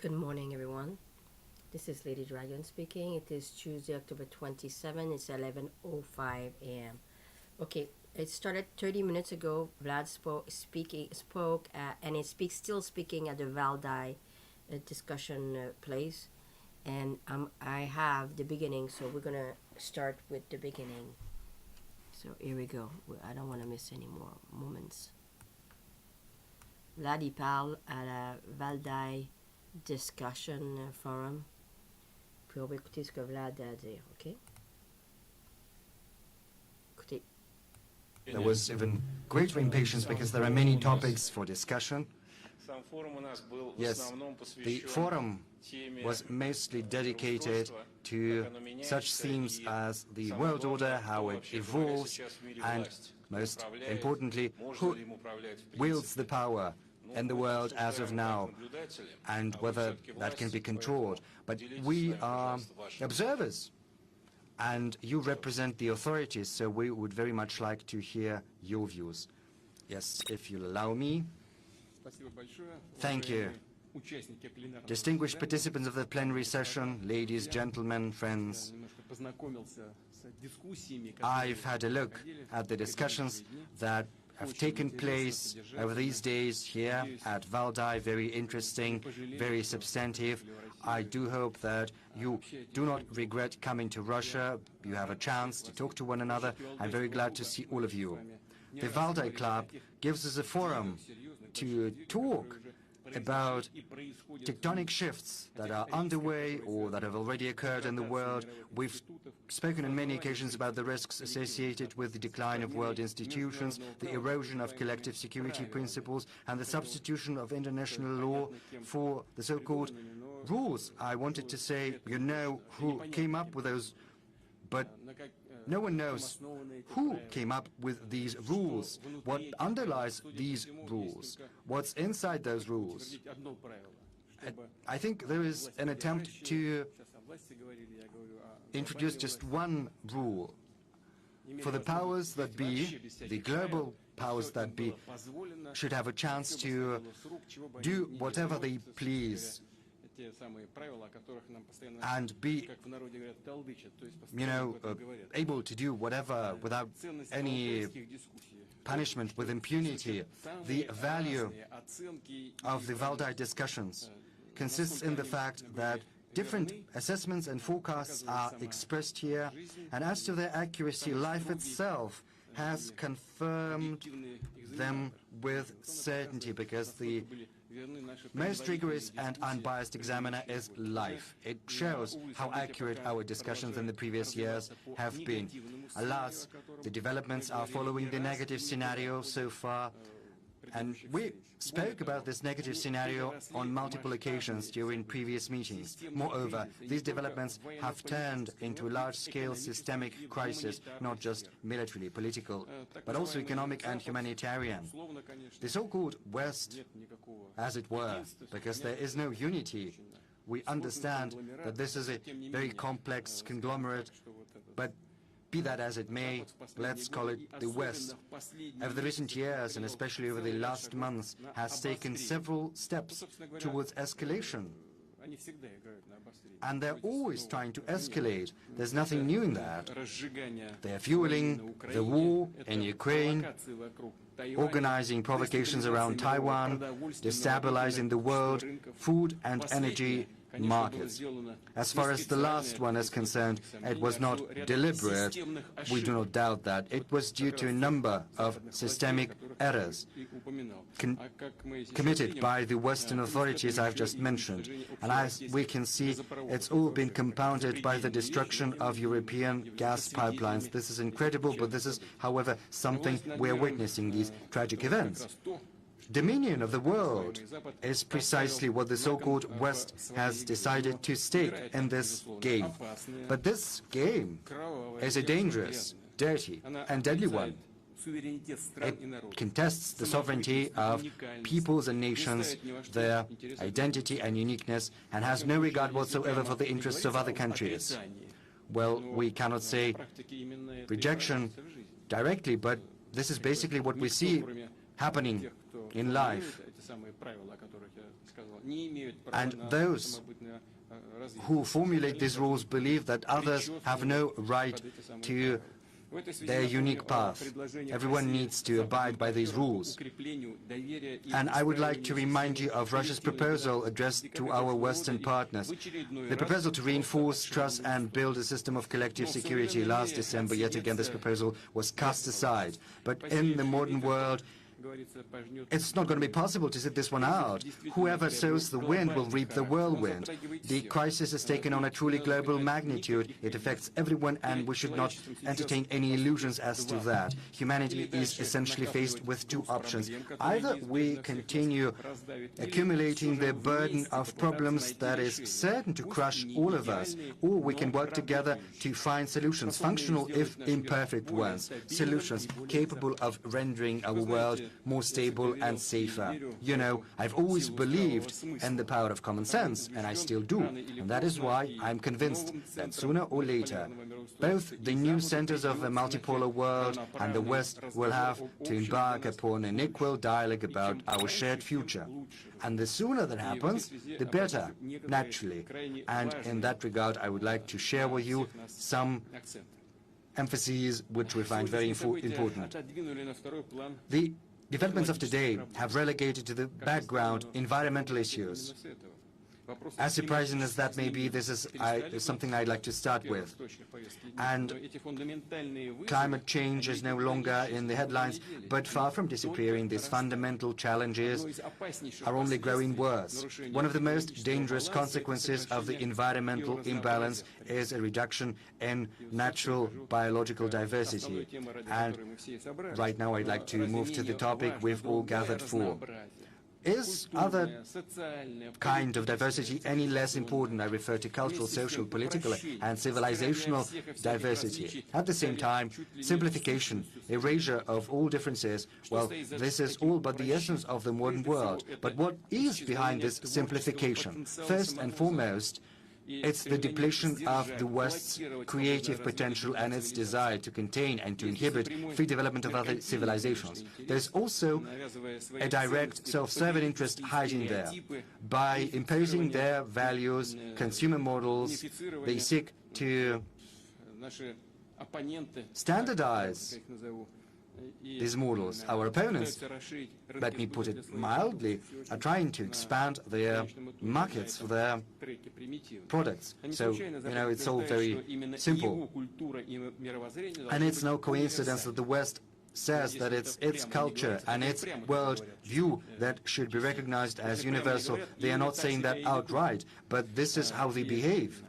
Good morning, everyone. This is LadyDragon speaking. It is Tuesday, October 27. It's 11:05 a.m. Okay, it started 30 minutes ago. Vlad spoke, and he still speaking at the Valdai discussion place. And I have the beginning, so we're gonna start with the beginning. So here we go. I don't want to miss any more moments. Vlad, il parle à la Valdai discussion forum. Puis on va écouter ce que Vlad a à dire, ok? Écoutez. There was even greater impatience because there are many topics for discussion. Yes, the forum was mostly dedicated to such themes as the world order, how it evolves, and most importantly, who wields the power in the world as of now, and whether that can be controlled. But we are observers, and you represent the authorities, so we would very much like to hear your views. Yes, if you'll allow me. Thank you. Distinguished participants of the plenary session, ladies, gentlemen, friends, I've had a look at the discussions that have taken place over these days here at Valdai. Very interesting, very substantive. I do hope that you do not regret coming to Russia. You have a chance to talk to one another. I'm very glad to see all of you. The Valdai Club gives us a forum to talk about tectonic shifts that are underway or that have already occurred in the world. We've spoken on many occasions about the risks associated with the decline of world institutions, the erosion of collective security principles, and the substitution of international law for the so-called rules. I wanted to say, you know who came up with those, but no one knows who came up with these rules, what underlies these rules, what's inside those rules. I think there is an attempt to introduce just one rule. For the powers that be, the global powers that be, should have a chance to do whatever they please and be, able to do whatever without any punishment, with impunity. The value of the Valdai discussions consists in the fact that different assessments and forecasts are expressed here, and as to their accuracy, life itself has confirmed them with certainty, because the most rigorous and unbiased examiner is life. It shows how accurate our discussions in the previous years have been. Alas, the developments are following the negative scenario so far, and we spoke about this negative scenario on multiple occasions during previous meetings. Moreover, these developments have turned into a large-scale systemic crisis, not just militarily political, but also economic and humanitarian. The so-called West, as it were, because there is no unity. We understand that this is a very complex conglomerate, but be that as it may, let's call it the West. Over the recent years, and especially over the last months, has taken several steps towards escalation. And they're always trying to escalate. There's nothing new in that. They're fueling the war in Ukraine, organizing provocations around Taiwan, destabilizing the world, food and energy markets. As far as the last one is concerned, it was not deliberate. We do not doubt that. It was due to a number of systemic errors committed by the Western authorities I've just mentioned. And as we can see, it's all been compounded by the destruction of European gas pipelines. This is incredible, but this is, however, something we're witnessing, these tragic events. Dominion of the world is precisely what the so-called West has decided to stake in this game. But this game is a dangerous, dirty, and deadly one. It contests the sovereignty of peoples and nations, their identity and uniqueness, and has no regard whatsoever for the interests of other countries. Well, we cannot say rejection directly, but this is basically what we see happening in life. And those who formulate these rules believe that others have no right to their unique path. Everyone needs to abide by these rules. And I would like to remind you of Russia's proposal addressed to our Western partners. The proposal to reinforce trust and build a system of collective security last December. Yet again, this proposal was cast aside. But in the modern world, it's not going to be possible to sit this one out. Whoever sows the wind will reap the whirlwind. The crisis has taken on a truly global magnitude. It affects everyone, and we should not entertain any illusions as to that. Humanity is essentially faced with two options. Either we continue accumulating the burden of problems that is certain to crush all of us, or we can work together to find solutions, functional if imperfect ones, solutions capable of rendering our world more stable and safer. You know, I've always believed in the power of common sense, and I still do. And that is why I'm convinced that sooner or later, both the new centers of a multipolar world and the West will have to embark upon an equal dialogue about our shared future. And the sooner that happens, the better, naturally. And in that regard, I would like to share with you some emphases which we find very important. The developments of today have relegated to the background environmental issues. As surprising as that may be, this is something I'd like to start with. And climate change is no longer in the headlines, but far from disappearing, these fundamental challenges are only growing worse. One of the most dangerous consequences of the environmental imbalance is a reduction in natural biological diversity. And right now I'd like to move to the topic we've all gathered for. Is other kind of diversity any less important? I refer to cultural, social, political, and civilizational diversity. At the same time, simplification, erasure of all differences, well, this is all but the essence of the modern world. But what is behind this simplification? First and foremost, it's the depletion of the West's creative potential and its desire to contain and to inhibit free development of other civilizations. There's also a direct self-serving interest hiding there. By imposing their values, consumer models, they seek to standardize these models. Our opponents, let me put it mildly, are trying to expand their markets for their products. So, you know, it's all very simple. And it's no coincidence that the West says that it's its culture and its world view that should be recognized as universal. They are not saying that outright, but this is how they behave.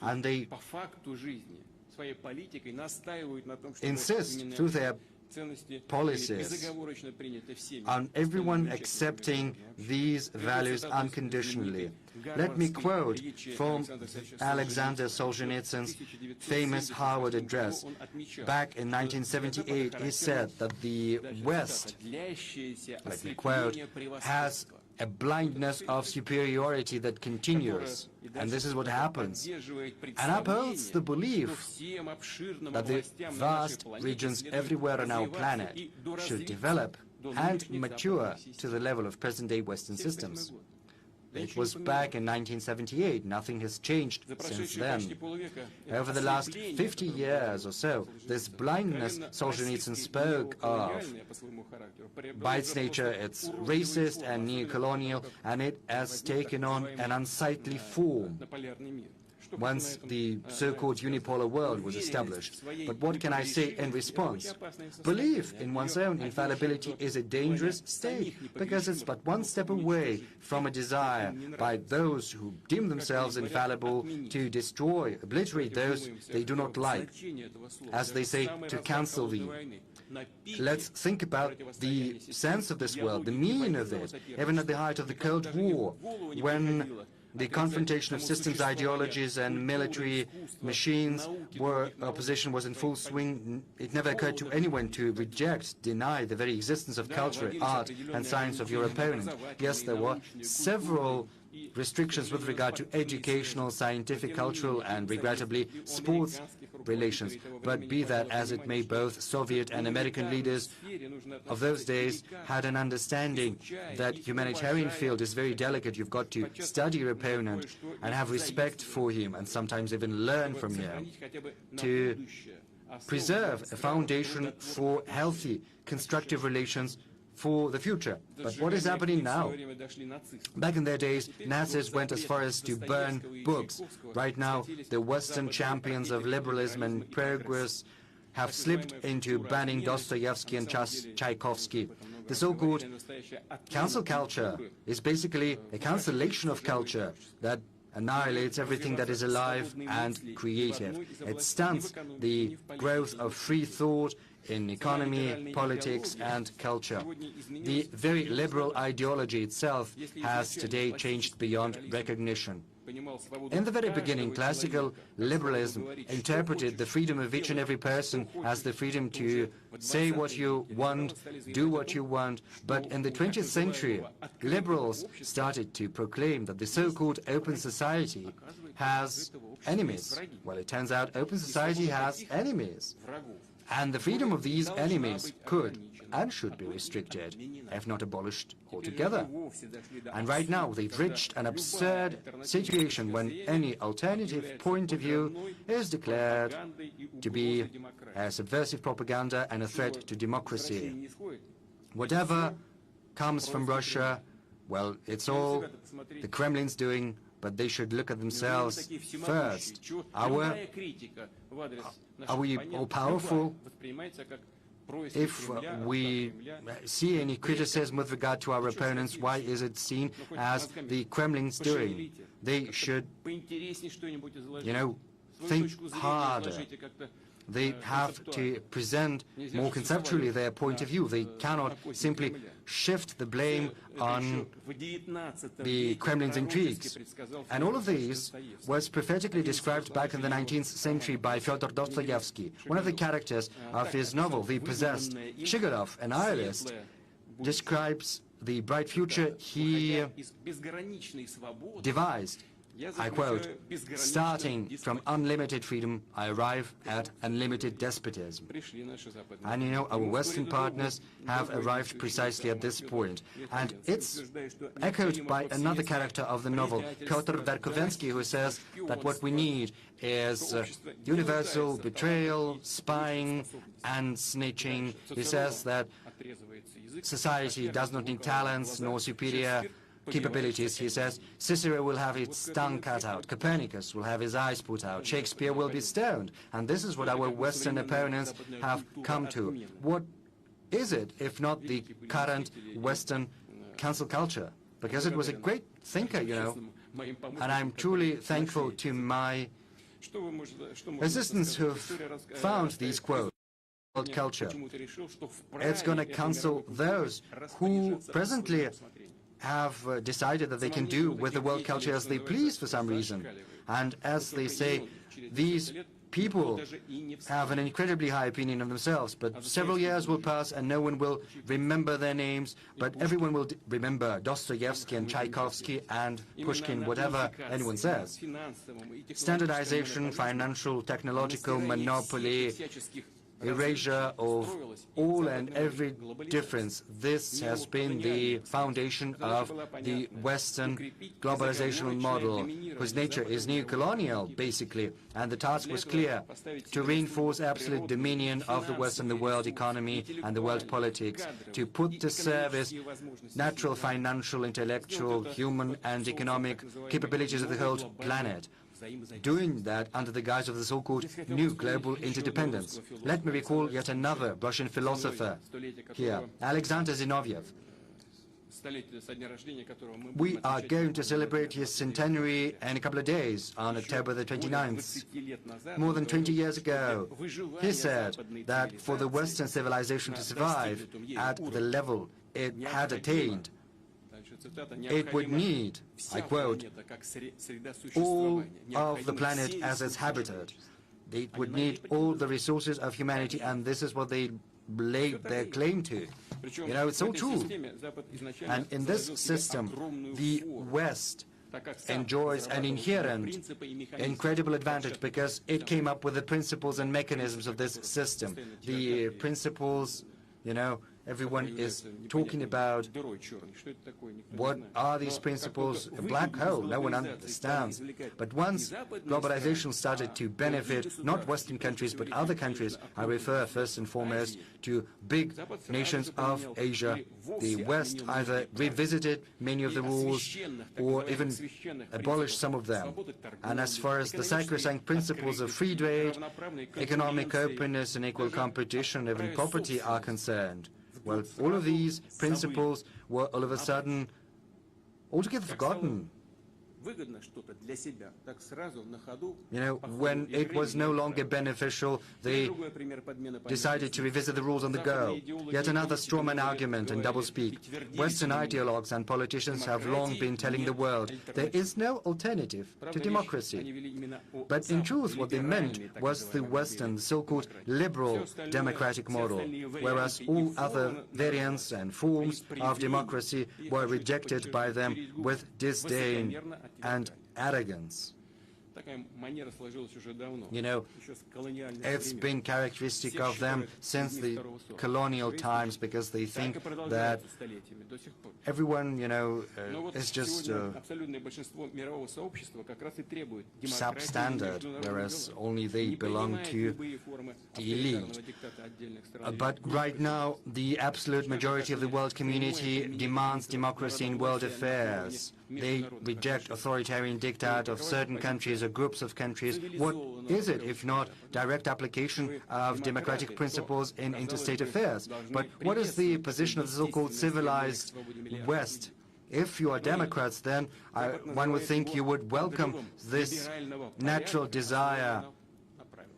And they insist through their policies on everyone accepting these values unconditionally. Let me quote from Alexander Solzhenitsyn's famous Harvard address. Back in 1978, he said that the West, let me quote, has a blindness of superiority that continues, and this is what happens, and upholds the belief that the vast regions everywhere on our planet should develop and mature to the level of present-day Western systems. It was back in 1978. Nothing has changed since then. Over the last 50 years or so, this blindness Solzhenitsyn spoke of, by its nature, it's racist and neo-colonial, and it has taken on an unsightly form once the so-called unipolar world was established. But what can I say in response? Belief in one's own infallibility is a dangerous state, because it's but one step away from a desire by those who deem themselves infallible to destroy, obliterate those they do not like, as they say, to cancel thee. Let's think about the sense of this world, the meaning of it, even at the height of the Cold War, when the confrontation of systems, ideologies, and military machines where opposition was in full swing. It never occurred to anyone to reject, deny the very existence of culture, art, and science of your opponent. Yes, there were several restrictions with regard to educational, scientific, cultural, and regrettably sports relations. But be that as it may, both Soviet and American leaders of those days had an understanding that humanitarian field is very delicate. You've got to study your opponent and have respect for him and sometimes even learn from him to preserve a foundation for healthy, constructive relations for the future. But what is happening now? Back in their days, Nazis went as far as to burn books. Right now, the Western champions of liberalism and progress have slipped into banning Dostoevsky and Tchaikovsky. The so-called cancel culture is basically a cancellation of culture that annihilates everything that is alive and creative. It stunts the growth of free thought in economy, politics, and culture. The very liberal ideology itself has today changed beyond recognition. In the very beginning, classical liberalism interpreted the freedom of each and every person as the freedom to say what you want, do what you want. But in the 20th century, liberals started to proclaim that the so-called open society has enemies. Well, it turns out open society has enemies. And the freedom of these enemies could and should be restricted, if not abolished altogether. And right now, they've reached an absurd situation when any alternative point of view is declared to be a subversive propaganda and a threat to democracy. Whatever comes from Russia, well, it's all the Kremlin's doing, but they should look at themselves first. Are we all powerful? If we see any criticism with regard to our opponents, why is it seen as the Kremlin's doing? They should, think harder. They have to present more conceptually their point of view. They cannot simply shift the blame on the Kremlin's intrigues. And all of these was prophetically described back in the 19th century by Fyodor Dostoevsky. One of the characters of his novel, The Possessed, Shigurov, a nihilist, describes the bright future he devised. I quote, "Starting from unlimited freedom, I arrive at unlimited despotism." And our Western partners have arrived precisely at this point. And it's echoed by another character of the novel, Piotr Verkovensky, who says that what we need is universal betrayal, spying, and snitching. He says that society does not need talents nor superior capabilities. He says Cicero will have his tongue cut out, Copernicus will have his eyes put out, Shakespeare will be stoned. And this is what our Western opponents have come to. What is it if not the current Western cancel culture? Because it was a great thinker, and I'm truly thankful to my assistants who've found these quotes. Culture. It's going to cancel those who presently have decided that they can do with the world culture as they please for some reason. And as they say, these people have an incredibly high opinion of themselves, but several years will pass and no one will remember their names, but everyone will remember Dostoevsky and Tchaikovsky and Pushkin, whatever anyone says. Standardization, financial, technological monopoly, erasure of all and every difference. This has been the foundation of the Western globalizational model, whose nature is neo-colonial, basically. And the task was clear, to reinforce absolute dominion of the West and the world economy and the world politics, to put to service natural, financial, intellectual, human and economic capabilities of the whole planet, doing that under the guise of the so-called new global interdependence. Let me recall yet another Russian philosopher here, Alexander Zinoviev. We are going to celebrate his centenary in a couple of days, on October the 29th. More than 20 years ago, he said that for the Western civilization to survive at the level it had attained, it would need, I quote, all of the planet as its habitat. It would need all the resources of humanity, and this is what they laid their claim to. It's so true. And in this system, the West enjoys an inherent, incredible advantage because it came up with the principles and mechanisms of this system. The principles, Everyone is talking about what are these principles, a black hole, no one understands. But once globalization started to benefit not Western countries but other countries, I refer first and foremost to big nations of Asia, the West either revisited many of the rules or even abolished some of them. And as far as the sacrosanct principles of free trade, economic openness and equal competition, even property are concerned, well, all of these principles were all of a sudden altogether forgotten. You know, when it was no longer beneficial, they decided to revisit the rules on the go. Yet another strawman argument and doublespeak. Western ideologues and politicians have long been telling the world there is no alternative to democracy. But in truth, what they meant was the Western, so-called liberal democratic model, whereas all other variants and forms of democracy were rejected by them with disdain and arrogance. You know, it's been characteristic of them since the colonial times, because they think that everyone, you know, is just substandard, whereas only they belong to the elite. But right now, the absolute majority of the world community demands democracy in world affairs. They reject authoritarian diktat of certain countries or groups of countries. What is it if not direct application of democratic principles in interstate affairs? But what is the position of the so-called civilized West? If you are Democrats, then one would think you would welcome this natural desire,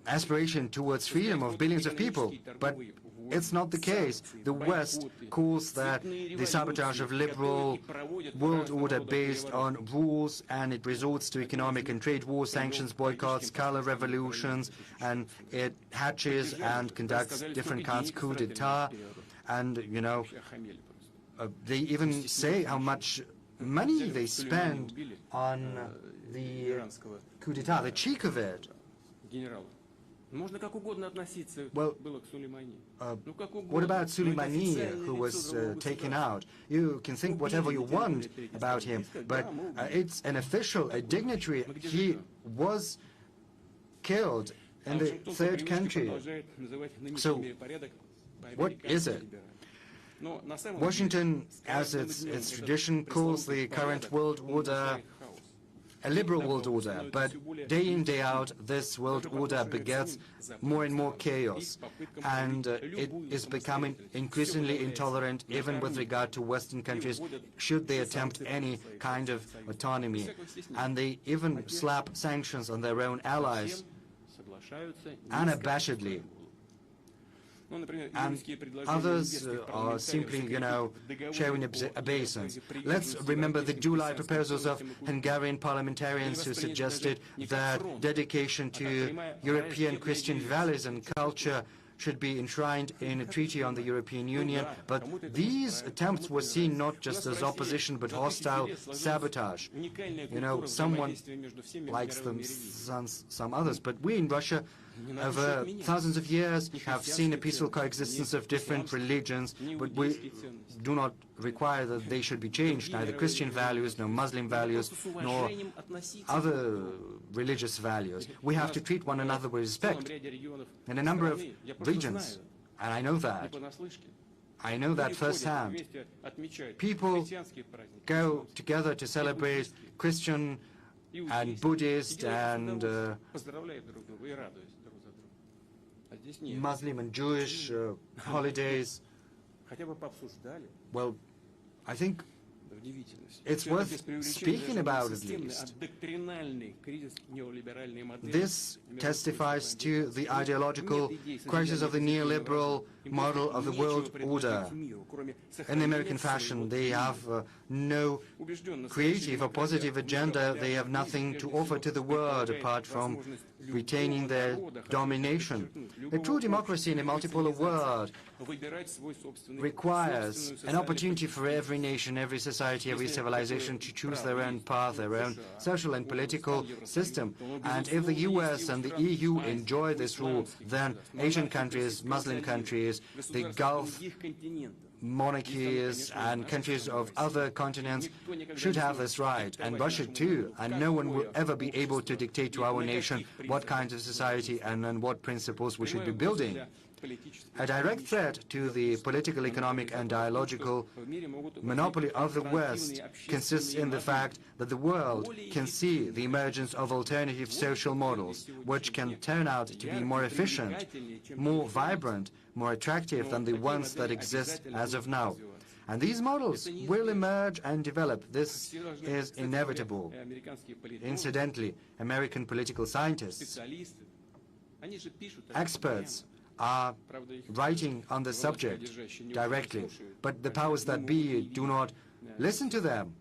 aspiration towards freedom of billions of people. But it's not the case. The West calls that the sabotage of liberal world order based on rules, and it resorts to economic and trade wars, sanctions, boycotts, color revolutions, and it hatches and conducts different kinds of coup d'etat. And, you know, they even say how much money they spend on the coup d'etat, the cheek of it. Well, what about Soleimani, who was taken out? You can think whatever you want about him, but it's an official, a dignitary. He was killed in the third country. So, what is it? Washington, as its tradition, calls the current world order a liberal world order, but day in, day out, this world order begets more and more chaos, and it is becoming increasingly intolerant even with regard to Western countries should they attempt any kind of autonomy. And they even slap sanctions on their own allies unabashedly. And others are simply, you know, showing obeisance. Let's remember the July proposals of Hungarian parliamentarians who suggested that dedication to European Christian values and culture should be enshrined in a treaty on the European Union, but these attempts were seen not just as opposition but hostile sabotage. You know, someone likes them, some others, but we in Russia over thousands of years have seen a peaceful coexistence of different religions, but we do not require that they should be changed, neither Christian values, nor Muslim values, nor other religious values. We have to treat one another with respect. In a number of regions, and I know that firsthand, people go together to celebrate Christian and Buddhist and Muslim and Jewish holidays. Well, I think it's worth speaking about at least. This testifies to the ideological crisis of the neoliberal model of the world order. In the American fashion, they have no creative or positive agenda. They have nothing to offer to the world apart from retaining their domination. A true democracy in a multipolar world requires an opportunity for every nation, every society, every civilization to choose their own path, their own social and political system. And if the US and the EU enjoy this rule, then Asian countries, Muslim countries, the Gulf monarchies and countries of other continents should have this right, and Russia too, and no one will ever be able to dictate to our nation what kinds of society and on what principles we should be building. A direct threat to the political, economic and ideological monopoly of the West consists in the fact that the world can see the emergence of alternative social models, which can turn out to be more efficient, more vibrant, more attractive than the ones that exist as of now. And these models will emerge and develop. This is inevitable. Incidentally, American political scientists, experts, are writing on the subject directly, but the powers that be do not listen to them.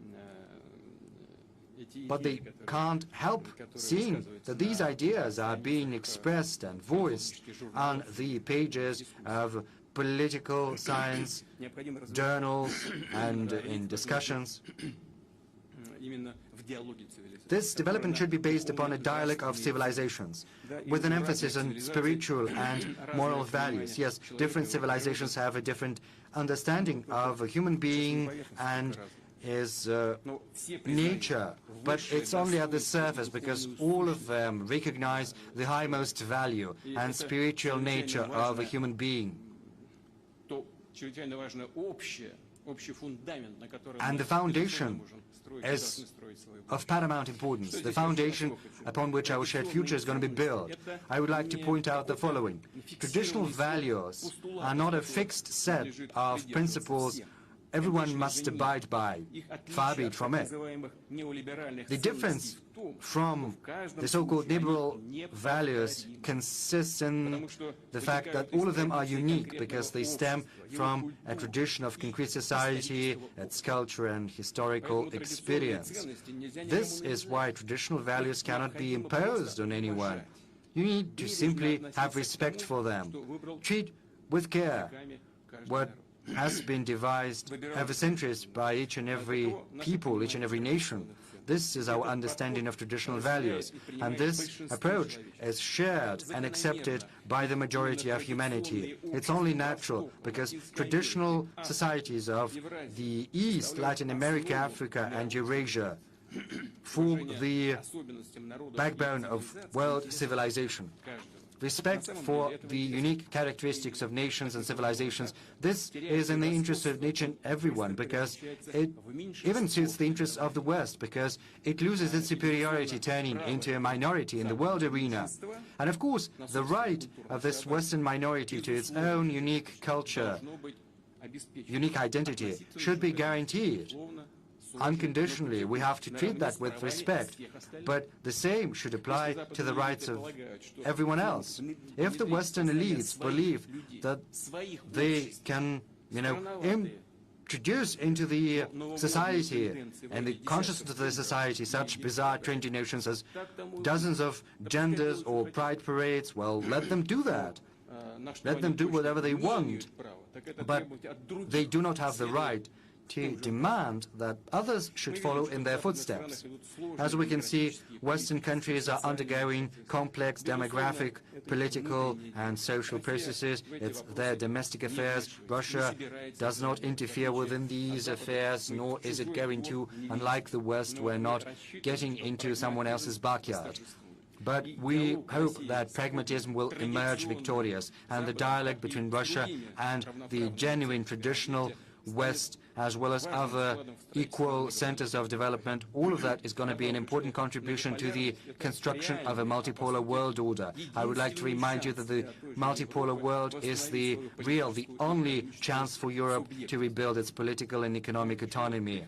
But they can't help seeing that these ideas are being expressed and voiced on the pages of political science journals and in discussions. This development should be based upon a dialogue of civilizations, with an emphasis on spiritual and moral values. Yes, different civilizations have a different understanding of a human being and his nature, but it's only at the surface, because all of them recognize the highmost value and spiritual nature of a human being. And the foundation is of paramount importance. The foundation upon which our shared future is going to be built. I would like to point out the following. Traditional values are not a fixed set of principles everyone must abide by, far be it from it. The difference from the so-called liberal values consists in the fact that all of them are unique because they stem from a tradition of concrete society, its culture and historical experience. This is why traditional values cannot be imposed on anyone. You need to simply have respect for them. Treat with care what has been devised over centuries by each and every people, each and every nation. This is our understanding of traditional values, and this approach is shared and accepted by the majority of humanity. It's only natural, because traditional societies of the East, Latin America, Africa and Eurasia form the backbone of world civilization. Respect for the unique characteristics of nations and civilizations, this is in the interest of each and everyone, because it even suits the interests of the West, because it loses its superiority, turning into a minority in the world arena. And of course, the right of this Western minority to its own unique culture, unique identity, should be guaranteed. Unconditionally, we have to treat that with respect, but the same should apply to the rights of everyone else. If the Western elites believe that they can, introduce into the society and the consciousness of the society such bizarre, trendy notions as dozens of genders or pride parades, well, let them do that. Let them do whatever they want, but they do not have the right to demand that others should follow in their footsteps. As we can see, Western countries are undergoing complex demographic, political and social processes. It's their domestic affairs. Russia does not interfere within these affairs, nor is it going to. Unlike the West, we're not getting into someone else's backyard. But we hope that pragmatism will emerge victorious, and the dialogue between Russia and the genuine traditional West, as well as other equal centers of development, all of that is going to be an important contribution to the construction of a multipolar world order. I would like to remind you that the multipolar world is the only chance for Europe to rebuild its political and economic autonomy.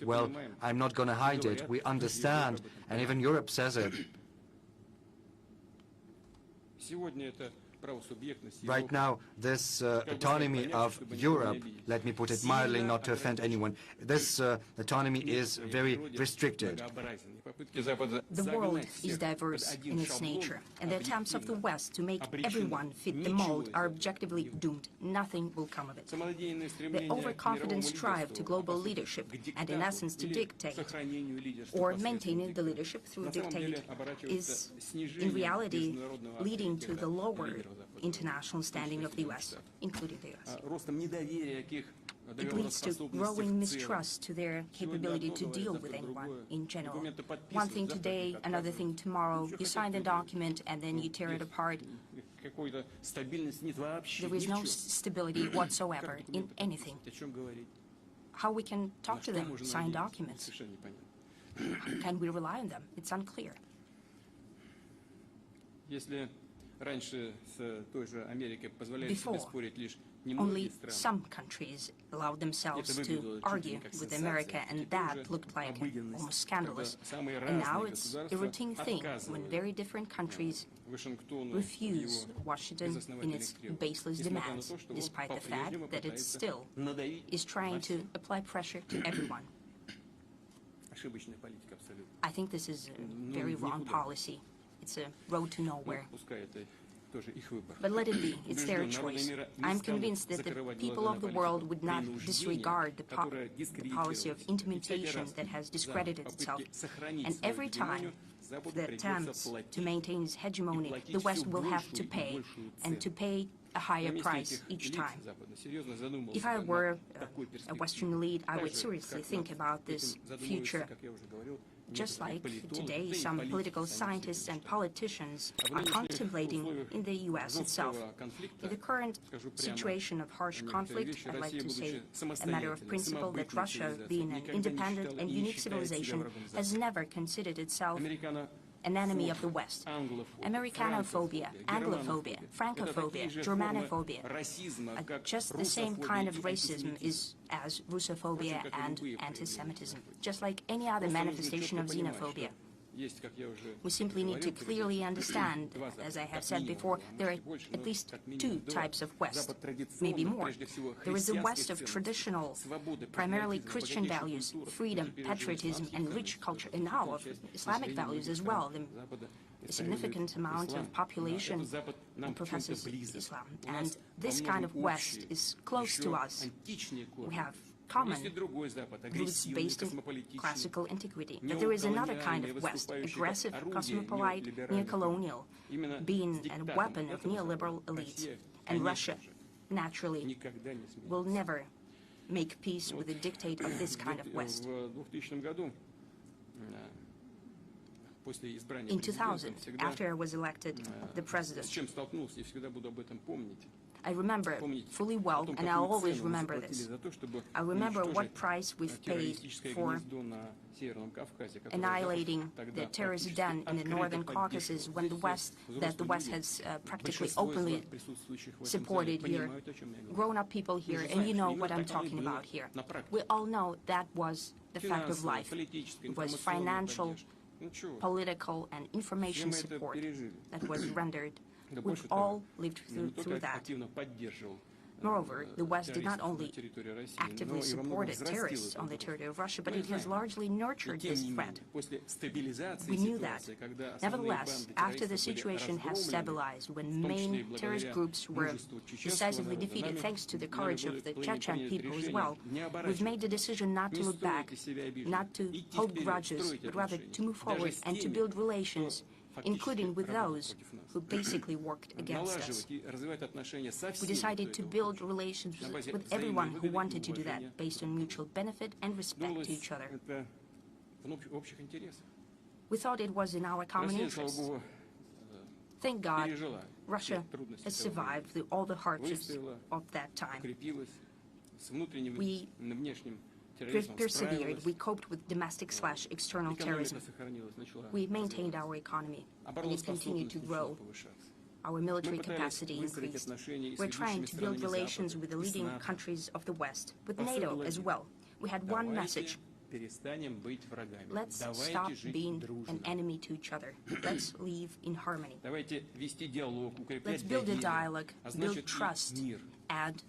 Well, I'm not going to hide it. We understand, and even Europe says it. Right now, this autonomy of Europe, let me put it mildly, not to offend anyone, this autonomy is very restricted. The world is diverse in its nature, and the attempts of the West to make everyone fit the mold are objectively doomed. Nothing will come of it. The overconfident strive to global leadership, and in essence to dictate, or maintaining the leadership through dictate, is in reality leading to the lower international standing of the U.S., including the U.S. It leads to growing mistrust to their capability to deal with anyone in general. One thing today, another thing tomorrow. You sign the document and then you tear it apart. There is no stability whatsoever in anything. How we can talk to them, sign documents? Can we rely on them? It's unclear. Before, only some countries allowed themselves to argue with America, and that looked like almost scandalous. And now it's a routine thing when very different countries refuse Washington in its baseless demands, despite the fact that it still is trying to apply pressure to everyone. I think this is a very wrong policy. It's a road to nowhere. But let it be. It's their choice. I'm convinced that the people of the world would not disregard the policy of intimidation that has discredited itself. And every time the attempts to maintain its hegemony, the West will have to pay, and to pay a higher price each time. If I were a Western elite, I would seriously think about this future. Just like today, some political scientists and politicians are contemplating in the U.S. itself. In the current situation of harsh conflict, I'd like to say a matter of principle that Russia, being an independent and unique civilization, has never considered itself an enemy of the West. Americanophobia, Anglophobia, Francophobia, Germanophobia are just the same kind of racism as Russophobia and anti-Semitism, just like any other manifestation of xenophobia. We simply need to clearly understand, as I have said before, there are at least two types of West, maybe more. There is the West of traditional, primarily Christian values, freedom, patriotism, and rich culture, and now of Islamic values as well. A significant amount of population professes Islam. And this kind of West is close to us. We have common roots based in classical antiquity. But there is another kind of West, aggressive, cosmopolite, neo-colonial, being a weapon of neoliberal elites. And Russia, naturally, will never make peace with the dictate of this kind of West. In 2000, after I was elected the president, I remember fully well, and I'll always remember this. I remember what price we've paid for annihilating the terrorist den in the Northern Caucasus when the West has practically openly supported here. Grown-up people here, and you know what I'm talking about here. We all know that was the fact of life. It was financial, political, and information support that was rendered. We've all lived through that. Moreover, the West did not only actively support terrorists on the territory of Russia, but it has largely nurtured this threat. We knew that. Nevertheless, after the situation has stabilized, when main terrorist groups were decisively defeated, thanks to the courage of the Chechen people as well, we've made the decision not to look back, not to hold grudges, but rather to move forward and to build relations, including with those who basically worked against us. We decided to build relations with everyone who wanted to do that, based on mutual benefit and respect to each other. We thought it was in our common interest. Thank God, Russia has survived through all the hardships of that time. We persevered, we coped with domestic/external terrorism. We maintained our economy, and it continued to grow. Our military capacity increased. We're trying to build relations with the leading countries of the West, with NATO as well. We had one message: Let's stop being an enemy to each other. Let's live in harmony. Let's build a dialogue, build trust, and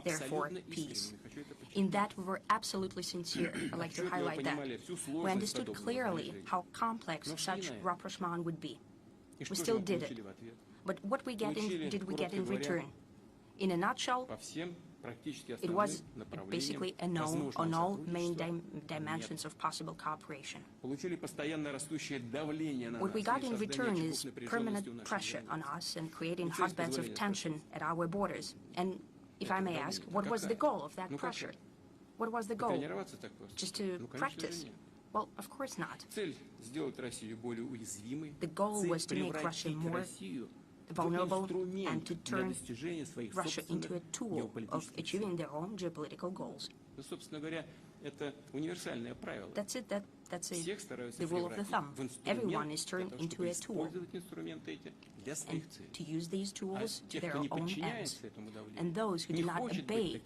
therefore peace. In that, we were absolutely sincere. I'd like to highlight that. We understood clearly how complex such rapprochement would be. We still did it. But what did we get in return? In a nutshell, it was basically a no on all main dimensions of possible cooperation. What we got in return is permanent pressure on us and creating hotbeds of tension at our borders. And if I may ask, what was the goal of that pressure? What was the goal? Just to practice? Well, of course not. The goal was to make Russia more vulnerable and to turn Russia into a tool of achieving their own geopolitical goals. That's it. That's the rule of the thumb. Everyone is turned into a tool, and to use these tools to their own ends. And those who do not obey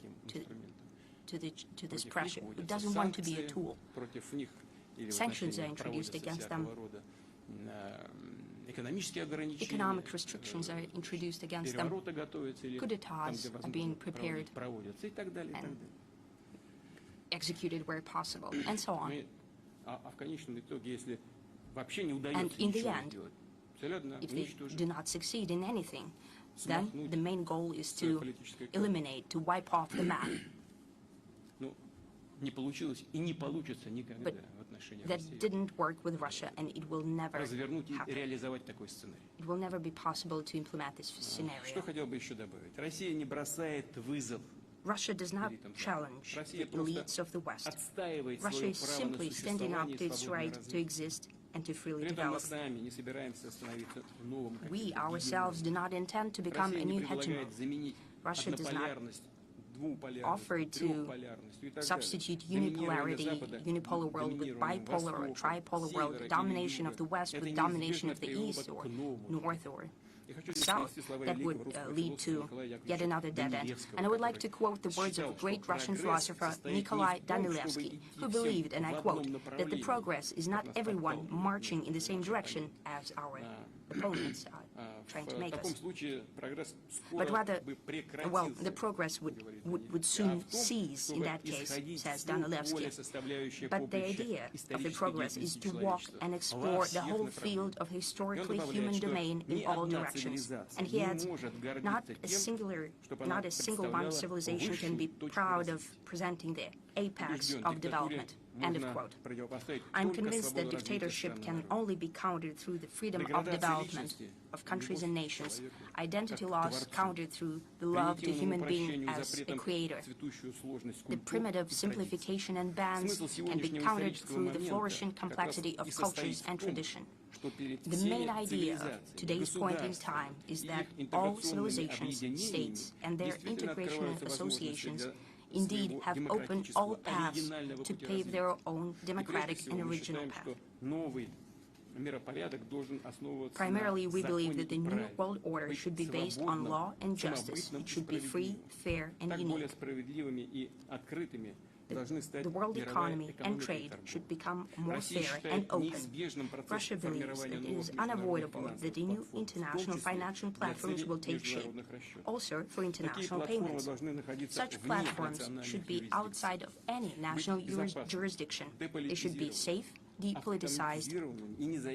to this pressure, who doesn't want to be a tool, sanctions are introduced against them. Economic restrictions are introduced against them. Coup d'etats are being prepared and executed where possible, and so on. And in the end, if they do not succeed in anything, then the main goal is to eliminate, to wipe off the map. But that didn't work with Russia, and it will never happen. It will never be possible to implement this scenario. Russia does not challenge the elites of the West. Russia is simply standing up to its right to exist and to freely develop. We ourselves do not intend to become a new hegemon. Russia does not offer to substitute unipolar world with bipolar or tripolar world, domination of the West with domination of the East or North or South. That would lead to yet another dead end. And I would like to quote the words of a great Russian philosopher Nikolai Danilevsky, who believed, and I quote, that the progress is not everyone marching in the same direction as our opponents are trying to make us, but rather, well, the progress would soon cease in that case, says Danilevsky. But the idea of the progress is to walk and explore the whole field of historically human domain in all directions. And he adds, not a single one civilization can be proud of presenting the apex of development. End of quote. I'm convinced that dictatorship can only be countered through the freedom of development of countries and nations, identity loss countered through the love to human being as a creator. The primitive simplification and bans can be countered through the flourishing complexity of cultures and tradition. The main idea of today's point in time is that all civilizations, states, and their integration and associations indeed have opened all paths to pave their own democratic and original path. Primarily, we believe that the new world order should be based on law and justice. It should be free, fair, and unique. The world economy and trade should become more fair and open. Russia believes that it is unavoidable that the new international financial platforms will take shape, also for international payments. Such platforms should be outside of any national jurisdiction. They should be safe, depoliticized,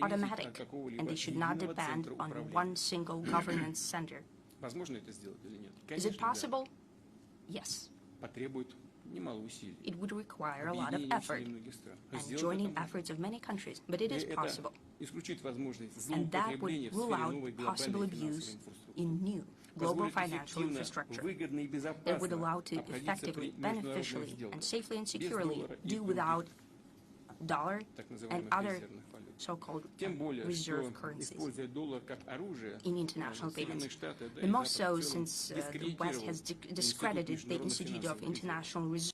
automatic, and they should not depend on one single governance center. Is it possible? Yes. It would require a lot of effort and joining efforts of many countries, but it is possible. And that would rule out possible abuse in new global financial infrastructure that would allow to effectively, beneficially, and safely and securely do without dollar and other so-called reserve currencies in international payments. The most so since the West has discredited the Institute of International Reserve.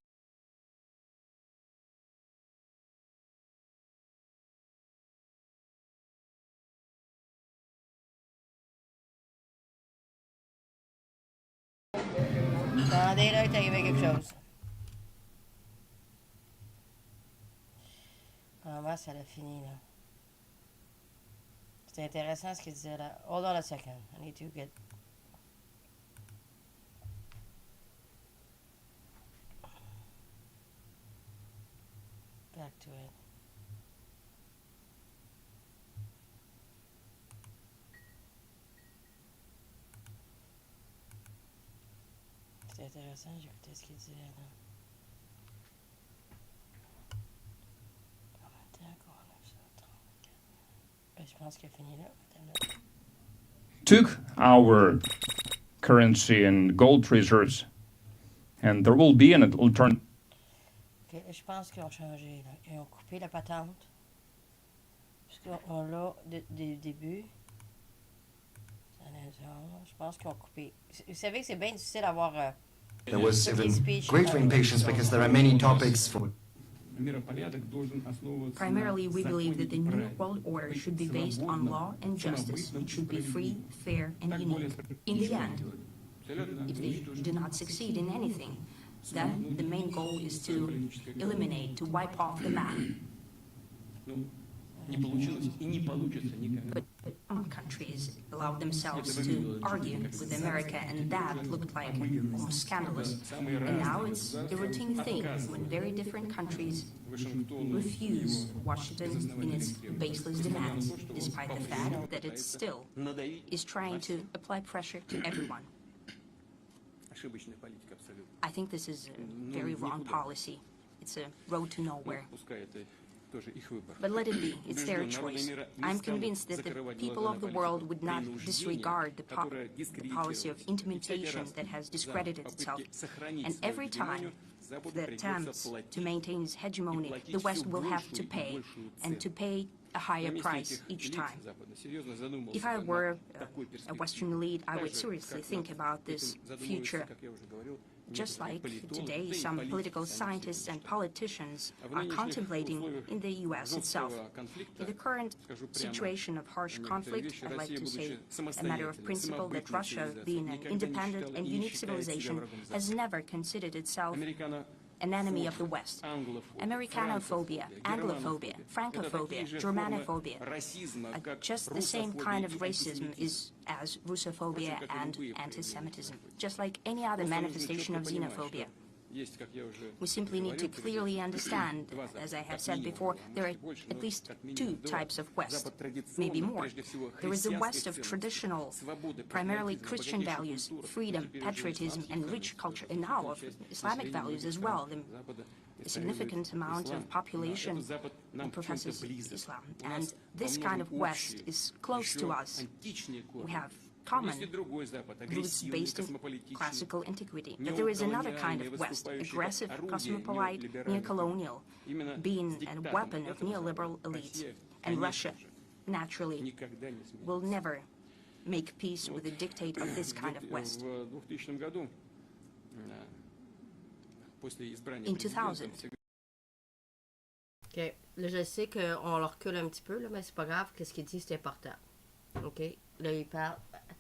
They don't take big shows. Hamas, elle a fini, là. C'était intéressant ce qu'il disait là. Hold on a second. I need to get... back to it. C'était intéressant, j'écoutais ce qu'il disait là. Je pense qu'il a fini là. Took our currency and gold reserves, and there will be an alternative. Okay, je pense qu'ils ont changé là. Ils ont coupé la patente. Puisqu'on l'a début. Je pense qu'ils ont coupé. Vous savez que c'est bien difficile d'avoir. There was even greater impatience because there are many topics for... Primarily, we believe that the new world order should be based on law and justice. It should be free, fair, and unique. In the end, if they do not succeed in anything, then the main goal is to eliminate, to wipe off the map. But some countries allowed themselves to argue with America, and that looked like almost scandalous. And now it's a routine thing when very different countries refuse Washington in its baseless demands, despite the fact that it still is trying to apply pressure to everyone. I think this is a very wrong policy. It's a road to nowhere. But let it be. It's their choice. I'm convinced that the people of the world would not disregard the policy of intimidation that has discredited itself. And every time that attempts to maintain its hegemony, the West will have to pay, and to pay a higher price each time. If I were a Western elite, I would seriously think about this future. Just like today, some political scientists and politicians are contemplating in the U.S. itself. In the current situation of harsh conflict, I'd like to say a matter of principle that Russia, being an independent and unique civilization, has never considered itself an enemy of the West. Americanophobia, Anglophobia, Francophobia, Germanophobia, just the same kind of racism is as Russophobia and anti-Semitism, just like any other manifestation of xenophobia. We simply need to clearly understand, as I have said before, there are at least two types of West, maybe more. There is the West of traditional, primarily Christian values, freedom, patriotism, and rich culture, and now of Islamic values as well. A significant amount of population professes Islam, and this kind of West is close to us. We have common roots based in classical antiquity. But there is another kind of West, aggressive, cosmopolite, neo-colonial, being a weapon of neoliberal elites. And Russia, naturally, will never make peace with the dictate of this kind of West. In 2000. OK. Là, je sais qu'on le recule un petit peu, là, mais c'est pas grave. Qu'est-ce qu'il dit, c'est important. OK. Là, il parle.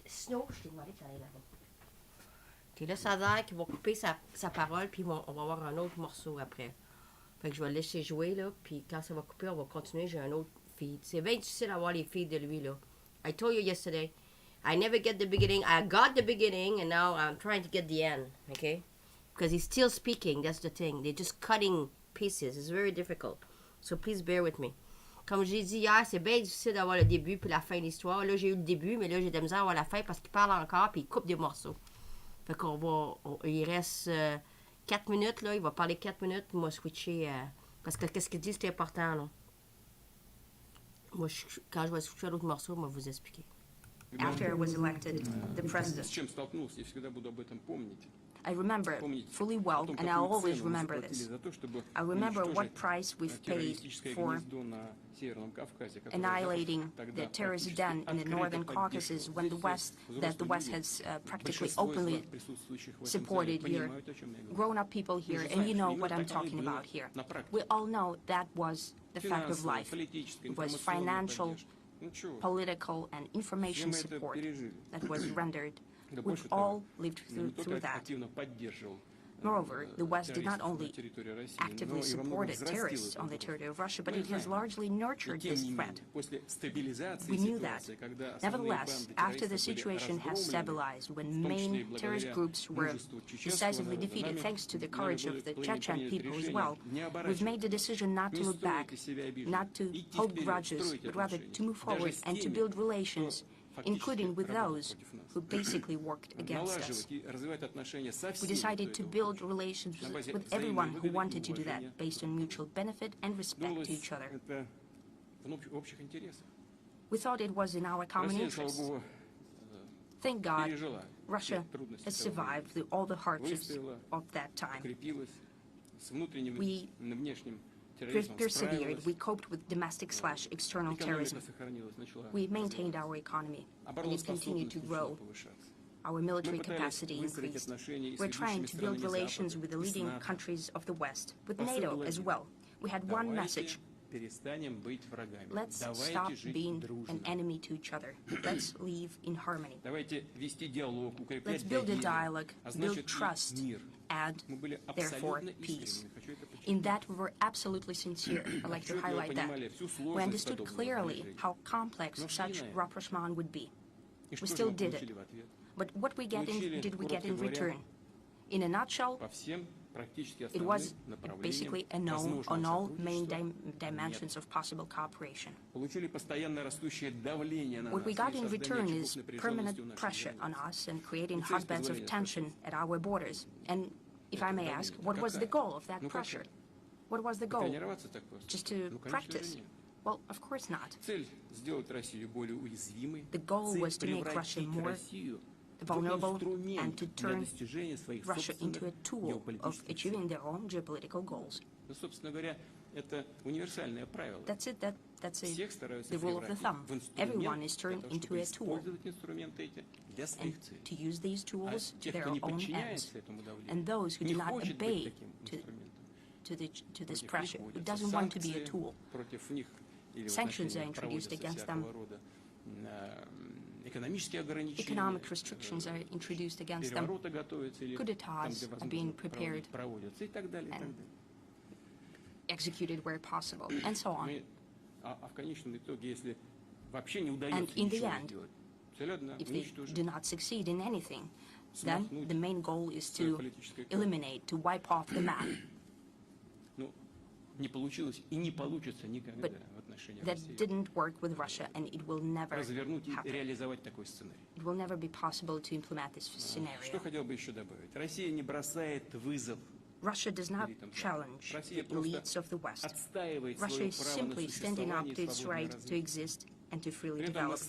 Sinon, je t'ai demandé d'aller là-bas. OK. Là, ça a l'air qu'ils vont couper sa parole, puis on va avoir un autre morceau après. Fait que je vais le laisser jouer, là, puis quand ça va couper, on va continuer. J'ai un autre feed. C'est bien difficile d'avoir les feeds de lui, là. I told you yesterday, I never get the beginning. I got the beginning, and now I'm trying to get the end. OK? Because he's still speaking, that's the thing. They're just cutting pieces. It's very difficult. So please bear with me. Comme j'ai dit hier, c'est bien difficile d'avoir le début puis la fin de l'histoire. Là, j'ai eu le début, mais là, j'ai de la misère à avoir la fin parce qu'il parle encore puis il coupe des morceaux. Fait qu'on va... il reste 4 minutes, là. Il va parler 4 minutes puis moi, switcher... parce que qu'est-ce qu'il dit, c'est important, là. Moi, quand je vais switcher à l'autre morceau, je vais vous expliquer. After I was elected the president, I remember fully well, and I'll always remember this. I remember what price we've paid for annihilating the terrorist den in the Northern Caucasus when the West has practically openly supported here. Grown-up people here, and you know what I'm talking about here. We all know that was the fact of life. It was financial, political, and information support that was rendered. We've all lived through that. Moreover, the West did not only actively support terrorists on the territory of Russia, but it has largely nurtured this threat. We knew that. Nevertheless, after the situation has stabilized, when main terrorist groups were decisively defeated, thanks to the courage of the Chechen people as well, we've made the decision not to look back, not to hold grudges, but rather to move forward and to build relations, including with those who basically worked against us. We decided to build relations with everyone who wanted to do that, based on mutual benefit and respect to each other. We thought it was in our common interest. Thank God, Russia has survived through all the hardships of that time. We persevered, we coped with domestic/external terrorism. We maintained our economy, and it continued to grow. Our military capacity increased. We're trying to build relations with the leading countries of the West, with NATO as well. We had one message: let's stop being an enemy to each other. Let's live in harmony. Let's build a dialogue, build trust, and therefore peace. In that, we were absolutely sincere. I'd like to highlight that. We understood clearly how complex such rapprochement would be. We still did it. But what did we get in return? In a nutshell, it was basically a no on all main dimensions of possible cooperation. What we got in return is permanent pressure on us and creating hotbeds of tension at our borders. And if I may ask, what was the goal of that pressure? What was the goal? Just to practice? Well, of course not. The goal was to make Russia more vulnerable and to turn Russia into a tool of achieving their own geopolitical goals. That's it. That's the rule of the thumb. Everyone is turned into a tool, and to use these tools to their own ends. And those who do not obey to this pressure, who doesn't want to be a tool, sanctions are introduced against them. Economic restrictions are introduced against them. Coup d'etats are being prepared and executed where possible, and so on. And in the end, if they do not succeed in anything, then the main goal is to eliminate, to wipe off the map. But that didn't work with Russia, and it will never happen. It will never be possible to implement this scenario. Russia does not challenge the elites of the West. Russia is simply standing up to its right to exist and to freely develop.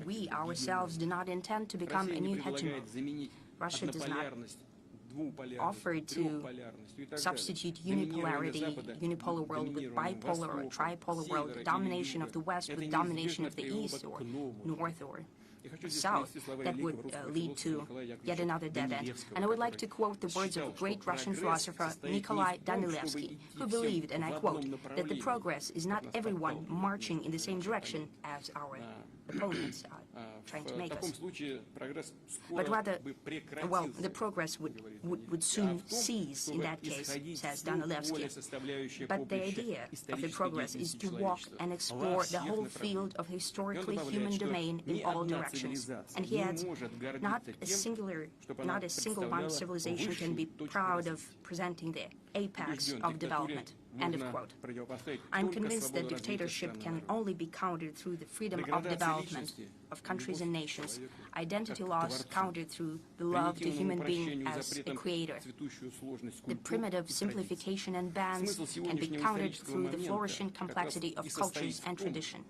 We ourselves do not intend to become a new hegemon. Russia does not offer to substitute unipolar world with bipolar or tripolar world, domination of the West with domination of the East or North or South. That would lead to yet another dead end. And I would like to quote the words of a great Russian philosopher Nikolai Danilevsky, who believed, and I quote, that the progress is not everyone marching in the same direction as our opponents are trying to make us, but rather, well, the progress would soon cease in that case, says Danilevsky. But the idea of the progress is to walk and explore the whole field of historically human domain in all directions. And he adds, not a single one civilization can be proud of presenting the apex of development. End of quote. I'm convinced that dictatorship can only be countered through the freedom of development of countries and nations, identity loss countered through the love to human being as a creator. The primitive simplification and bans can be countered through the flourishing complexity of cultures and tradition.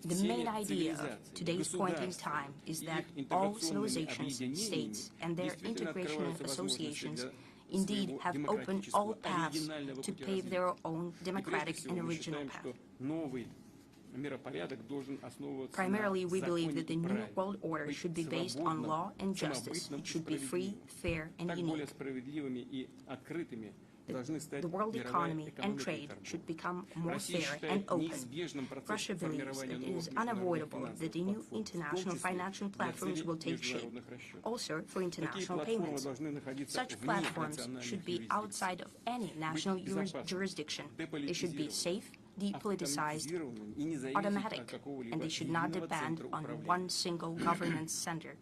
The main idea of today's point in time is that all civilizations, states, and their integration and associations indeed have opened all paths to pave their own democratic and original path. Primarily, we believe that the new world order should be based on law and justice. It should be free, fair, and unique. that the world economy and trade should become more fair and open. Russia believes that it is unavoidable that the new international financial platforms will take shape, also for international payments. Such platforms should be outside of any national jurisdiction. They should be safe, depoliticized, automatic, and they should not depend on one single governance center.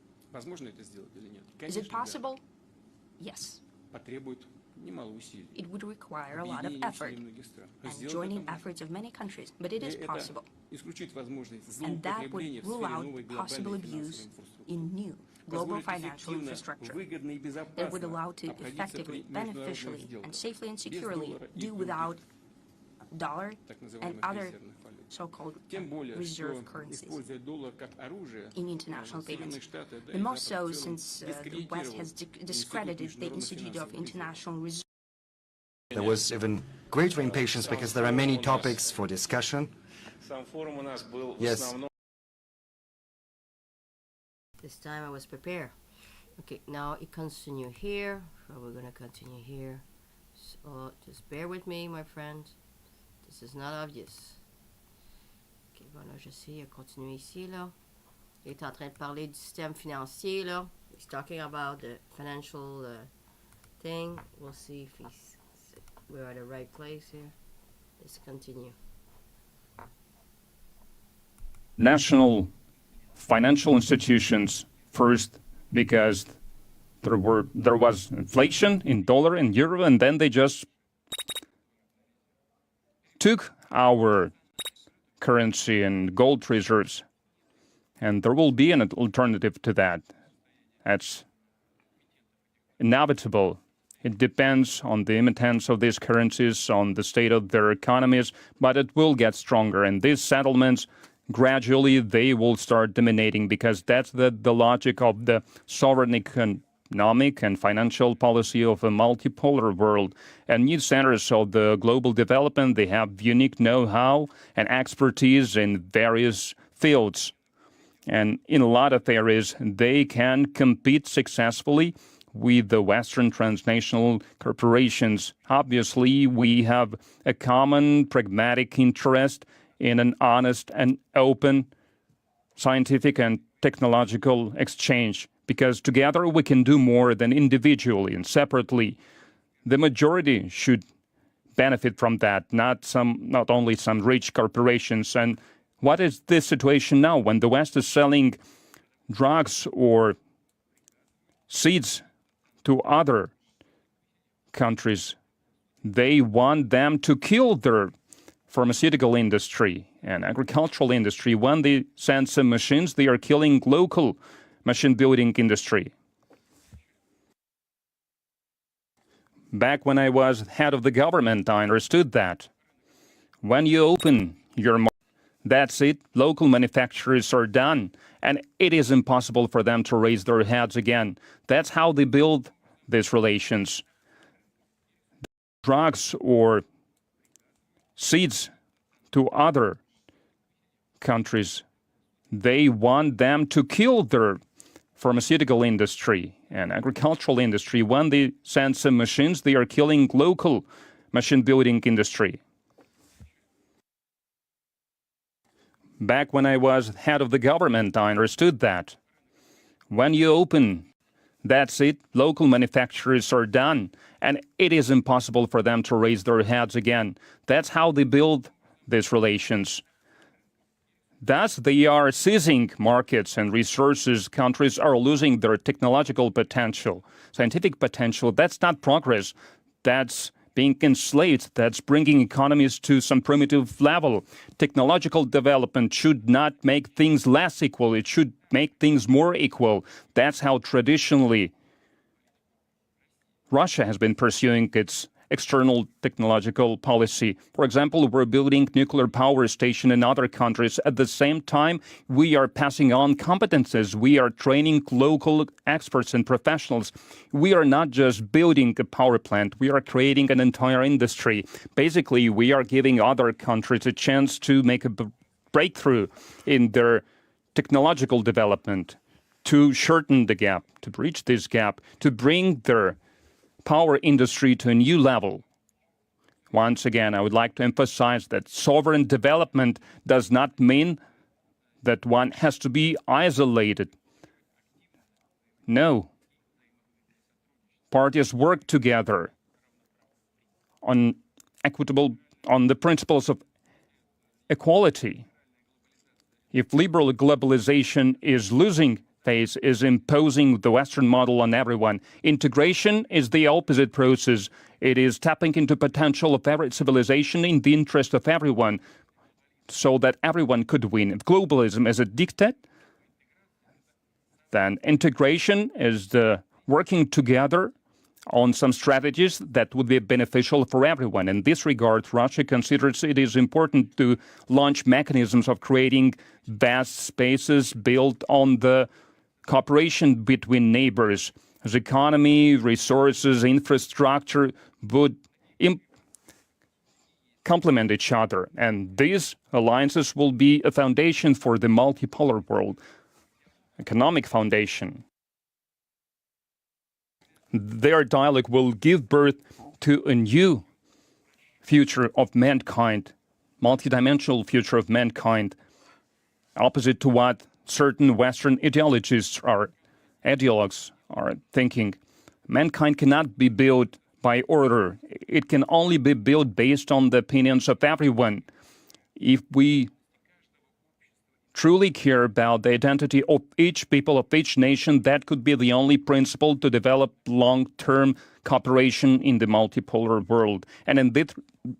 Is it possible? Yes. It would require a lot of effort and joining efforts of many countries, but it is possible. And that would rule out possible abuse in new global financial infrastructure that would allow to effectively, beneficially, and safely and securely do without dollar and other so-called reserve currencies in international payments. The most so since the West has discredited the Institute of International Reserve. There was even greater impatience because there are many topics for discussion. Yes. This time I was prepared. Okay, now it continue here. So we're gonna continue here. So just bear with me, my friends. This is not obvious. Ok, voilà, j'essaie de continuer ici, là. Il est en train de parler du système financier, là. He's talking about the financial thing. We'll see if we're at the right place here. Let's continue. National financial institutions first, because there was inflation in dollar and euro, and then they just took our currency and gold reserves, and there will be an alternative to that. That's inevitable. It depends on the emittance of these currencies, on the state of their economies, but it will get stronger. And these settlements, gradually, they will start dominating, because that's the logic of the sovereign economic and financial policy of a multipolar world. And new centers of the global development, they have unique know-how and expertise in various fields. And in a lot of areas, they can compete successfully with the Western transnational corporations. Obviously, we have a common pragmatic interest in an honest and open scientific and technological exchange, because together we can do more than individually and separately. The majority should benefit from that, not only some rich corporations. And what is the situation now when the West is selling drugs or seeds to other countries? They want them to kill their pharmaceutical industry and agricultural industry. When they send some machines, they are killing local machine building industry. Back when I was head of the government, I understood that. When you open your market, that's it, local manufacturers are done, and it is impossible for them to raise their heads again. That's how they build these relations. Drugs or seeds to other countries, they want them to kill their pharmaceutical industry and agricultural industry. When they send some machines, they are killing local machine building industry. Back when I was head of the government, I understood that. When you open, that's it, local manufacturers are done, and it is impossible for them to raise their heads again. That's how they build these relations. Thus, they are seizing markets and resources. Countries are losing their technological potential, scientific potential. That's not progress. That's being enslaved. That's bringing economies to some primitive level. Technological development should not make things less equal. It should make things more equal. That's how traditionally Russia has been pursuing its external technological policy. For example, we're building nuclear power station in other countries. At the same time, we are passing on competences. We are training local experts and professionals. We are not just building a power plant. We are creating an entire industry. Basically, we are giving other countries a chance to make a breakthrough in their technological development, to shorten the gap, to bridge this gap, to bring their power industry to a new level. Once again, I would like to emphasize that sovereign development does not mean that one has to be isolated. No. Parties work together on the principles of equality. If liberal globalization is losing face, is imposing the Western model on everyone, integration is the opposite process. It is tapping into potential of every civilization in the interest of everyone, so that everyone could win. If globalism is a diktat, then integration is the working together on some strategies that would be beneficial for everyone. In this regard, Russia considers it is important to launch mechanisms of creating vast spaces built on the cooperation between neighbors, as economy, resources, infrastructure would complement each other. And these alliances will be a foundation for the multipolar world, economic foundation. Their dialogue will give birth to a new future of mankind, multidimensional future of mankind, opposite to what certain Western ideologues are thinking. Mankind cannot be built by order. It can only be built based on the opinions of everyone. If we truly care about the identity of each people, of each nation, that could be the only principle to develop long-term cooperation in the multipolar world. And in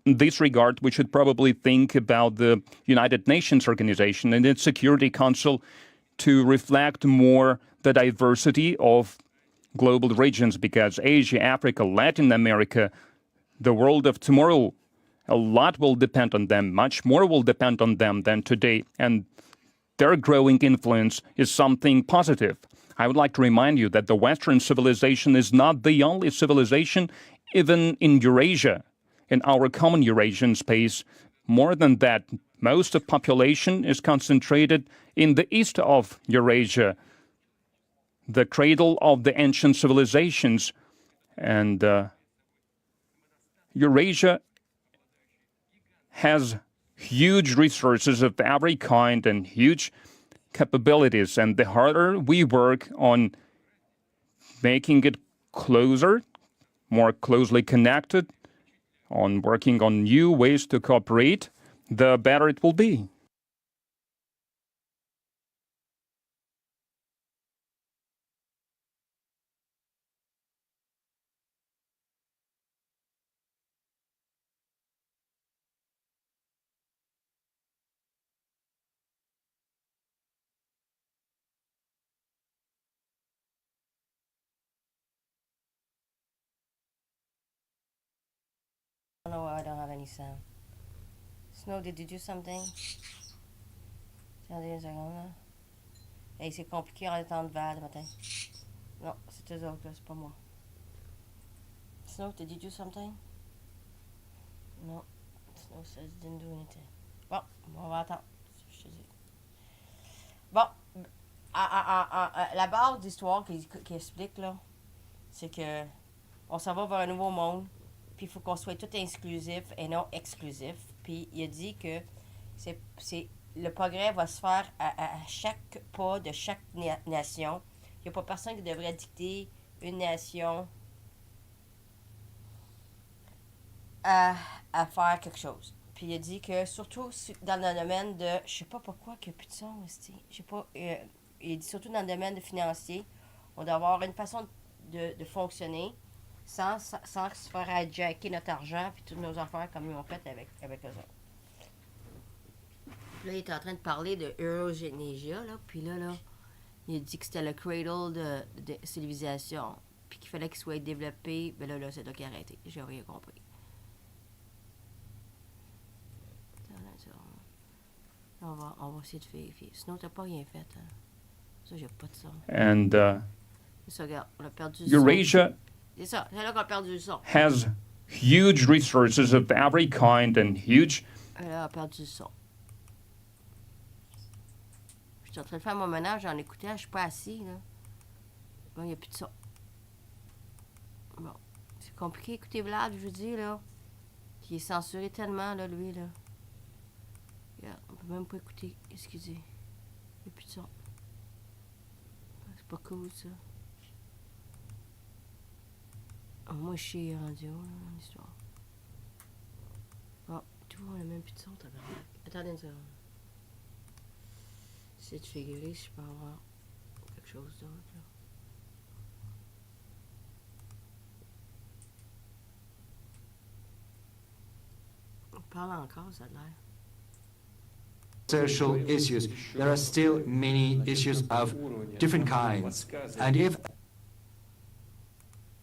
this regard, we should probably think about the United Nations Organization and its Security Council to reflect more the diversity of global regions, because Asia, Africa, Latin America, the world of tomorrow, a lot will depend on them. Much more will depend on them than today. And their growing influence is something positive. I would like to remind you that the Western civilization is not the only civilization, even in Eurasia, in our common Eurasian space. More than that, most of population is concentrated in the east of Eurasia, the cradle of the ancient civilizations. And Eurasia has huge resources of every kind and huge capabilities. And the harder we work on making it closer, more closely connected, on working on new ways to cooperate, the better it will be. I don't know why I don't have any sound. Snow, did you do something? Attendez une seconde, là. Hey, c'est compliqué en temps de Val le matin. Non, c'est eux autres, là, c'est pas moi. Snow, did you do something? No. Snow says didn't do anything. Bon, on va attendre. Je te dis. Bon, la base d'histoire qui explique, là, c'est que on s'en va vers un nouveau monde, puis il faut qu'on soit tout inclusif et non exclusif. Puis il a dit que le progrès va se faire à chaque pas de chaque nation. Il n'y a pas personne qui devrait dicter une nation à faire quelque chose. Puis il a dit que surtout dans le domaine de... Je sais pas pourquoi qu'il n'y a plus de son, je sais pas. Il dit surtout dans le domaine financier, on doit avoir une façon de fonctionner sans se faire hijacker notre argent puis toutes nos affaires comme ils ont fait avec eux autres. Puis là, il est en train de parler de Eurogenesia, là, puis là, il a dit que c'était le cradle de civilisation, puis qu'il fallait qu'il soit développé. Ben là, c'est là qu'il a arrêté. J'ai rien compris. On va essayer de vérifier. Sinon, t'as pas rien fait. Hein. Ça, j'ai pas de son. And ça, regarde, on a perdu Eurasia c'est ça, c'est là qu'on a perdu le son. has huge resources of every kind and huge... Là, on a perdu le son. Je suis en train de faire mon ménage, j'en écoutais, je suis pas assis, là. Bon, il n'y a plus de son. Bon, c'est compliqué. Écoutez, Vlad, je vous dis, là, Puis il est censuré tellement, là, lui, là. Regarde, on peut même pas écouter. Excusez. Il n'y a plus de son. C'est pas cool, ça. Oh, moi, je suis rendu, là, dans l'histoire. Bon, tout le monde n'a même plus de son, tabarnak. Attendez une seconde. J'essaie de figurer si je peux avoir quelque chose d'autre, là. On parle encore, ça a l'air. Social issues. There are still many issues of different kinds. And if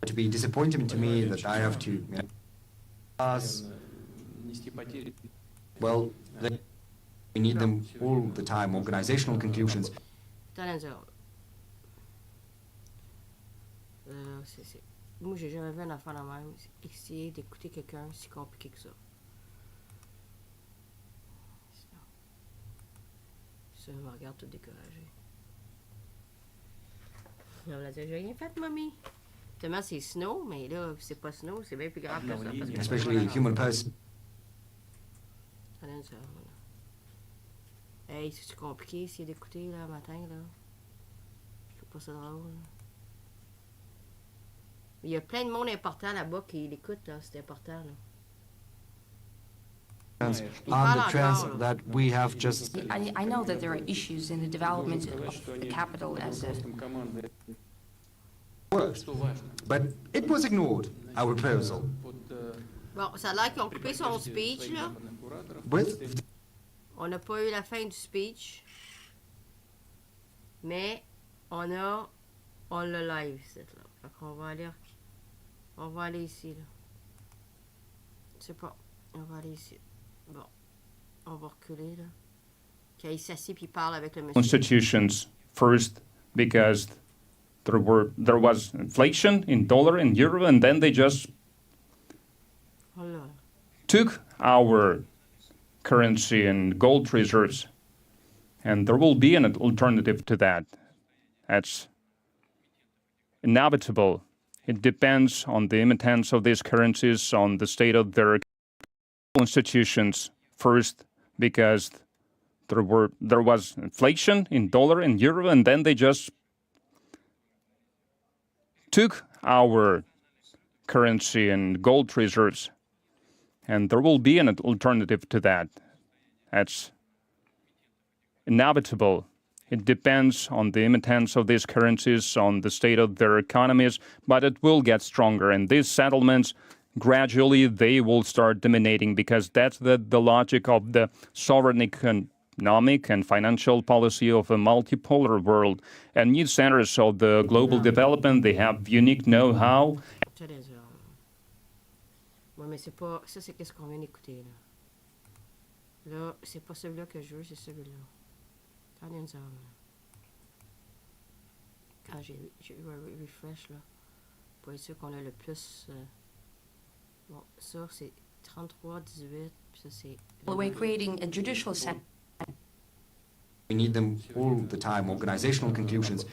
to be disappointing to me that I have to well, we need them all the time, organizational conclusions. Attendez une seconde. Moi, j'ai jamais vu un enfant de même. Essayer d'écouter quelqu'un si compliqué que ça. Ça me regarde tout découragé. On va dire, j'ai rien fait, mamie. Tellement c'est snow, mais là, c'est pas snow, c'est bien plus grave que ça. Parce que Especially human person. Attendez une seconde. Hey, c'est compliqué essayer d'écouter, là, matin, là. Je trouve pas ça drôle, là. Il y a plein de monde important là-bas qui l'écoute, là. C'est important, là. On the trends that we have just... I know that there are issues in the development of the capital as a... worked, but it was ignored, our proposal. Bon, ça a l'air qu'ils ont coupé son speech, là. With On n'a pas eu la fin du speech. Mais on l'a live, cette là. Fait qu'on va aller... On va aller ici, là. Je sais pas. On va aller ici. Bon. On va reculer, là. Qu'il s'assied puis il parle avec le monsieur. Constitutions first, because there was inflation in dollar and euro, and then they just Oh là. took our currency and gold reserves, and there will be an alternative to that. That's inevitable. It depends on the emittance of these currencies, on the state of their institutions first, because there was inflation in dollar and euro, and then they just took our currency and gold reserves, and there will be an alternative to that. That's inevitable. It depends on the emittance of these currencies, on the state of their economies, but it will get stronger. And these settlements, gradually, they will start dominating, because that's the logic of the sovereign economic and financial policy of a multipolar world. And new centers of the global development, they have unique know-how. Oui, mais c'est pas... Ça, c'est qu'est-ce qu'on vient d'écouter, là. Là, c'est pas celui-là que je veux, c'est celui-là. Attendez une seconde, là. Quand j'ai eu un refresh, là, pour être sûr qu'on a le plus... Bon, ça, c'est 33, 18, puis ça, c'est... We're creating a judicial center. we need them all the time, organizational conclusions,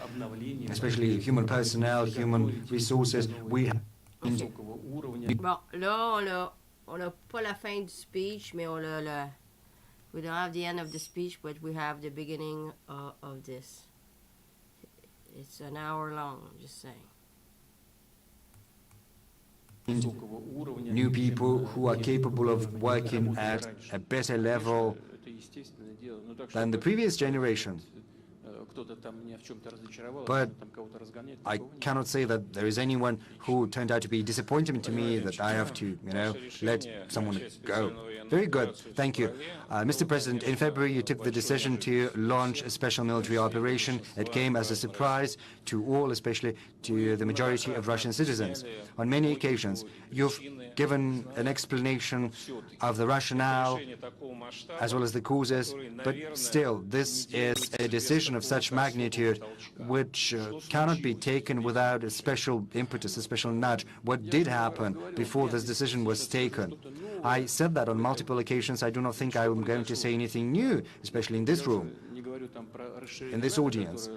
especially human personnel, human resources. We Bon, là, on n'a pas la fin du speech, mais on a le... We don't have the end of the speech, but we have the beginning of this. It's an hour long, I'm just saying. new people who are capable of working at a better level than the previous generation. But I cannot say that there is anyone who turned out to be disappointing to me that I have to, let someone go. Very good, thank you. Mr. President, in February you took the decision to launch a special military operation. It came as a surprise to all, especially to the majority of Russian citizens. On many occasions, you've given an explanation of the rationale as well as the causes, but still, this is a decision of such magnitude which cannot be taken without a special impetus, a special nudge. What did happen before this decision was taken? I said that on multiple occasions. I do not think I am going to say anything new, especially in this room, in this audience.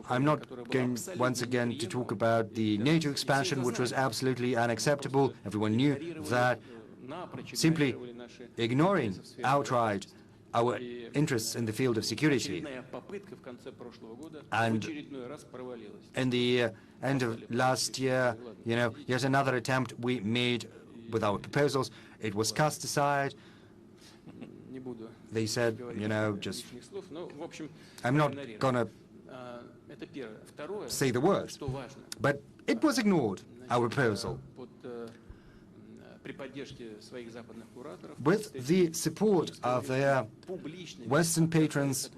I'm not going once again to talk about the NATO expansion, which was absolutely unacceptable. Everyone knew that simply ignoring outright our interests in the field of security. And in the end of last year, yet another attempt we made with our proposals. It was cast aside. They said, just, I'm not gonna say the words, but it was ignored, our proposal. With the support of their Western patrons,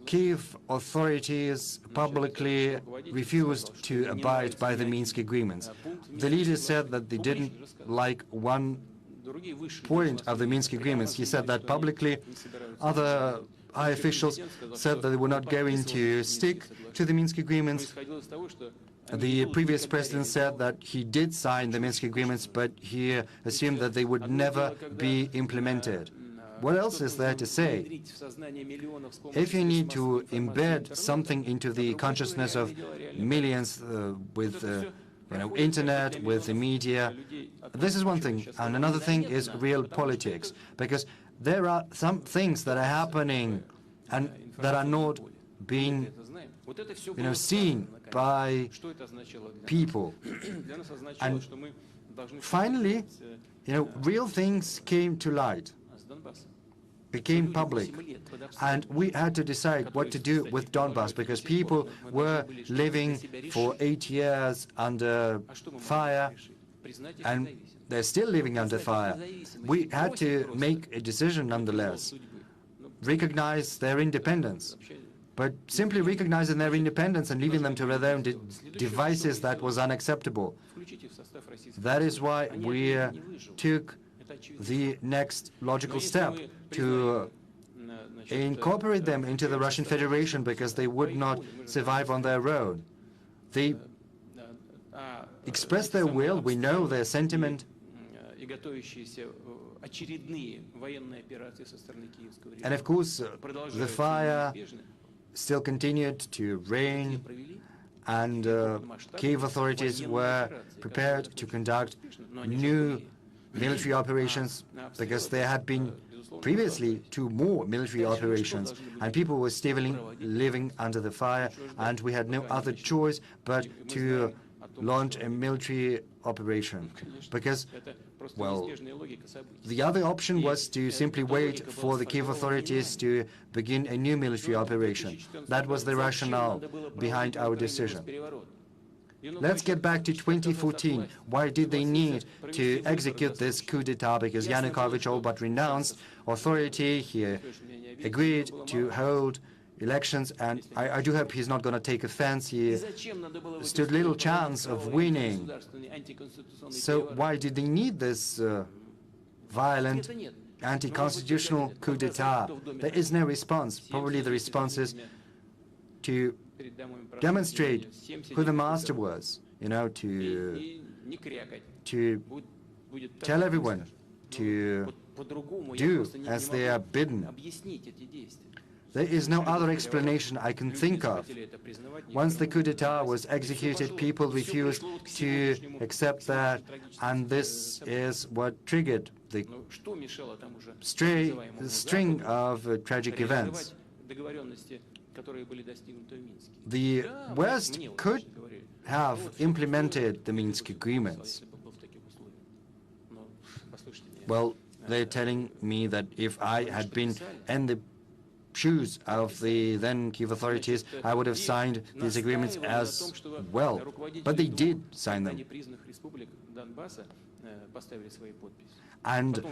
Kiev authorities publicly refused to abide by the Minsk agreements. The leaders said that they didn't like one point of the Minsk agreements. He said that publicly. Other high officials said that they were not going to stick to the Minsk agreements. The previous president said that he did sign the Minsk agreements, but he assumed that they would never be implemented. What else is there to say? If you need to embed something into the consciousness of millions with internet, with the media, this is one thing. And another thing is real politics, because there are some things that are happening and that are not being seen by people. And finally, real things came to light, became public, and we had to decide what to do with Donbass, because people were living for 8 years under fire, and they're still living under fire. We had to make a decision nonetheless, recognize their independence. But simply recognizing their independence and leaving them to their own devices, that was unacceptable. That is why we took the next logical step to incorporate them into the Russian Federation, because they would not survive on their own. They expressed their will, we know their sentiment, and of course the fire still continued to reign, and Kiev authorities were prepared to conduct new military operations, because there had been previously 2 more military operations, and people were still living under the fire, and we had no other choice but to launch a military operation, because, well, the other option was to simply wait for the Kiev authorities to begin a new military operation. That was the rationale behind our decision. Let's get back to 2014. Why did they need to execute this coup d'etat? Because Yanukovych all but renounced authority. He agreed to hold elections, and I do hope he's not going to take offense. He stood little chance of winning. So why did they need this violent, anti-constitutional coup d'etat? There is no response. Probably the response is to demonstrate who the master was, to tell everyone to do as they are bidden. There is no other explanation I can think of. Once the coup d'etat was executed, people refused to accept that, and this is what triggered the string of tragic events. The West could have implemented the Minsk agreements. Well, they're telling me that if I had been in the shoes of the then Kiev authorities, I would have signed these agreements as well. But they did sign them. And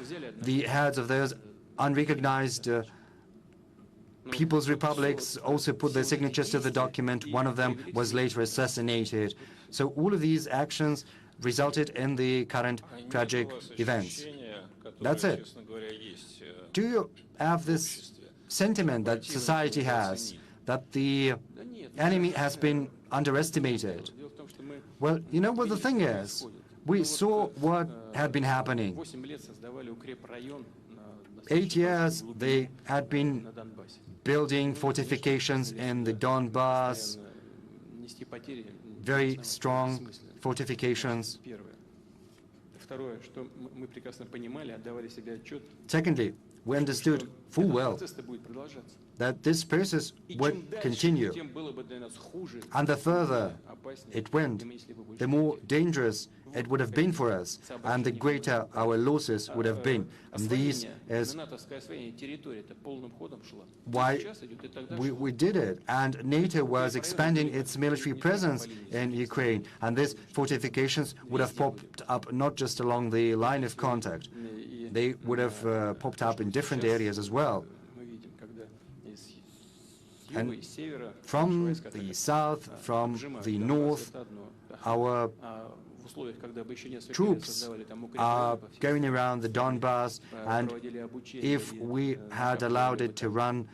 the heads of those unrecognized People's Republics also put their signatures to the document. One of them was later assassinated. So all of these actions resulted in the current tragic events. That's it. Do you have this sentiment that society has, that the enemy has been underestimated? Well, you know what the thing is? We saw what had been happening. 8 years they had been building fortifications in the Donbass, very strong fortifications. Secondly, we understood full well that this process would continue. And the further it went, the more dangerous it would have been for us, and the greater our losses would have been. And this is why we did it. And NATO was expanding its military presence in Ukraine, and these fortifications would have popped up not just along the line of contact. They would have popped up in different areas as well. And from the south, from the north, our troops are going around the Donbass, and if we had allowed it to run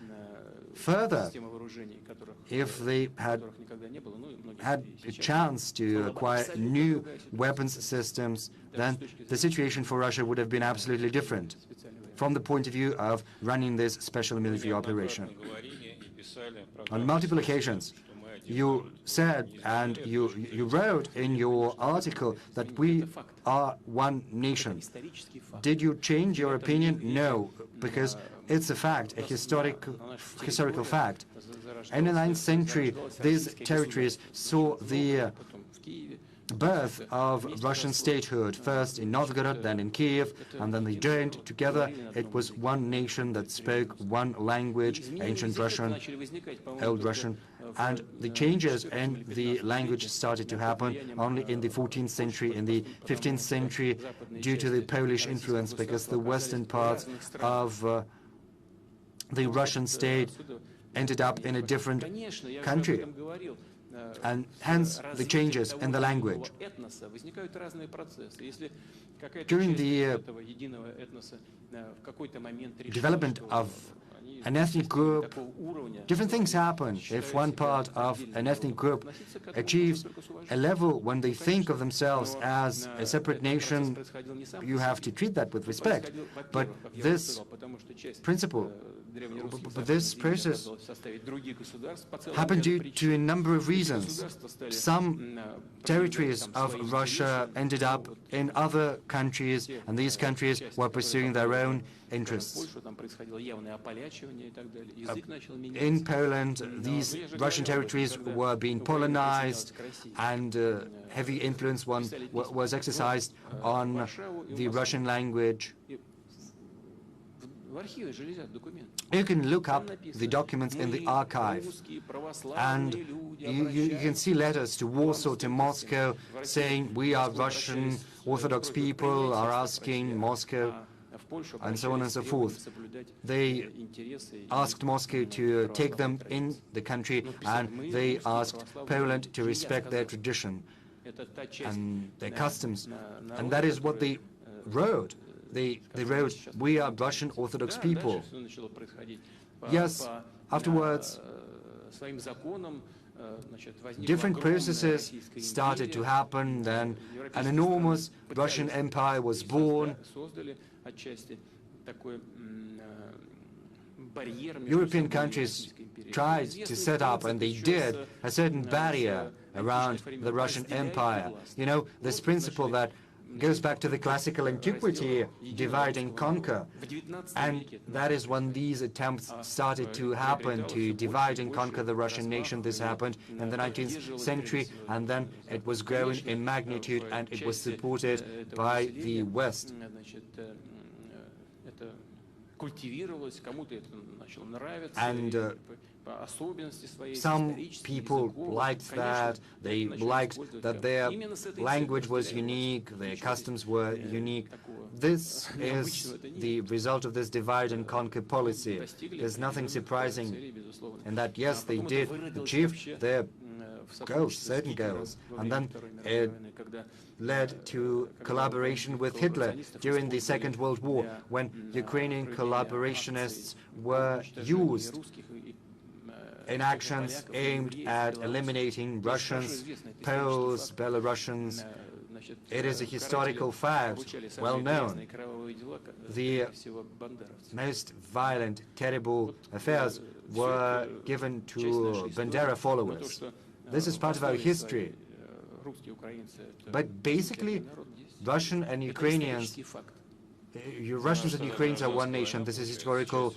further, if they had a chance to acquire new weapons systems, then the situation for Russia would have been absolutely different from the point of view of running this special military operation. On multiple occasions, you said and you wrote in your article that we are one nation. Did you change your opinion? No, because it's a fact, a historical fact. In the 9th century, these territories saw the birth of Russian statehood, first in Novgorod, then in Kiev, and then they joined together. It was one nation that spoke one language, ancient Russian, Old Russian, and the changes in the language started to happen only in the 14th century, in the 15th century, due to the Polish influence, because the western parts of the Russian state ended up in a different country, and hence the changes in the language. During the development of an ethnic group, different things happen. If one part of an ethnic group achieves a level when they think of themselves as a separate nation, you have to treat that with respect. But this principle, this process happened due to a number of reasons. Some territories of Russia ended up in other countries, and these countries were pursuing their own interests. In Poland, these Russian territories were being Polonized, and heavy influence was exercised on the Russian language. You can look up the documents in the archive, and you can see letters to Warsaw, to Moscow, saying we are Russian Orthodox people, are asking Moscow, and so on and so forth. They asked Moscow to take them in the country, and they asked Poland to respect their tradition and their customs. And that is what they wrote. They wrote, we are Russian Orthodox people. Yes, afterwards, different processes started to happen. Then an enormous Russian Empire was born. European countries tried to set up, and they did, a certain barrier around the Russian Empire. You know, this principle that goes back to the classical antiquity, divide and conquer. And that is when these attempts started to happen, to divide and conquer the Russian nation. This happened in the 19th century, and then it was growing in magnitude, and it was supported by the West. And some people liked that. They liked that their language was unique, their customs were unique. This is the result of this divide and conquer policy. There's nothing surprising in that. Yes, they did achieve their goals, certain goals, and then it led to collaboration with Hitler during the Second World War, when Ukrainian collaborationists were used in actions aimed at eliminating Russians, Poles, Belarusians. It is a historical fact, well known. The most violent, terrible affairs were given to Bandera followers. This is part of our history. But basically, Russian and Ukrainians, Russians and Ukrainians are one nation. This is historical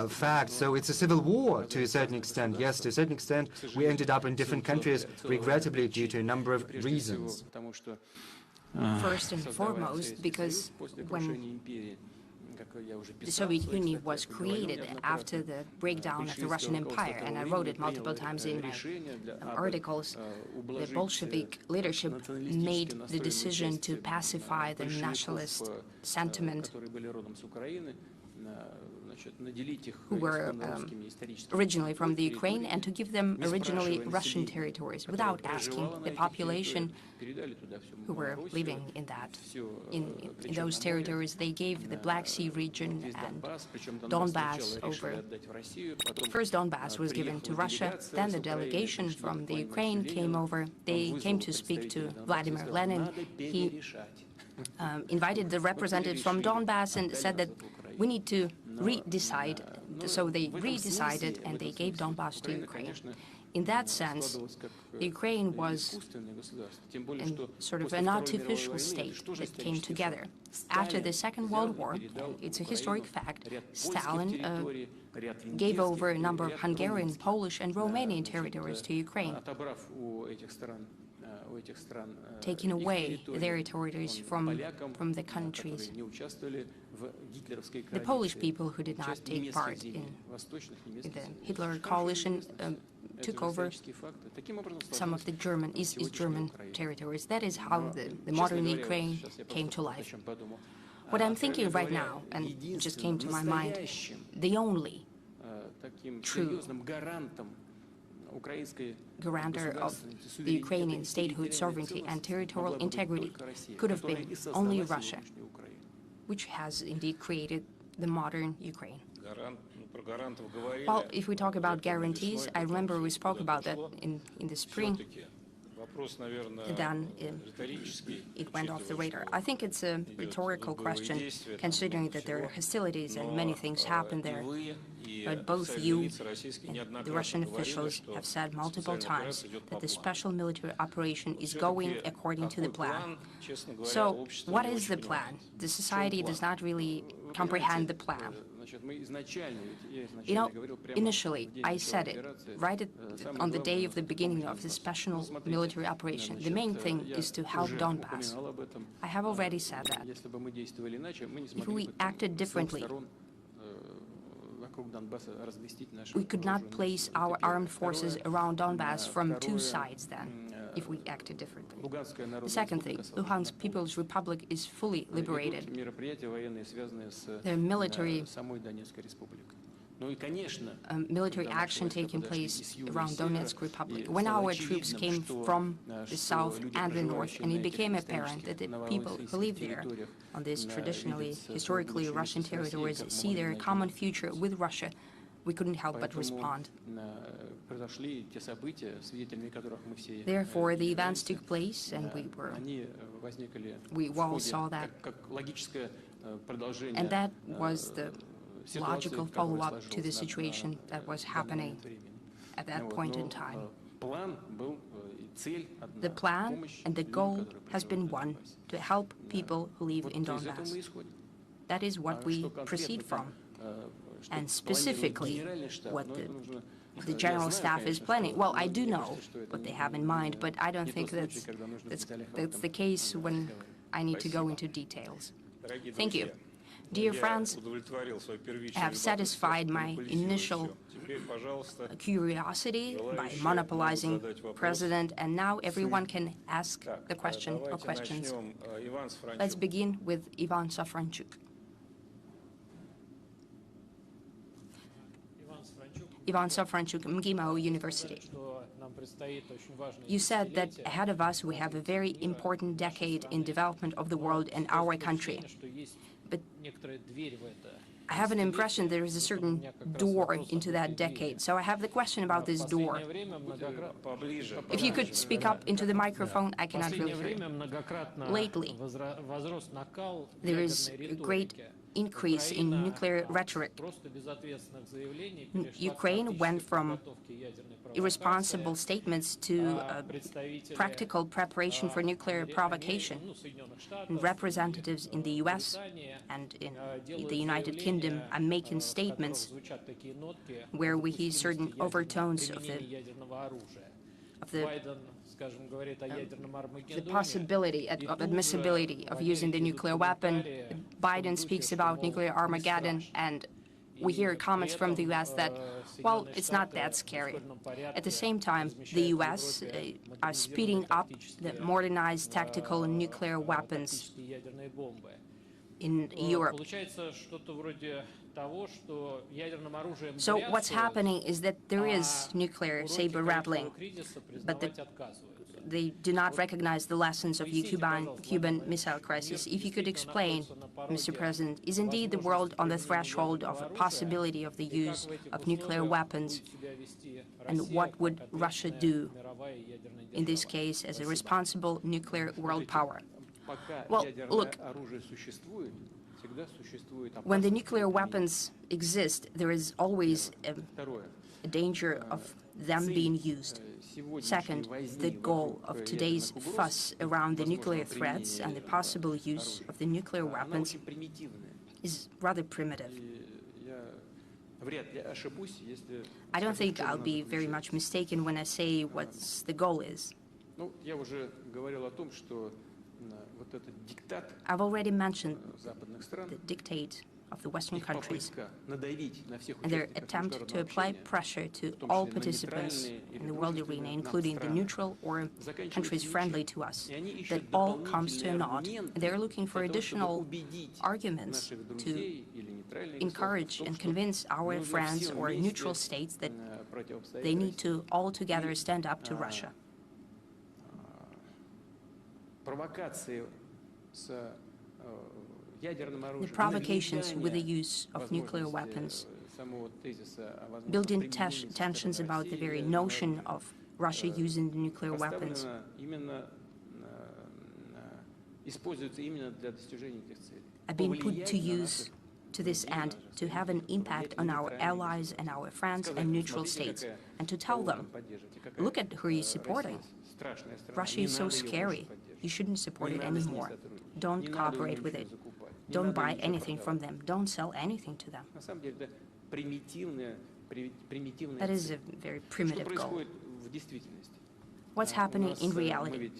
fact. So it's a civil war to a certain extent. Yes, to a certain extent, we ended up in different countries, regrettably, due to a number of reasons. First and foremost, because when the Soviet Union was created after the breakdown of the Russian Empire, and I wrote it multiple times in my articles, the Bolshevik leadership made the decision to pacify the nationalist sentiment who were originally from the Ukraine, and to give them originally Russian territories without asking the population who were living in those territories. They gave the Black Sea region and Donbass over. First Donbass was given to Russia, then the delegation from the Ukraine came over. They came to speak to Vladimir Lenin. He invited the representatives from Donbass and said that we need to re-decide. So they re-decided and they gave Donbass to Ukraine. In that sense, Ukraine was in sort of an artificial state that came together. After the Second World War, it's a historic fact, Stalin gave over a number of Hungarian, Polish, and Romanian territories to Ukraine, taking away their territories from the countries. The Polish people who did not take part in the Hitler coalition took over some of the East German territories. That is how the modern Ukraine came to life. What I'm thinking right now, and it just came to my mind, the only true guarantor of the Ukrainian statehood, sovereignty, and territorial integrity could have been only Russia, which has indeed created the modern Ukraine. Well, if we talk about guarantees, I remember we spoke about that in the spring. Then it went off the radar. I think it's a rhetorical question, considering that there are hostilities and many things happen there. But both you and the Russian officials have said multiple times that the special military operation is going according to the plan. So what is the plan? The society does not really comprehend the plan. You know, initially, I said it, on the day of the beginning of the special military operation. The main thing is to help Donbass. I have already said that. If we acted differently, we could not place our armed forces around Donbass from two sides then, if we acted differently. The second thing, Luhansk People's Republic is fully liberated. The military action taking place around Donetsk Republic. When our troops came from the south and the north, and it became apparent that the people who live there on these traditionally, historically Russian territories see their common future with Russia, we couldn't help but respond. Therefore, the events took place, and we all saw that. And that was the logical follow-up to the situation that was happening at that point in time. The plan and the goal has been one, to help people who live in Donbass. That is what we proceed from, and specifically what the General Staff is planning. Well, I do know what they have in mind, but I don't think that's the case when I need to go into details. Thank you. Dear friends, I have satisfied my initial curiosity by monopolizing President, and now everyone can ask the question or questions. Let's begin with Ivan Safranchuk. Ivan Safranchuk, MGIMO University. You said that ahead of us we have a very important decade in development of the world and our country. But I have an impression there is a certain door into that decade. So I have the question about this door. If you could speak up into the microphone, I cannot really hear you. Lately, there is a great increase in nuclear rhetoric. Ukraine went from irresponsible statements to practical preparation for nuclear provocation. And representatives in the US and in the United Kingdom are making statements where we hear certain overtones of the possibility of admissibility of using the nuclear weapon. Biden speaks about nuclear Armageddon, and we hear comments from the US that, well, it's not that scary. At the same time, the US are speeding up the modernized tactical nuclear weapons in Europe. So what's happening is that there is nuclear saber rattling, but they do not recognize the lessons of the Cuban Missile Crisis. If you could explain, Mr. President, is indeed the world on the threshold of a possibility of the use of nuclear weapons, and what would Russia do in this case as a responsible nuclear world power? Well, look, when the nuclear weapons exist, there is always a danger of them being used. Second, the goal of today's fuss around the nuclear threats and the possible use of the nuclear weapons is rather primitive. I don't think I'll be very much mistaken when I say what the goal is. I've already mentioned the dictate of the Western countries and their attempt to apply pressure to all participants in the world arena, including the neutral or countries friendly to us, that all comes to a naught. They're looking for additional arguments to encourage and convince our friends or neutral states that they need to all together stand up to Russia. The provocations with the use of nuclear weapons, building tensions about the very notion of Russia using the nuclear weapons, are being put to use to this end to have an impact on our allies and our friends and neutral states, and to tell them, look at who you're supporting. Russia is so scary. You shouldn't support it anymore. Don't cooperate with it. Don't buy anything from them. Don't sell anything to them. That is a very primitive goal. What's happening in reality?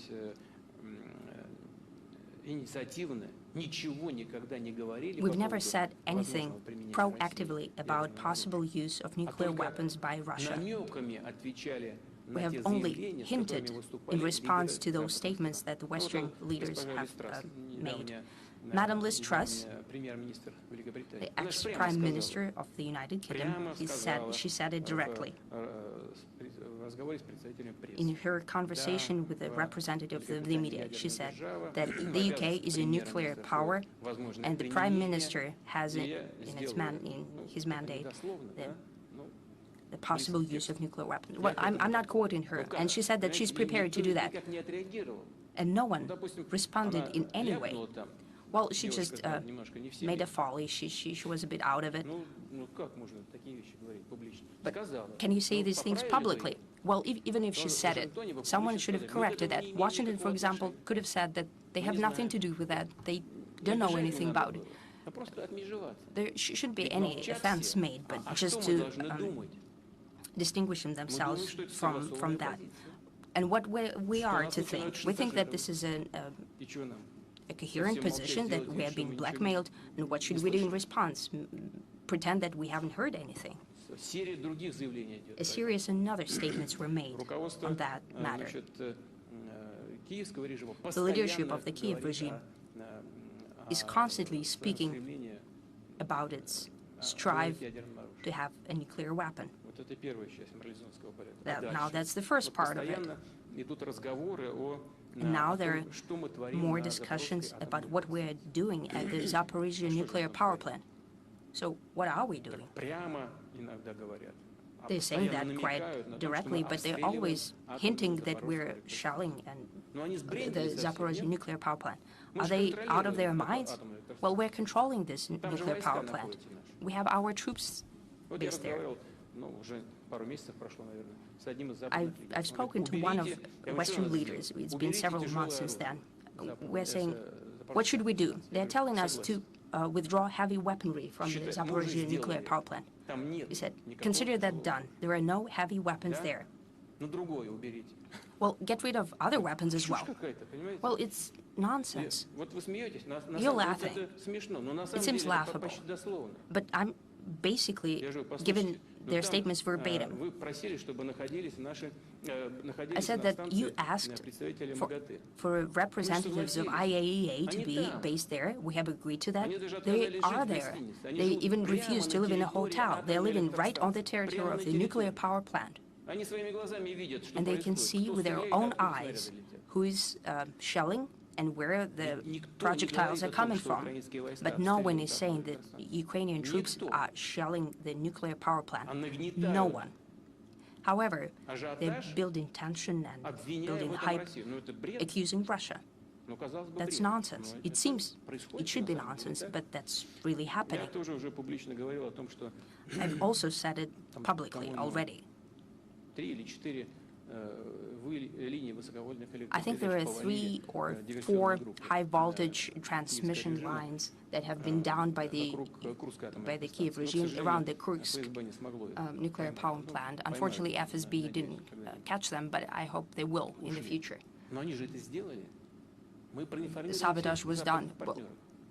We've never said anything proactively about possible use of nuclear weapons by Russia. We have only hinted in response to those statements that the Western leaders have made. Madam Liz Truss, the ex-Prime Minister of the United Kingdom, she said it directly in her conversation with a representative of the media. She said that the UK is a nuclear power, and the Prime Minister has in his mandate the possible use of nuclear weapons. Well, I'm not quoting her, and she said that she's prepared to do that. And no one responded in any way. Well, she just made a folly. She was a bit out of it. But can you say these things publicly? Well, even if she said it, someone should have corrected that. Washington, for example, could have said that they have nothing to do with that. They don't know anything about it. There shouldn't be any offense made, but just to distinguish themselves from that. And what we are to think, we think that this is a coherent position, that we are being blackmailed, and what should we do in response? Pretend that we haven't heard anything. A series of other statements were made on that matter. The leadership of the Kiev regime is constantly speaking about its strive to have a nuclear weapon. Now that's the first part of it. And now there are more discussions about what we're doing at the Zaporizhzhia nuclear power plant. So what are we doing? They're saying that quite directly, but they're always hinting that we're shelling the Zaporozhye nuclear power plant. Are they out of their minds? Well, we're controlling this nuclear power plant. We have our troops based there. I've spoken to one of Western leaders. It's been several months since then. We're saying, what should we do? They're telling us to withdraw heavy weaponry from the Zaporozhye nuclear power plant. He said, consider that done. There are no heavy weapons there. Well, get rid of other weapons as well. Well, it's nonsense. You're laughing. It seems laughable. But I'm basically giving their statements verbatim. I said that you asked for representatives of IAEA to be based there. We have agreed to that. They are there. They even refuse to live in a hotel. They're living right on the territory of the nuclear power plant. And they can see with their own eyes who is shelling and where the projectiles are coming from. But no one is saying that Ukrainian troops are shelling the nuclear power plant. No one. However, they're building tension and building hype, accusing Russia. That's nonsense. It seems it should be nonsense, but that's really happening. I've also said it publicly already. I think there are 3 or 4 high-voltage transmission lines that have been down by the Kiev regime around the Kursk nuclear power plant. Unfortunately, FSB didn't catch them, but I hope they will in the future. The sabotage was done. Well,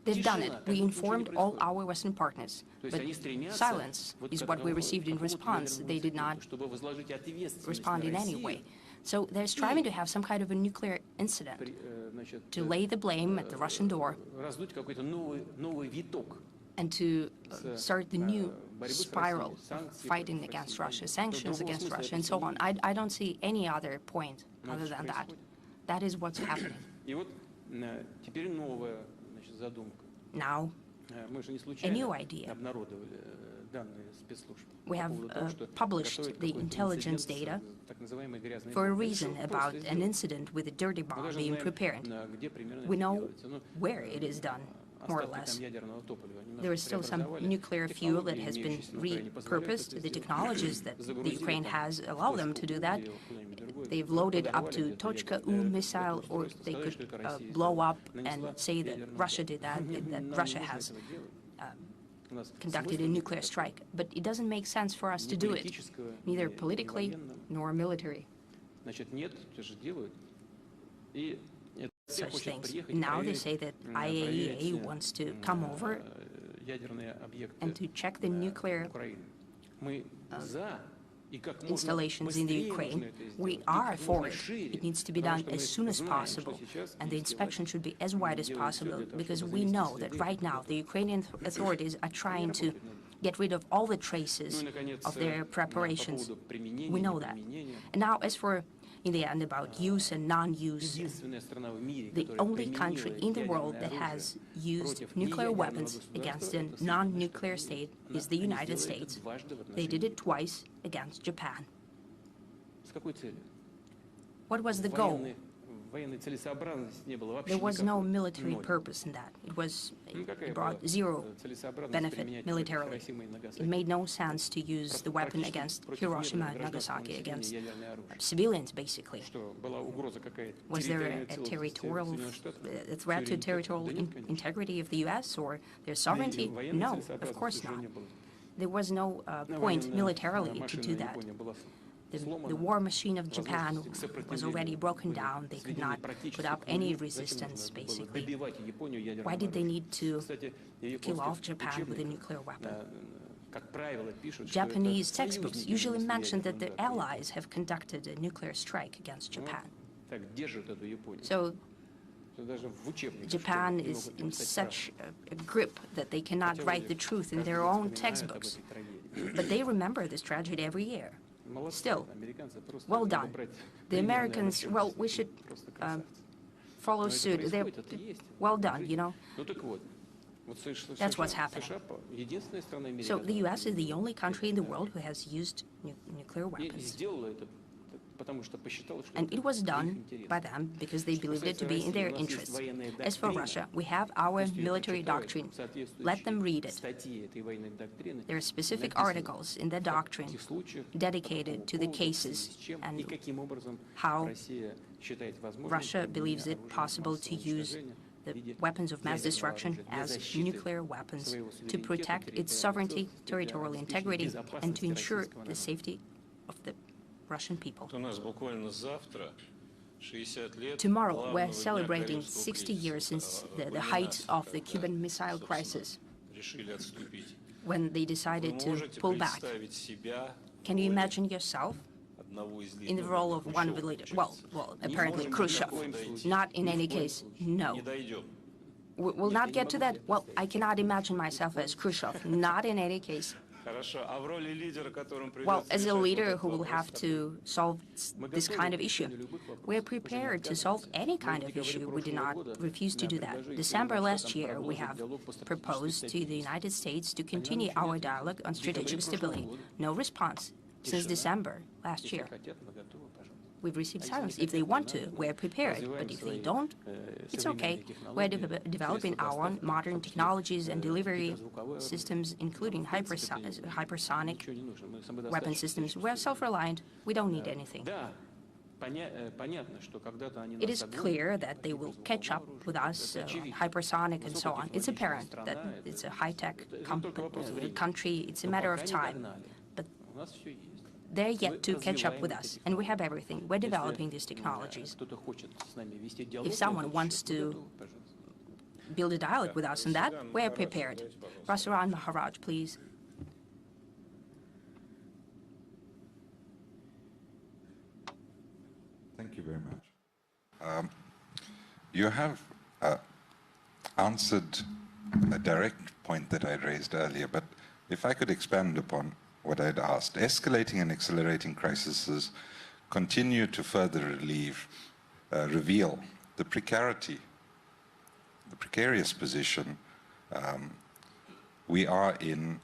they've done it. We informed all our Western partners, but silence is what we received in response. They did not respond in any way. So they're striving to have some kind of a nuclear incident, to lay the blame at the Russian door, and to start the new spiral of fighting against Russia, sanctions against Russia, and so on. I don't see any other point other than that. That is what's happening. Now, a new idea. We have published the intelligence data for a reason about an incident with a dirty bomb being prepared. We know where it is done, more or less. There is still some nuclear fuel that has been repurposed. The technologies that the Ukraine has allow them to do that. They've loaded up to Tochka-U missile, or they could blow up and say that Russia did that, that Russia has conducted a nuclear strike. But it doesn't make sense for us to do it, neither politically nor military. Such things. Now they say that IAEA wants to come over and to check the nuclear installations in the Ukraine. We are for it. It needs to be done as soon as possible, and the inspection should be as wide as possible, because we know that right now the Ukrainian authorities are trying to get rid of all the traces of their preparations. We know that. And now, as for, in the end, about use and non-use, the only country in the world that has used nuclear weapons against a non-nuclear state is the United States. They did it twice against Japan. What was the goal? There was no military purpose in that. It brought zero benefit militarily. It made no sense to use the weapon against Hiroshima and Nagasaki, against civilians, basically. Was there a territorial threat to territorial integrity of the U.S. or their sovereignty? No, of course not. There was no point militarily to do that. The war machine of Japan was already broken down. They could not put up any resistance, basically. Why did they need to kill off Japan with a nuclear weapon? Japanese textbooks usually mention that the Allies have conducted a nuclear strike against Japan. So Japan is in such a grip that they cannot write the truth in their own textbooks. But they remember this tragedy every year. Still, well done. The Americans, well, we should follow suit. They're well done, you know. That's what's happening. So the U.S. is the only country in the world who has used nuclear weapons. And it was done by them because they believed it to be in their interests. As for Russia, we have our military doctrine. Let them read it. There are specific articles in the doctrine dedicated to the cases and how Russia believes it possible to use the weapons of mass destruction as nuclear weapons to protect its sovereignty, territorial integrity, and to ensure the safety of the Russian people. Tomorrow, we're celebrating 60 years since the height of the Cuban Missile Crisis, when they decided to pull back. Can you imagine yourself in the role of one of the leaders? Well, apparently Khrushchev. Not in any case, no. We'll not get to that. Well, I cannot imagine myself as Khrushchev. Not in any case. Well, as a leader who will have to solve this kind of issue, we're prepared to solve any kind of issue. We do not refuse to do that. December last year, we have proposed to the United States to continue our dialogue on strategic stability. No response since December last year. We've received silence. If they want to, we're prepared. But if they don't, it's okay. We're developing our own modern technologies and delivery systems, including hypersonic weapon systems. We're self-reliant. We don't need anything. It is clear that they will catch up with us, hypersonic and so on. It's apparent that it's a high-tech country. It's a matter of time. But they're yet to catch up with us, and we have everything. We're developing these technologies. If someone wants to build a dialogue with us on that, we're prepared. Rasuran Maharaj, please. Thank you very much. You have answered a direct point that I raised earlier, but if I could expand upon what I'd asked. Escalating and accelerating crises continue to further reveal the precarity, the precarious position we are in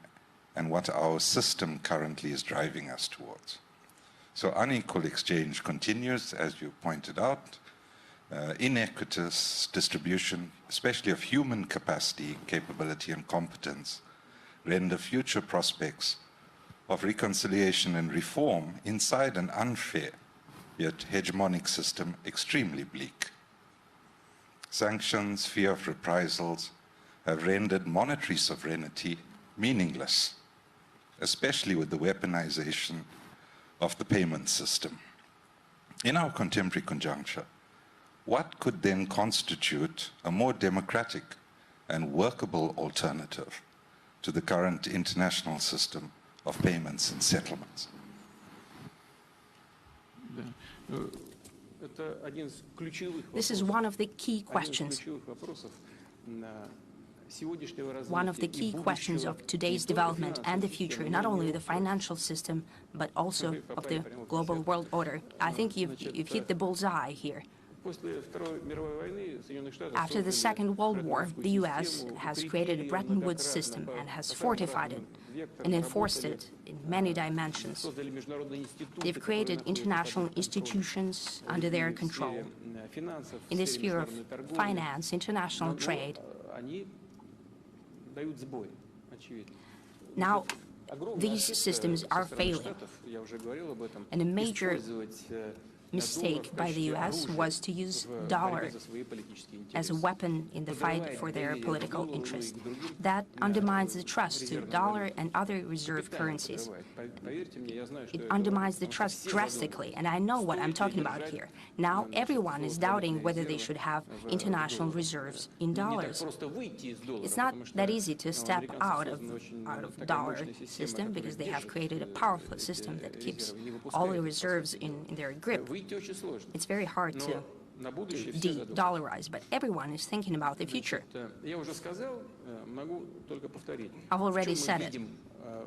and what our system currently is driving us towards. So unequal exchange continues, as you pointed out, inequitous distribution, especially of human capacity, capability and competence, render future prospects of reconciliation and reform inside an unfair yet hegemonic system extremely bleak. Sanctions, fear of reprisals have rendered monetary sovereignty meaningless, especially with the weaponization of the payment system. In our contemporary conjuncture, what could then constitute a more democratic and workable alternative to the current international system of payments and settlements? This is one of the key questions. One of the key questions of today's development and the future, not only the financial system, but also of the global world order. I think you've hit the bullseye here. After the Second World War, the U.S. has created a Bretton Woods system and has fortified it and enforced it in many dimensions. They've created international institutions under their control. In the sphere of finance, international trade, now these systems are failing. And a major mistake by the U.S. was to use dollar as a weapon in the fight for their political interest. That undermines the trust to dollar and other reserve currencies. It undermines the trust drastically, and I know what I'm talking about here. Now everyone is doubting whether they should have international reserves in dollars. It's not that easy to step out of the dollar system because they have created a powerful system that keeps all the reserves in their grip. It's very hard to de-dollarize, but everyone is thinking about the future. I've already said it.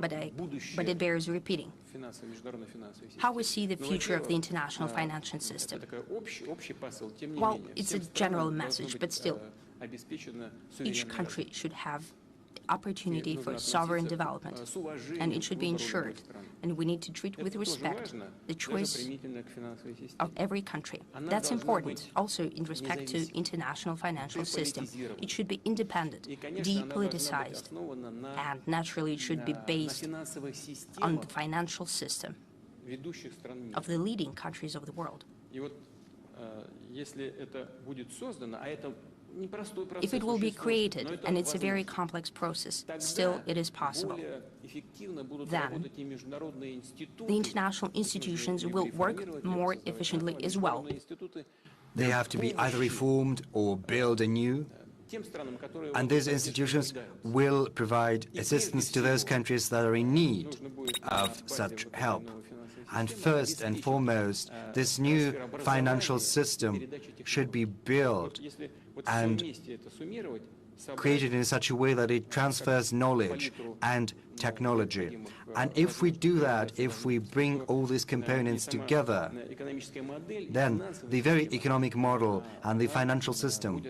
but it bears repeating. How we see the future of the international financial system. Well, it's a general message, but still, each country should have opportunity for sovereign development, and it should be ensured. And we need to treat with respect the choice of every country. That's important. Also, in respect to international financial system, it should be independent, depoliticized, and naturally it should be based on the financial system of the leading countries of the world. If it will be created, and it's a very complex process, still it is possible, then the international institutions will work more efficiently as well. They have to be either reformed or built anew, and these institutions will provide assistance to those countries that are in need of such help. And first and foremost, this new financial system should be built and created in such a way that it transfers knowledge and technology. And if we do that, if we bring all these components together, then the very economic model and the financial system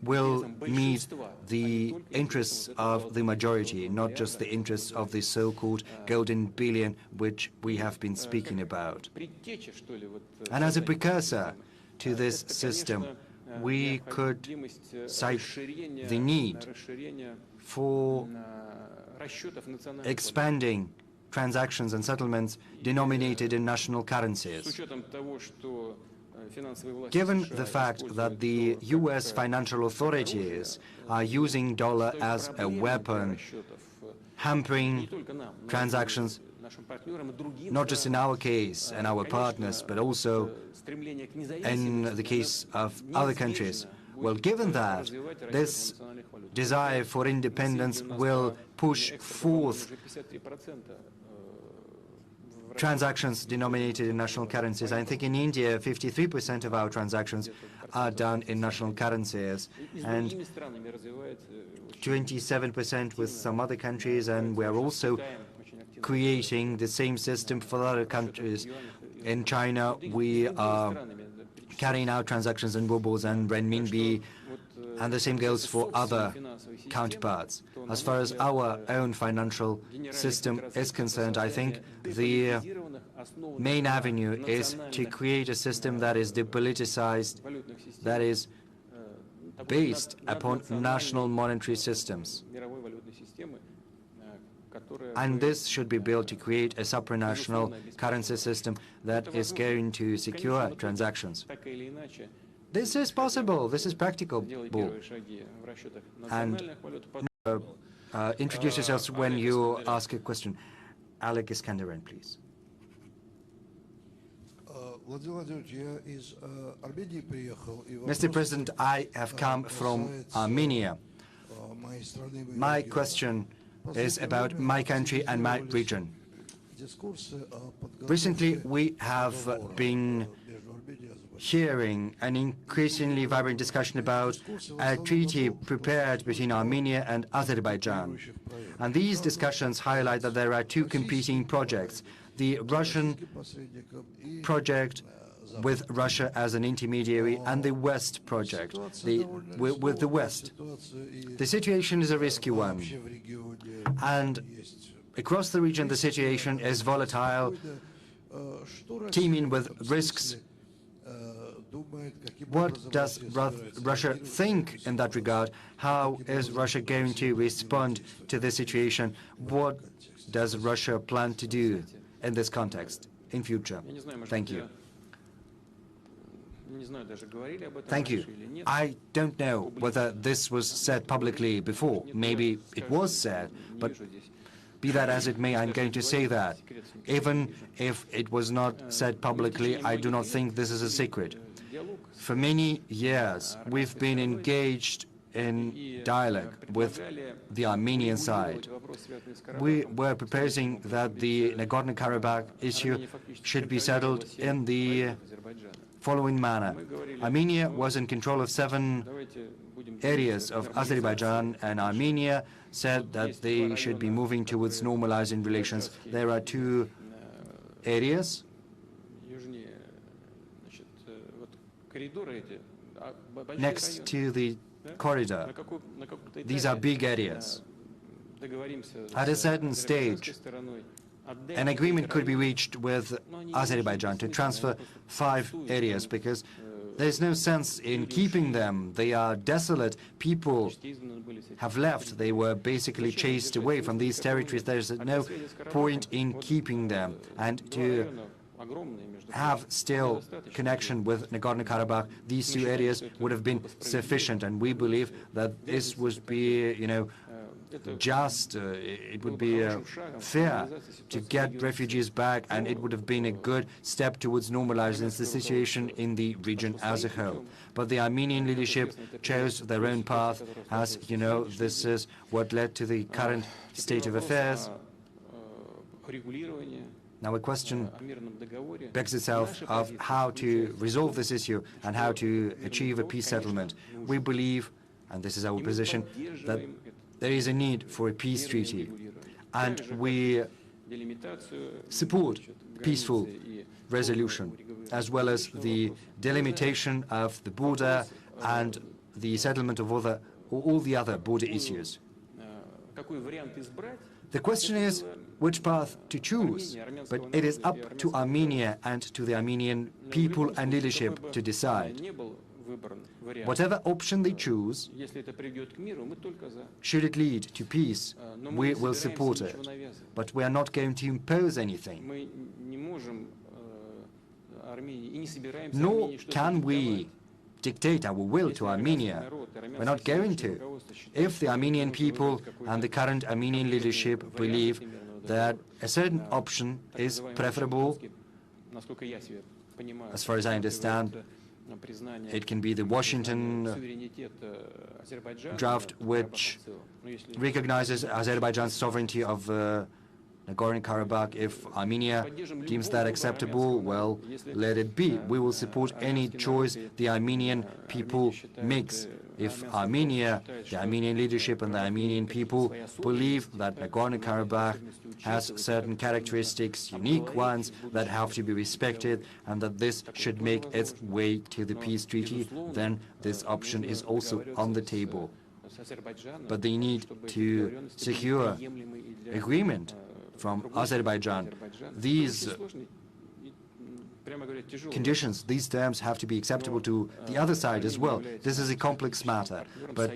will meet the interests of the majority, not just the interests of the so-called golden billion, which we have been speaking about. And as a precursor to this system, we could cite the need for expanding transactions and settlements denominated in national currencies. Given the fact that the U.S. financial authorities are using dollar as a weapon, hampering transactions, not just in our case and our partners, but also in the case of other countries. Well, given that, this desire for independence will push forth transactions denominated in national currencies. I think in India, 53% of our transactions are done in national currencies, and 27% with some other countries, and we're also creating the same system for other countries. In China, we are carrying out transactions in rubles and renminbi, and the same goes for other counterparts. As far as our own financial system is concerned, I think the main avenue is to create a system that is depoliticized, that is based upon national monetary systems. And this should be built to create a supranational currency system that is going to secure transactions. This is possible. This is practicable. And introduce yourselves when you ask a question. Alec Iskandaran, please. Mr. President, I have come from Armenia. My question is about my country and my region. Recently, we have been hearing an increasingly vibrant discussion about a treaty prepared between Armenia and Azerbaijan. And these discussions highlight that there are two competing projects: the Russian project with Russia as an intermediary and the West project with the West. The situation is a risky one, and across the region the situation is volatile, teeming with risks. What does Russia think in that regard? How is Russia going to respond to this situation? What does Russia plan to do in this context in future? Thank you. Thank you. I don't know whether this was said publicly before. Maybe it was said, but be that as it may, I'm going to say that. Even if it was not said publicly, I do not think this is a secret. For many years, we've been engaged in dialogue with the Armenian side. We were proposing that the Nagorno-Karabakh issue should be settled in the following manner. Armenia was in control of 7 areas of Azerbaijan, and Armenia said that they should be moving towards normalizing relations. There are 2 areas. Next to the corridor. These are big areas. At a certain stage, an agreement could be reached with Azerbaijan to transfer 5 areas, because there's no sense in keeping them. They are desolate. People have left. They were basically chased away from these territories. There's no point in keeping them. And to have still connection with Nagorno-Karabakh, these 2 areas would have been sufficient, and we believe that this would be, just, it would be fair to get refugees back, and it would have been a good step towards normalizing the situation in the region as a whole. But the Armenian leadership chose their own path. As you know, this is what led to the current state of affairs. Now a question begs itself of how to resolve this issue and how to achieve a peace settlement. We believe, and this is our position, that there is a need for a peace treaty, and we support peaceful resolution, as well as the delimitation of the border and the settlement of all the other border issues. The question is which path to choose, but it is up to Armenia and to the Armenian people and leadership to decide. Whatever option they choose, should it lead to peace, we will support it. But we are not going to impose anything. Nor can we dictate our will to Armenia. We're not going to. If the Armenian people and the current Armenian leadership believe that a certain option is preferable, as far as I understand, it can be the Washington draft, which recognizes Azerbaijan's sovereignty of Nagorno-Karabakh. If Armenia deems that acceptable, well, let it be. We will support any choice the Armenian people makes. If Armenia, the Armenian leadership and the Armenian people believe that Nagorno-Karabakh has certain characteristics, unique ones, that have to be respected, and that this should make its way to the peace treaty, then this option is also on the table. But they need to secure agreement from Azerbaijan. These conditions, these terms have to be acceptable to the other side as well. This is a complex matter. But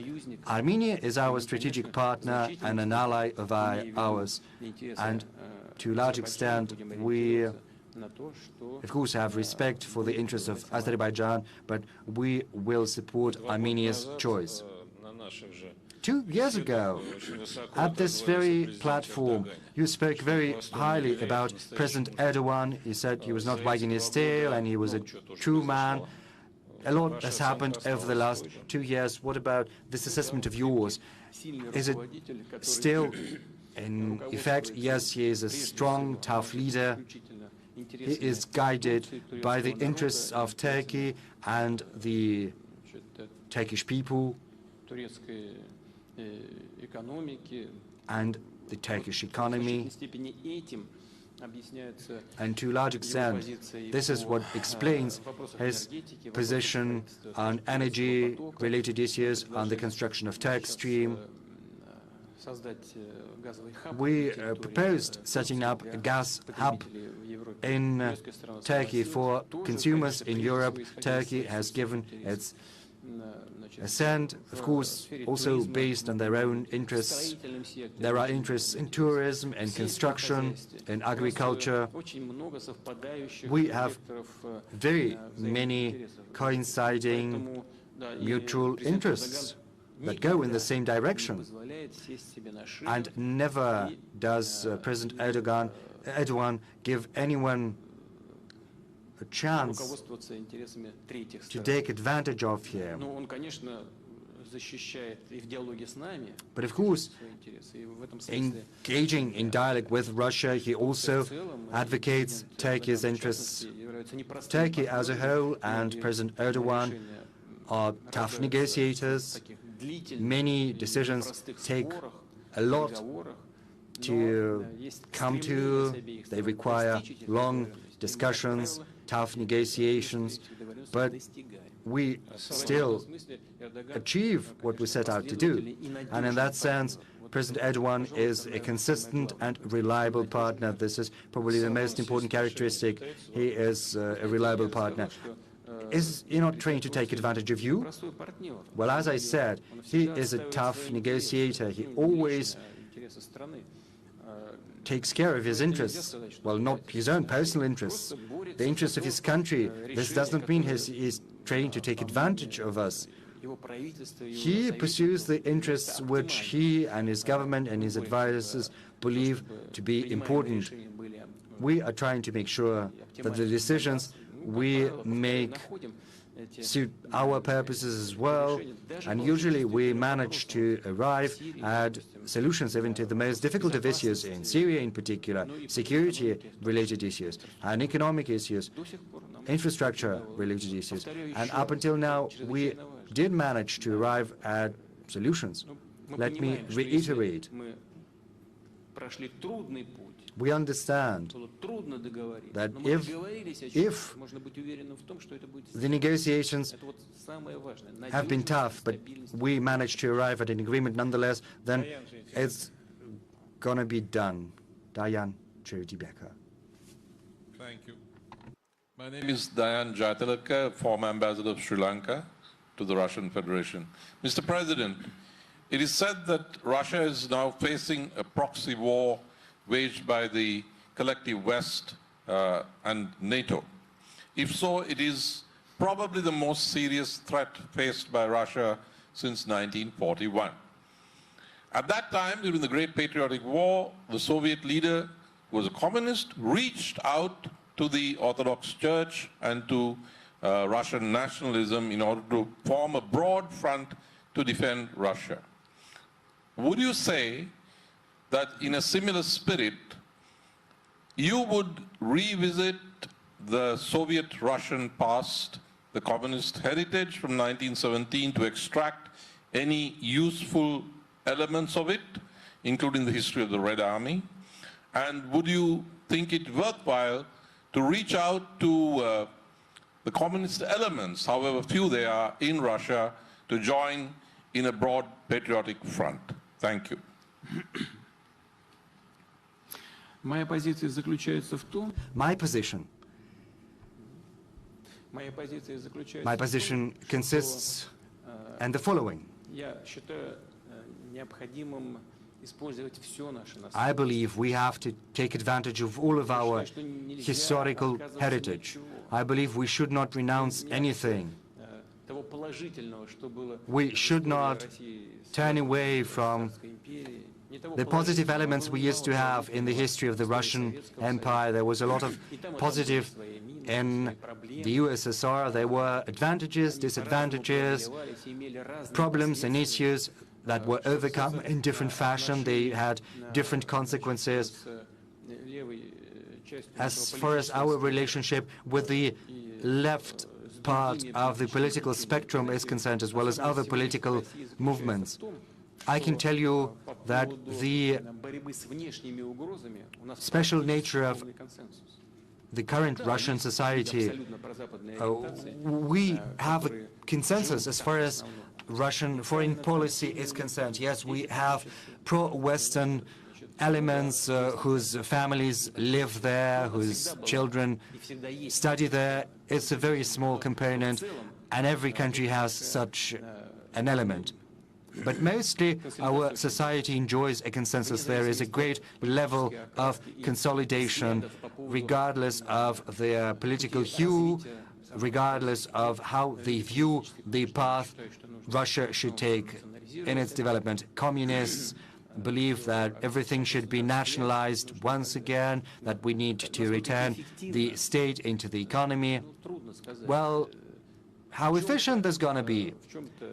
Armenia is our strategic partner and an ally of ours. And to a large extent, we, of course, have respect for the interests of Azerbaijan, but we will support Armenia's choice. 2 years ago, at this very platform, you spoke very highly about President Erdogan. You said he was not wagging his tail and he was a true man. A lot has happened over the last 2 years. What about this assessment of yours? Is it still in effect? Yes, he is a strong, tough leader. He is guided by the interests of Turkey and the Turkish people and the Turkish economy. And to a large extent, this is what explains his position on energy-related issues, on the construction of Turk Stream. We proposed setting up a gas hub in Turkey for consumers in Europe. Turkey has given its assent, of course, also based on their own interests. There are interests in tourism, in construction, in agriculture. We have very many coinciding mutual interests that go in the same direction. And never does President Erdogan give anyone a chance to take advantage of him. But of course, engaging in dialogue with Russia, he also advocates Turkey's interests. Turkey as a whole and President Erdogan are tough negotiators. Many decisions take a lot to come to. They require long discussions, tough negotiations, but we still achieve what we set out to do. And in that sense, President Erdogan is a consistent and reliable partner. This is probably the most important characteristic. He is a reliable partner. Is he not trying to take advantage of you? Well, as I said, he is a tough negotiator. He always takes care of his interests. Well, not his own personal interests, the interests of his country. This doesn't mean he's trying to take advantage of us. He pursues the interests which he and his government and his advisors believe to be important. We are trying to make sure that the decisions we make suit our purposes as well, and usually we manage to arrive at solutions even to the most difficult of issues, in Syria in particular, security-related issues, and economic issues, infrastructure-related issues. And up until now, we did manage to arrive at solutions. Let me reiterate. We understand that if the negotiations have been tough, but we managed to arrive at an agreement nonetheless, then it's going to be done. Dayan Charity-Becker. Thank you. My name is Dayan Jaitilaka, former ambassador of Sri Lanka to the Russian Federation. Mr. President, it is said that Russia is now facing a proxy war waged by the collective West and NATO. If so, it is probably the most serious threat faced by Russia since 1941. At that time, during the Great Patriotic War, the Soviet leader, who was a communist, reached out to the Orthodox Church and to Russian nationalism in order to form a broad front to defend Russia. Would you say that in a similar spirit, you would revisit the Soviet-Russian past, the communist heritage from 1917, to extract any useful elements of it, including the history of the Red Army? And would you think it worthwhile to reach out to the communist elements, however few they are in Russia, to join in a broad patriotic front? Thank you. My position consists in the following. I believe we have to take advantage of all of our historical heritage. I believe we should not renounce anything. We should not turn away from the positive elements we used to have in the history of the Russian Empire. There was a lot of positive in the USSR. There were advantages, disadvantages, problems and issues that were overcome in different fashion. They had different consequences. As far as our relationship with the left part of the political spectrum is concerned, as well as other political movements, I can tell you that the special nature of the current Russian society, we have a consensus as far as Russian foreign policy is concerned. Yes, we have pro-Western elements whose families live there, whose children study there. It's a very small component, and every country has such an element. But mostly our society enjoys a consensus. There is a great level of consolidation, regardless of their political hue, regardless of how they view the path Russia should take in its development. Communists believe that everything should be nationalized once again, that we need to return the state into the economy. Well, how efficient that's going to be,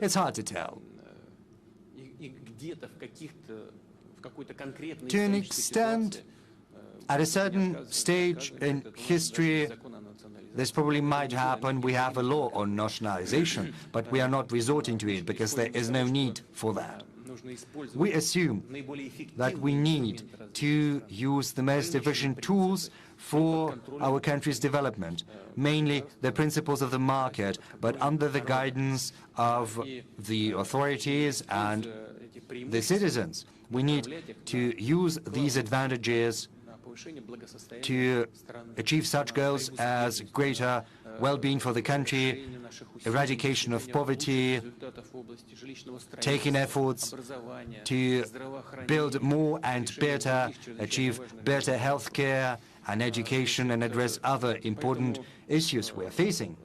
it's hard to tell. To an extent, at a certain stage in history, this probably might happen. We have a law on nationalization, but we are not resorting to it because there is no need for that. We assume that we need to use the most efficient tools for our country's development, mainly the principles of the market, but under the guidance of the authorities and the citizens. We need to use these advantages to achieve such goals as greater well-being for the country, eradication of poverty, taking efforts to build more and better, achieve better health care and education, and address other important issues we are facing.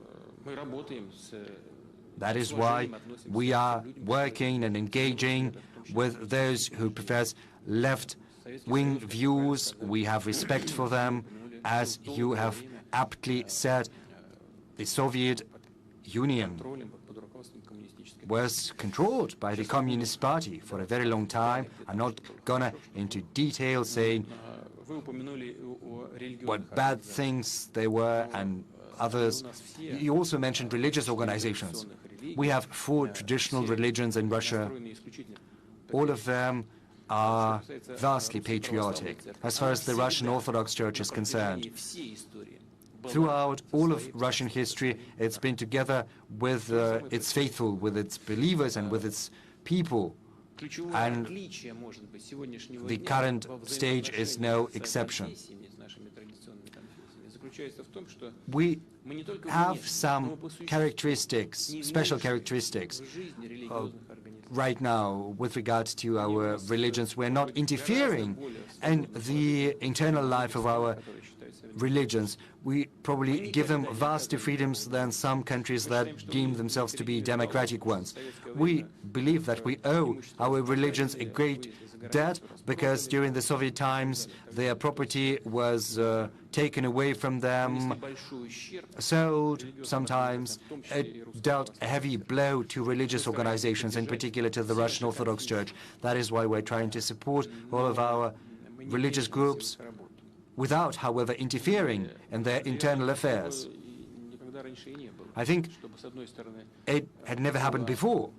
That is why we are working and engaging with those who profess left-wing views. We have respect for them. As you have aptly said, the Soviet Union was controlled by the Communist Party for a very long time. I'm not gonna into detail saying what bad things they were and others. You also mentioned religious organizations. We have 4 traditional religions in Russia. All of them are vastly patriotic. As far as the Russian Orthodox Church is concerned, throughout all of Russian history, it's been together with its faithful, with its believers and with its people. And the current stage is no exception. We have some characteristics, special characteristics right now with regard to our religions. We're not interfering in the internal life of our religions. We probably give them vaster freedoms than some countries that deem themselves to be democratic ones. We believe that we owe our religions a great debt because during the Soviet times their property was taken away from them, sold sometimes. It dealt a heavy blow to religious organizations, in particular to the Russian Orthodox Church. That is why we're trying to support all of our religious groups without, however, interfering in their internal affairs. I think it had never happened before.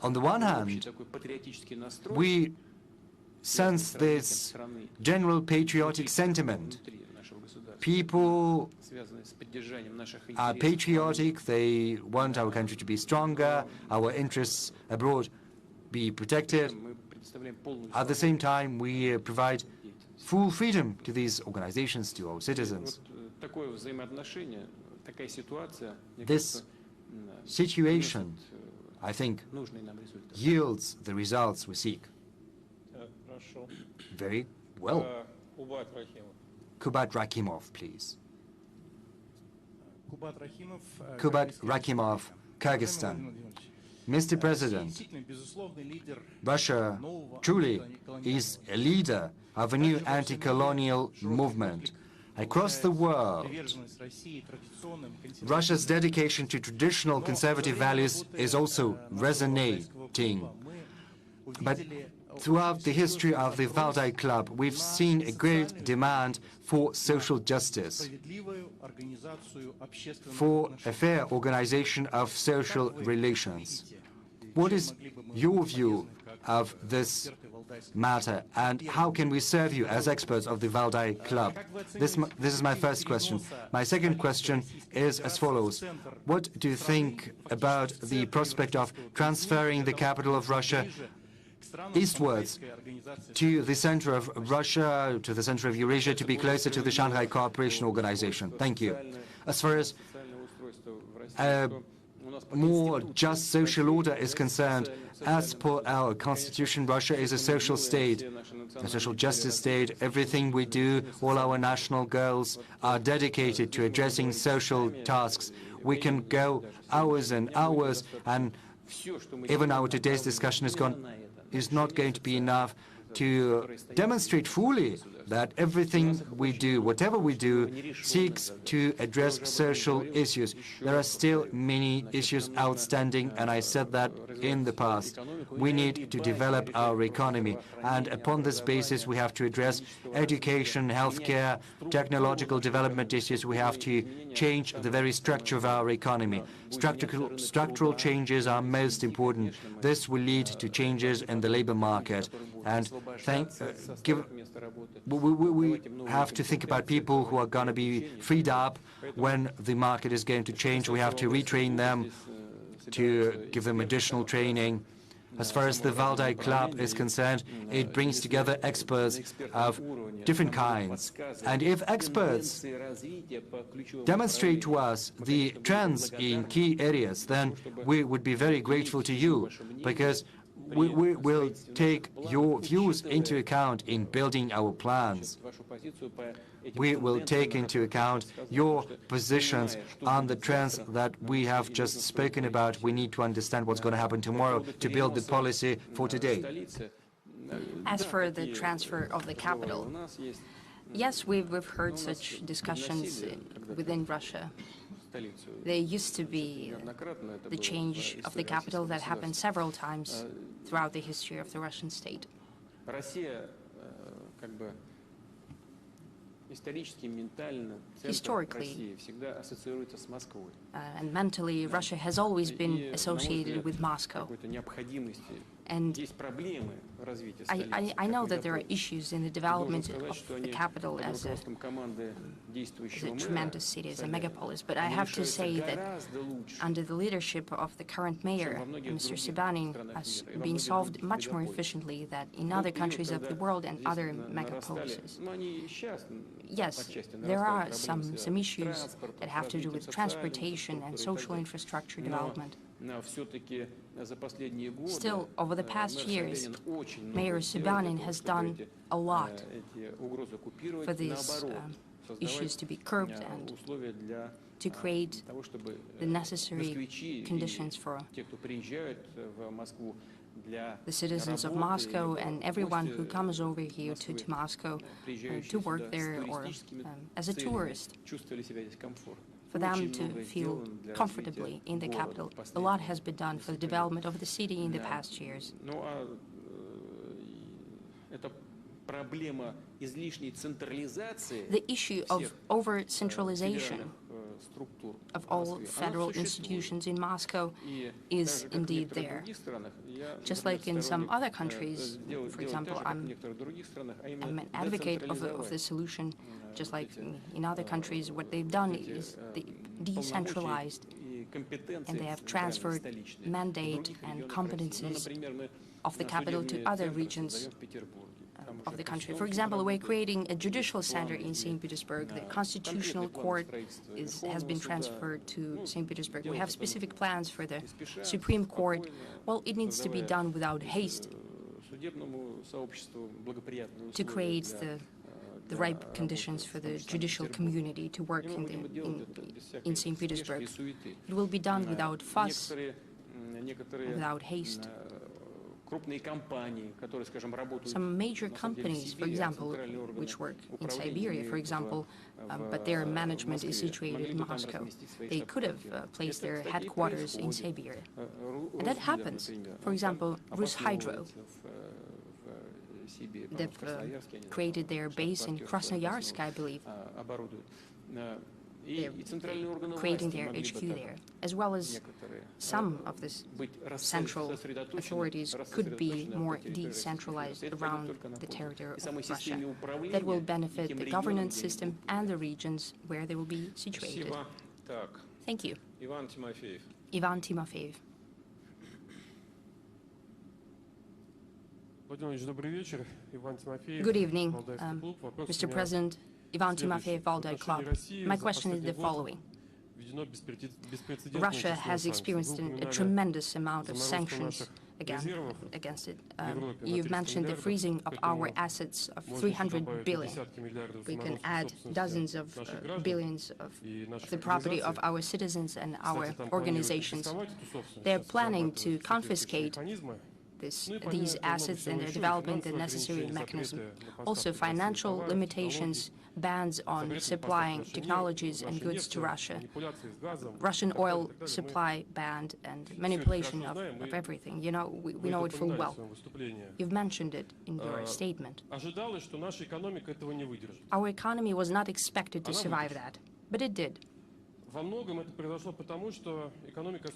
On the one hand, we sense this general patriotic sentiment. People are patriotic, they want our country to be stronger, our interests abroad be protected. At the same time, we provide full freedom to these organizations, to our citizens. This situation, I think, yields the results we seek. Very well. Kubat Rakimov, please. Kubat Rakimov, Kyrgyzstan. Mr. President, Russia truly is a leader of a new anti-colonial movement. Across the world, Russia's dedication to traditional conservative values is also resonating. But throughout the history of the Valdai Club, we've seen a great demand for social justice, for a fair organization of social relations. What is your view of this matter, and how can we serve you as experts of the Valdai Club? This is my first question. My second question is as follows. What do you think about the prospect of transferring the capital of Russia eastwards to the center of Russia, to the center of Eurasia, to be closer to the Shanghai Cooperation Organization? Thank you. As far as more just social order is concerned, as per our constitution, Russia is a social state, a social justice state. Everything we do, all our national goals are dedicated to addressing social tasks. We can go hours and hours, and even our today's discussion is not going to be enough to demonstrate fully that everything we do, whatever we do, seeks to address social issues. There are still many issues outstanding, and I said that in the past. We need to develop our economy, and upon this basis we have to address education, healthcare, technological development issues. We have to change the very structure of our economy. Structural changes are most important. This will lead to changes in the labor market. And we have to think about people who are going to be freed up when the market is going to change. We have to retrain them, to give them additional training. As far as the Valdai Club is concerned, it brings together experts of different kinds. And if experts demonstrate to us the trends in key areas, then we would be very grateful to you, because we will take your views into account in building our plans. We will take into account your positions on the trends that we have just spoken about. We need to understand what's going to happen tomorrow to build the policy for today. As for the transfer of the capital, yes, we've heard such discussions within Russia. There used to be the change of the capital that happened several times throughout the history of the Russian state. Historically and mentally, Russia has always been associated with Moscow. And I know that there are issues in the development of the capital as a tremendous city, as a megapolis, but I have to say that under the leadership of the current mayor, Mr. Sobyanin, has been solved much more efficiently than in other countries of the world and other megapolises. Yes, there are some issues that have to do with transportation and social infrastructure development. Still, over the past years, Mayor Sobyanin has done a lot for these issues to be curbed and to create the necessary conditions for the citizens of Moscow and everyone who comes over here to Moscow to work there or as a tourist, for them to feel comfortably in the capital. A lot has been done for the development of the city in the past years. The issue of over-centralization of all federal institutions in Moscow is indeed there. Just like in some other countries, for example, I'm an advocate of the solution. Just like in other countries, what they've done is they decentralized and they have transferred mandate and competencies of the capital to other regions of the country. For example, we're creating a judicial center in St. Petersburg. The Constitutional Court has been transferred to St. Petersburg. We have specific plans for the Supreme Court. Well, it needs to be done without haste to create the right conditions for the judicial community to work in St. Petersburg. It will be done without fuss, without haste. Some major companies, for example, which work in Siberia, for example, but their management is situated in Moscow. They could have placed their headquarters in Siberia. And that happens. For example, Rushydro. They've created their base in Krasnoyarsk, I believe. They're creating their HQ there, as well as some of the central authorities could be more decentralized around the territory of Russia. That will benefit the governance system and the regions where they will be situated. Thank you. Ivan Timofeyev. Good evening, Mr. President. Ivan Timofeyev, Valdai Club. My question is the following. Russia has experienced a tremendous amount of sanctions against it. You've mentioned the freezing of our assets of 300 billion. We can add dozens of billions of the property of our citizens and our organizations. They're planning to confiscate these assets and their development and necessary mechanism. Also, financial limitations, bans on supplying technologies and goods to Russia, Russian oil supply banned, and manipulation of everything. You know, we know it full well. You've mentioned it in your statement. Our economy was not expected to survive that, but it did.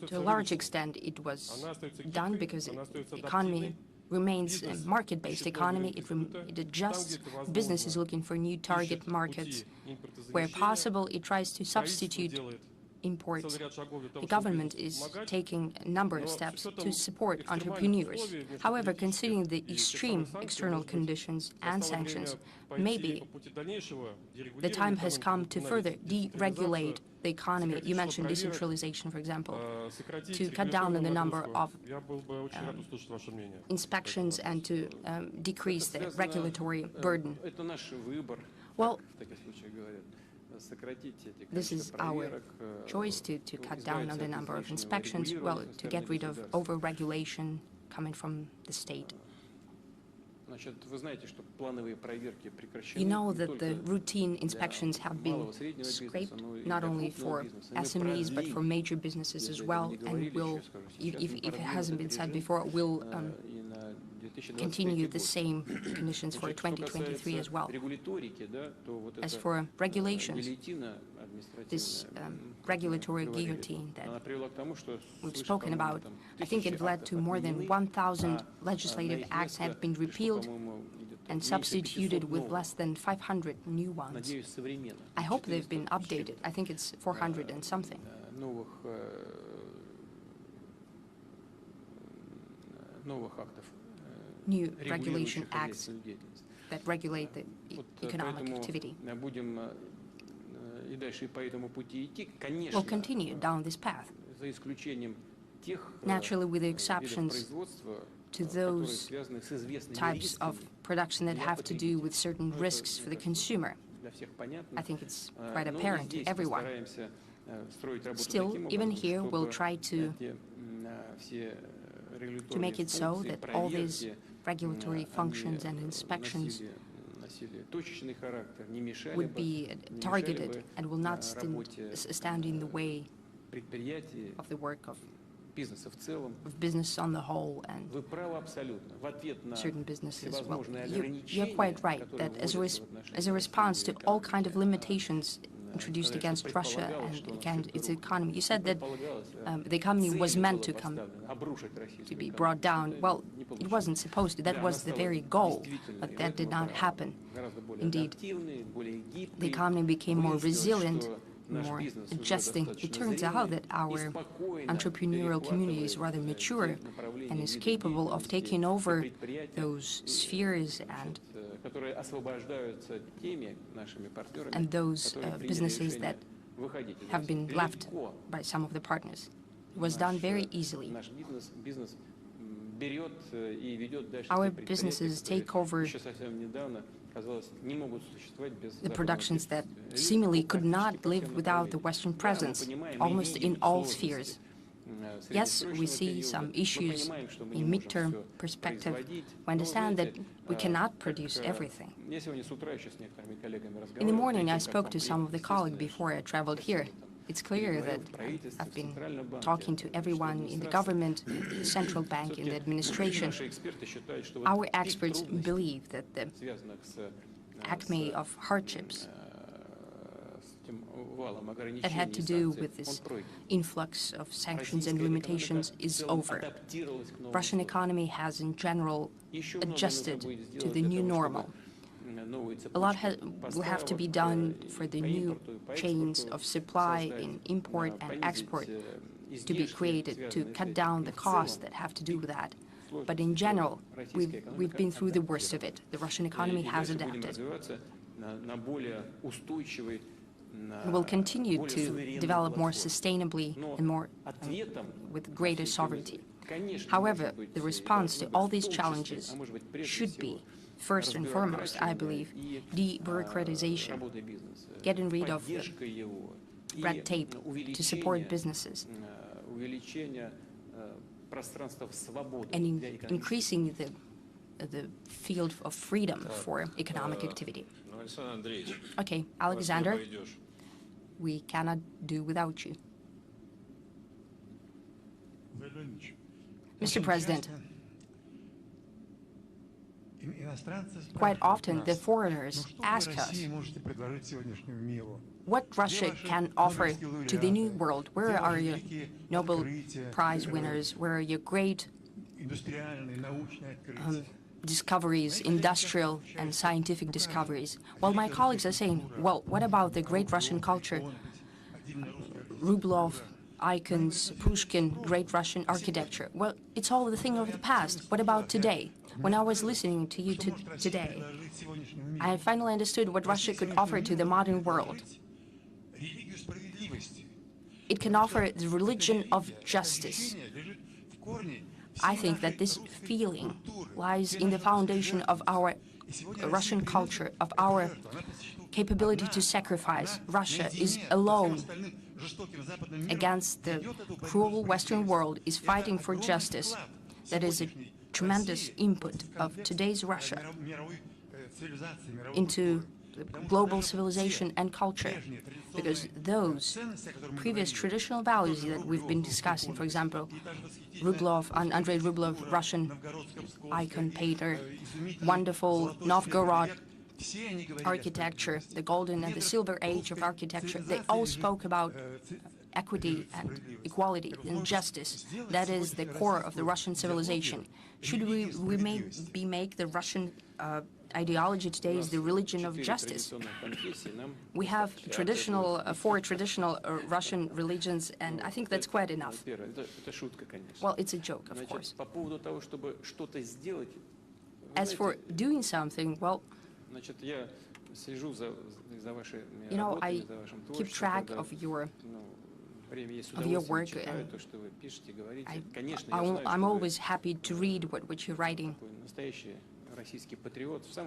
To a large extent, it was done because the economy remains a market-based economy. It adjusts. Business is looking for new target markets. Where possible, it tries to substitute imports. The government is taking a number of steps to support entrepreneurs. However, considering the extreme external conditions and sanctions, maybe the time has come to further deregulate the economy. You mentioned decentralization, for example, to cut down on the number of inspections and to decrease the regulatory burden. Well, this is our choice to cut down on the number of inspections, well, to get rid of over-regulation coming from the state. You know that the routine inspections have been scrapped, not only for SMEs, but for major businesses as well, and will, if it hasn't been said before, will continue the same conditions for 2023 as well. As for regulations, this regulatory guillotine that we've spoken about, I think it led to more than 1,000 legislative acts have been repealed and substituted with less than 500 new ones. I hope they've been updated. I think it's 400 and something. New regulation acts that regulate the economic activity. We'll continue down this path, naturally with the exceptions to those types of production that have to do with certain risks for the consumer. I think it's quite apparent to everyone. Still, even here, we'll try to make it so that all these regulatory functions and inspections would be targeted and will not stand in the way of the work of business on the whole and certain businesses. Well, you're quite right that as a response to all kinds of limitations introduced against Russia and against its economy, you said that the economy was meant to be brought down. Well, it wasn't supposed to. That was the very goal, but that did not happen. Indeed, the economy became more resilient, more adjusting. It turns out that our entrepreneurial community is rather mature and is capable of taking over those spheres and those businesses that have been left by some of the partners. It was done very easily. Our businesses take over the productions that seemingly could not live without the Western presence, almost in all spheres. Yes, we see some issues in midterm perspective. We understand that we cannot produce everything. In the morning, I spoke to some of the colleagues before I traveled here. It's clear that I've been talking to everyone in the government, the central bank, in the administration. Our experts believe that the acme of hardships that had to do with this influx of sanctions and limitations is over. Russian economy has, in general, adjusted to the new normal. A lot will have to be done for the new chains of supply in import and export to be created, to cut down the costs that have to do with that. But in general, we've been through the worst of it. The Russian economy has adapted. We will continue to develop more sustainably and more with greater sovereignty. However, the response to all these challenges should be, first and foremost, I believe, de-bureaucratization, getting rid of red tape to support businesses, and increasing the field of freedom for economic activity. Okay, Alexander, we cannot do without you. Mr. President, quite often the foreigners ask us what Russia can offer to the new world. Where are your Nobel Prize winners? Where are your great discoveries, industrial and scientific discoveries? Well, my colleagues are saying, well, what about the great Russian culture? Rublev, icons, Pushkin, great Russian architecture. Well, it's all the thing of the past. What about today? When I was listening to you today, I finally understood what Russia could offer to the modern world. It can offer the religion of justice. I think that this feeling lies in the foundation of our Russian culture, of our capability to sacrifice. Russia is alone against the cruel Western world, is fighting for justice. That is a tremendous input of today's Russia into global civilization and culture, because those previous traditional values that we've been discussing, for example, Rublev, Andrei Rublev, Russian icon painter, wonderful Novgorod architecture, the golden and the silver age of architecture, they all spoke about equity and equality and justice. That is the core of the Russian civilization. Should we make the Russian ideology today is the religion of justice? We have four traditional Russian religions, and I think that's quite enough. Well, it's a joke, of course. As for doing something, well, you know, I keep track of your work, and I'm always happy to read what you're writing.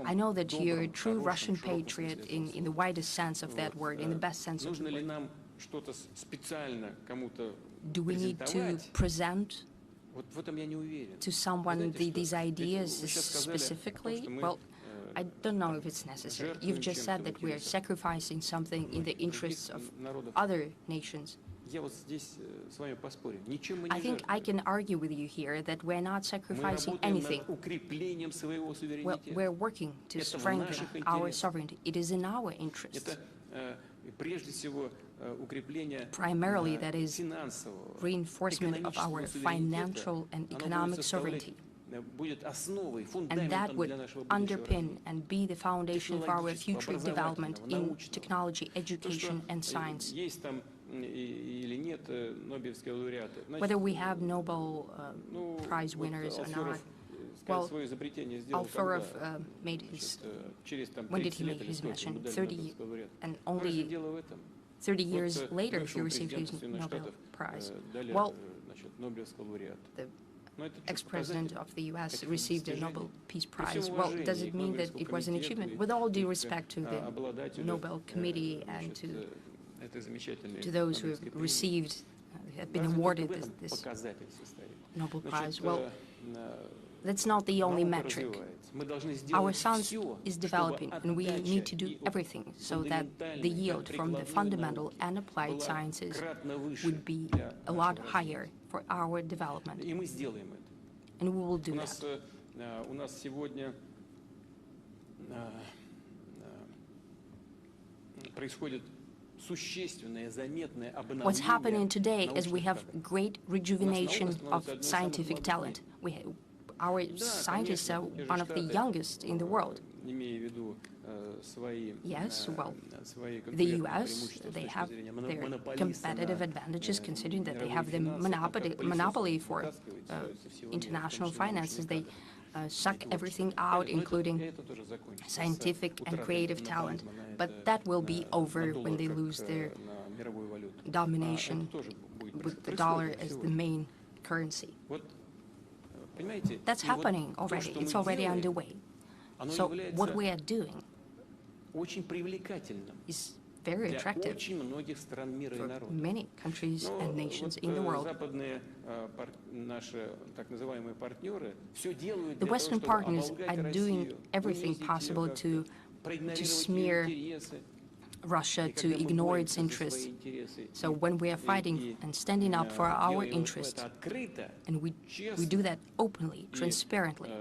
I know that you're a true Russian patriot in the widest sense of that word, in the best sense of the word. Do we need to present to someone these ideas specifically? Well, I don't know if it's necessary. You've just said that we are sacrificing something in the interests of other nations. I think I can argue with you here that we're not sacrificing anything. Well, we're working to strengthen our sovereignty. It is in our interest. Primarily, that is reinforcement of our financial and economic sovereignty. And that would underpin and be the foundation for our future development in technology, education, and science. Whether we have Nobel Prize winners or not, well, Alferov made his, when did he make his invention? 30, and only 30 years later he received his Nobel Prize. Well, the ex-president of the US received a Nobel Peace Prize. Well, does it mean that it was an achievement? With all due respect to the Nobel Committee and to those who have received, have been awarded this Nobel Prize, well, that's not the only metric. Our science is developing, and we need to do everything so that the yield from the fundamental and applied sciences would be a lot higher for our development. And we will do that. What's happening today is we have great rejuvenation of scientific talent. Our scientists are one of the youngest in the world. Yes, well, the US, they have their competitive advantages considering that they have the monopoly for international finances. They suck everything out, including scientific and creative talent. But that will be over when they lose their domination with the dollar as the main currency. That's happening already. It's already underway. So what we are doing is very attractive for many countries and nations in the world. The Western partners are doing everything possible to smear Russia, to ignore its interests. So when we are fighting and standing up for our interests, and we do that openly, transparently,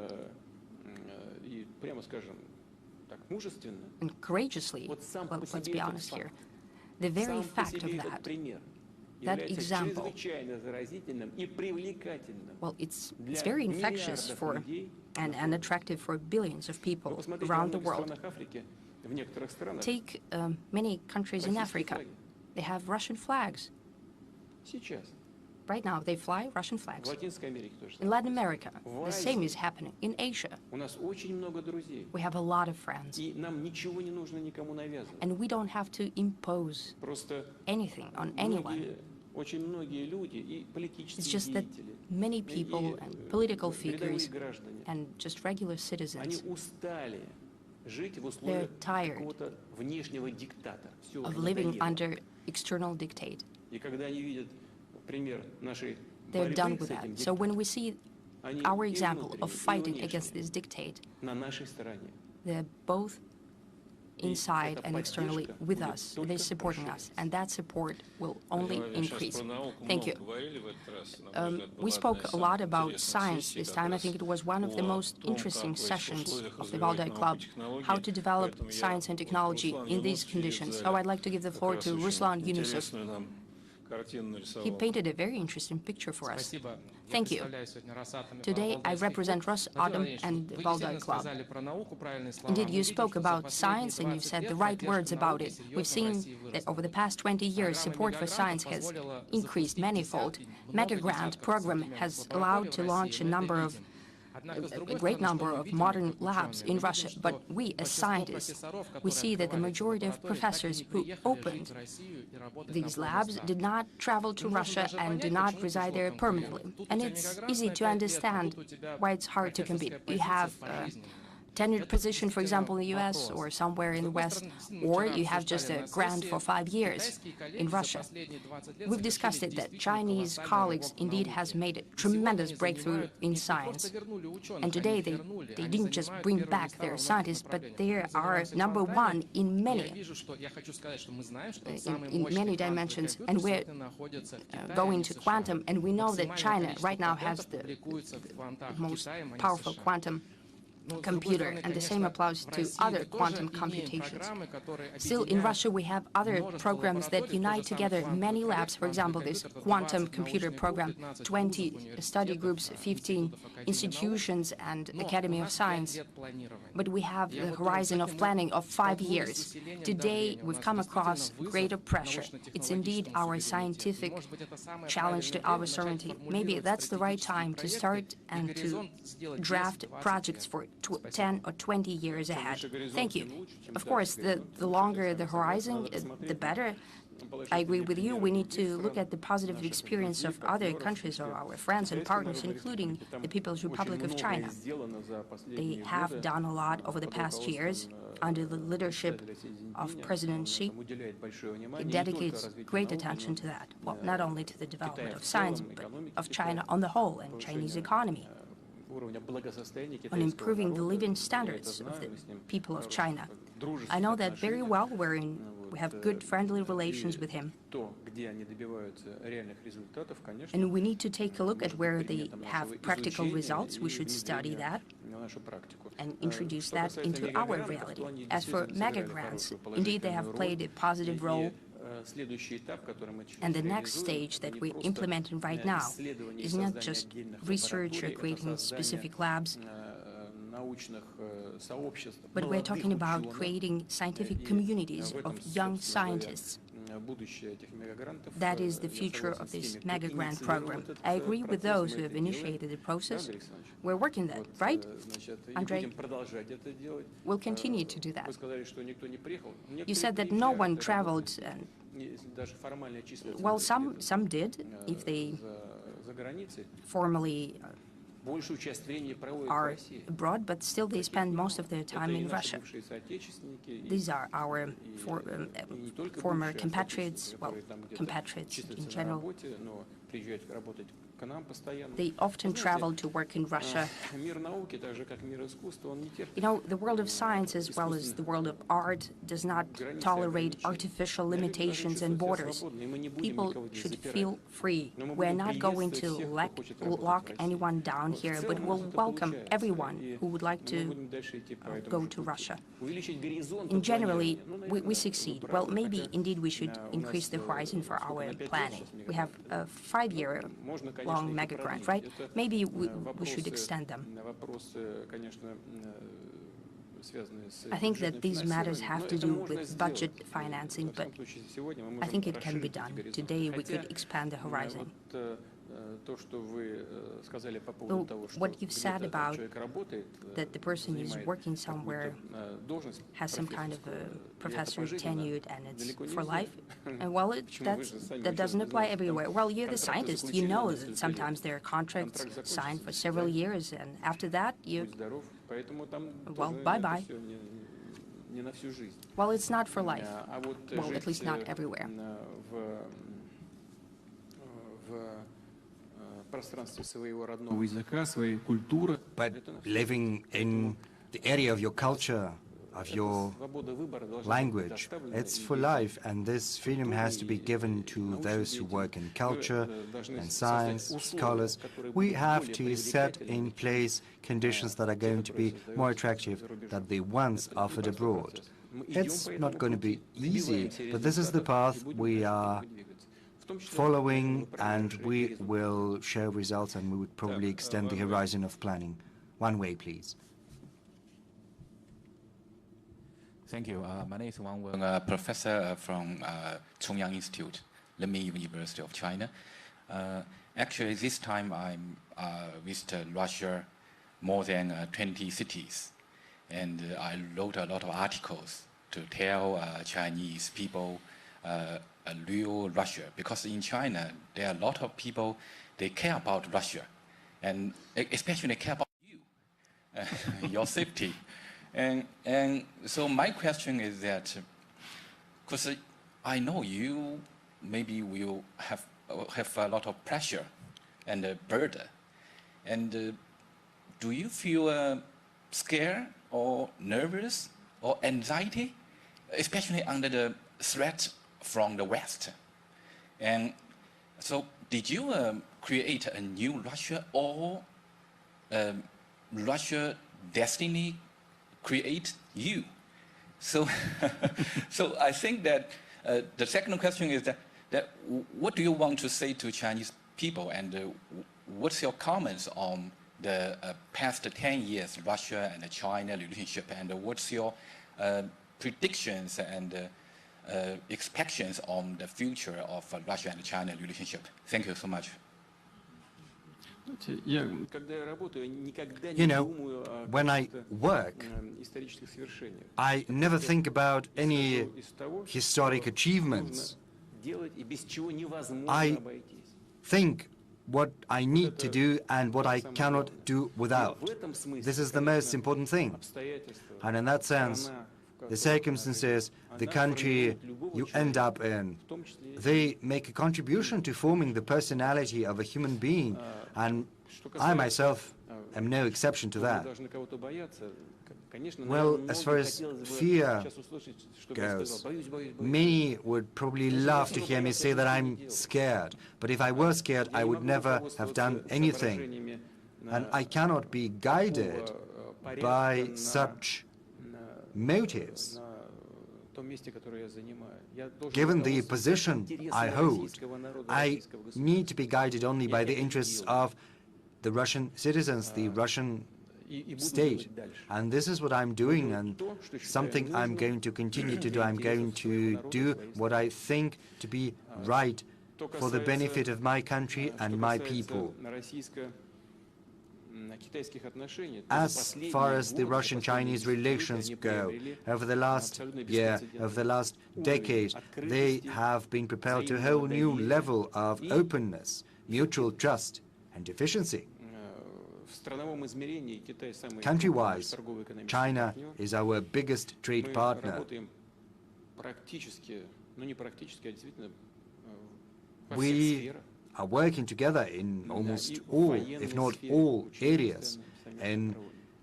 and courageously, well, let's be honest here, the very fact of that example, well, it's very infectious for and attractive for billions of people around the world. Take many countries in Africa. They have Russian flags. Right now, they fly Russian flags. In Latin America, the same is happening. In Asia, we have a lot of friends. And we don't have to impose anything on anyone. It's just that many people and political figures and just regular citizens, they're tired of living under external dictate. They're done with that. So when we see our example of fighting against this dictate, they're both inside and externally with us. They're supporting us, and that support will only increase. Thank you. We spoke a lot about science this time. I think it was one of the most interesting sessions of the Valdai Club, how to develop science and technology in these conditions. So I'd like to give the floor to Ruslan Yunusov. He painted a very interesting picture for us. Thank you. Today, I represent Rosatom and the Valdai Club. Indeed, you spoke about science and you said the right words about it. We've seen that over the past 20 years, support for science has increased manifold. Mega-grant program has allowed to launch a great number of modern labs in Russia, but we, as scientists, we see that the majority of professors who opened these labs did not travel to Russia and do not reside there permanently. And it's easy to understand why it's hard to compete. You have tenured position, for example, in the US or somewhere in the West, or you have just a grant for 5 years in Russia. We've discussed it that Chinese colleagues indeed has made a tremendous breakthrough in science. And today they didn't just bring back their scientists, but they are #1 in many dimensions. And we're going to quantum, and we know that China right now has the most powerful quantum computer, and the same applies to other quantum computations. Still, in Russia, we have other programs that unite together many labs. For example, this quantum computer program, 20 study groups, 15 institutions, and Academy of Science. But we have the horizon of planning of 5 years. Today, we've come across greater pressure. It's indeed our scientific challenge to our sovereignty. Maybe that's the right time to start and to draft projects for 10 or 20 years ahead. Thank you. Of course, the longer the horizon, the better. I agree with you. We need to look at the positive experience of other countries or our friends and partners, including the People's Republic of China. They have done a lot over the past years under the leadership of President Xi. It dedicates great attention to that. Well, not only to the development of science, but of China on the whole and Chinese economy, on improving the living standards of the people of China. I know that very well. We have good friendly relations with him. And we need to take a look at where they have practical results. We should study that and introduce that into our reality. As for mega grants, indeed they have played a positive role. And the next stage that we're implementing right now is not just research or creating specific labs, but we're talking about creating scientific communities of young scientists. That is the future of this mega grant program. I agree with those who have initiated the process. We're working that, right, Andrei? We'll continue to do that. You said that no one traveled, and well, some did, if they formally are abroad, but still they spend most of their time in Russia. These are our former compatriots, well, compatriots in general. They often travel to work in Russia. You know, the world of science, as well as the world of art, does not tolerate artificial limitations and borders. People should feel free. We're not going to lock anyone down here, but we'll welcome everyone who would like to go to Russia. In generally, we succeed. Well, maybe indeed we should increase the horizon for our planning. We have a 5-year-long mega grant, right? Maybe we should extend them. I think that these matters have to do with budget financing, but I think it can be done. Today we could expand the horizon. Though what you've said about that the person is working somewhere has some kind of a professor tenured and it's for life, and well, that doesn't apply everywhere. Well, you're the scientist. You know that sometimes there are contracts signed for several years, and after that, well, bye-bye. Well, it's not for life. Well, at least not everywhere. But living in the area of your culture, of your language, it's for life, and this freedom has to be given to those who work in culture and science, scholars. We have to set in place conditions that are going to be more attractive than the ones offered abroad. It's not going to be easy, but this is the path we are following, and we will show results, and we would probably extend the horizon of planning. One way, please. Thank you. My name is Wang Wen, a professor from Chongyang Institute, Lemay University of China. Actually, this time I'm visited Russia more than 20 cities, and I wrote a lot of articles to tell Chinese people a real Russia, because in China there are a lot of people, they care about Russia, and especially care about you, your safety. And so my question is that, because I know you maybe will have a lot of pressure and burden, and do you feel scared or nervous or anxiety, especially under the threat from the West? And so did you create a new Russia, or Russia destiny create you? So, so I think that the second question is that what do you want to say to Chinese people, and what's your comments on the past 10 years Russia and China relationship, and what's your predictions and expectations on the future of Russia and China relationship? Thank you so much. You know, when I work, I never think about any historic achievements. I think what I need to do and what I cannot do without. This is the most important thing. And in that sense, the circumstances, the country you end up in, they make a contribution to forming the personality of a human being, and I myself am no exception to that. Well, as far as fear goes, many would probably love to hear me say that I'm scared, but if I were scared, I would never have done anything. And I cannot be guided by such motives. Given the position I hold, I need to be guided only by the interests of the Russian citizens, the Russian state. And this is what I'm doing, and something I'm going to continue to do. I'm going to do what I think to be right for the benefit of my country and my people. As far as the Russian-Chinese relations go, over the last year, over the last decade, they have been propelled to a whole new level of openness, mutual trust, and efficiency. Country-wise, China is our biggest trade partner. We are working together in almost all, if not all, areas. In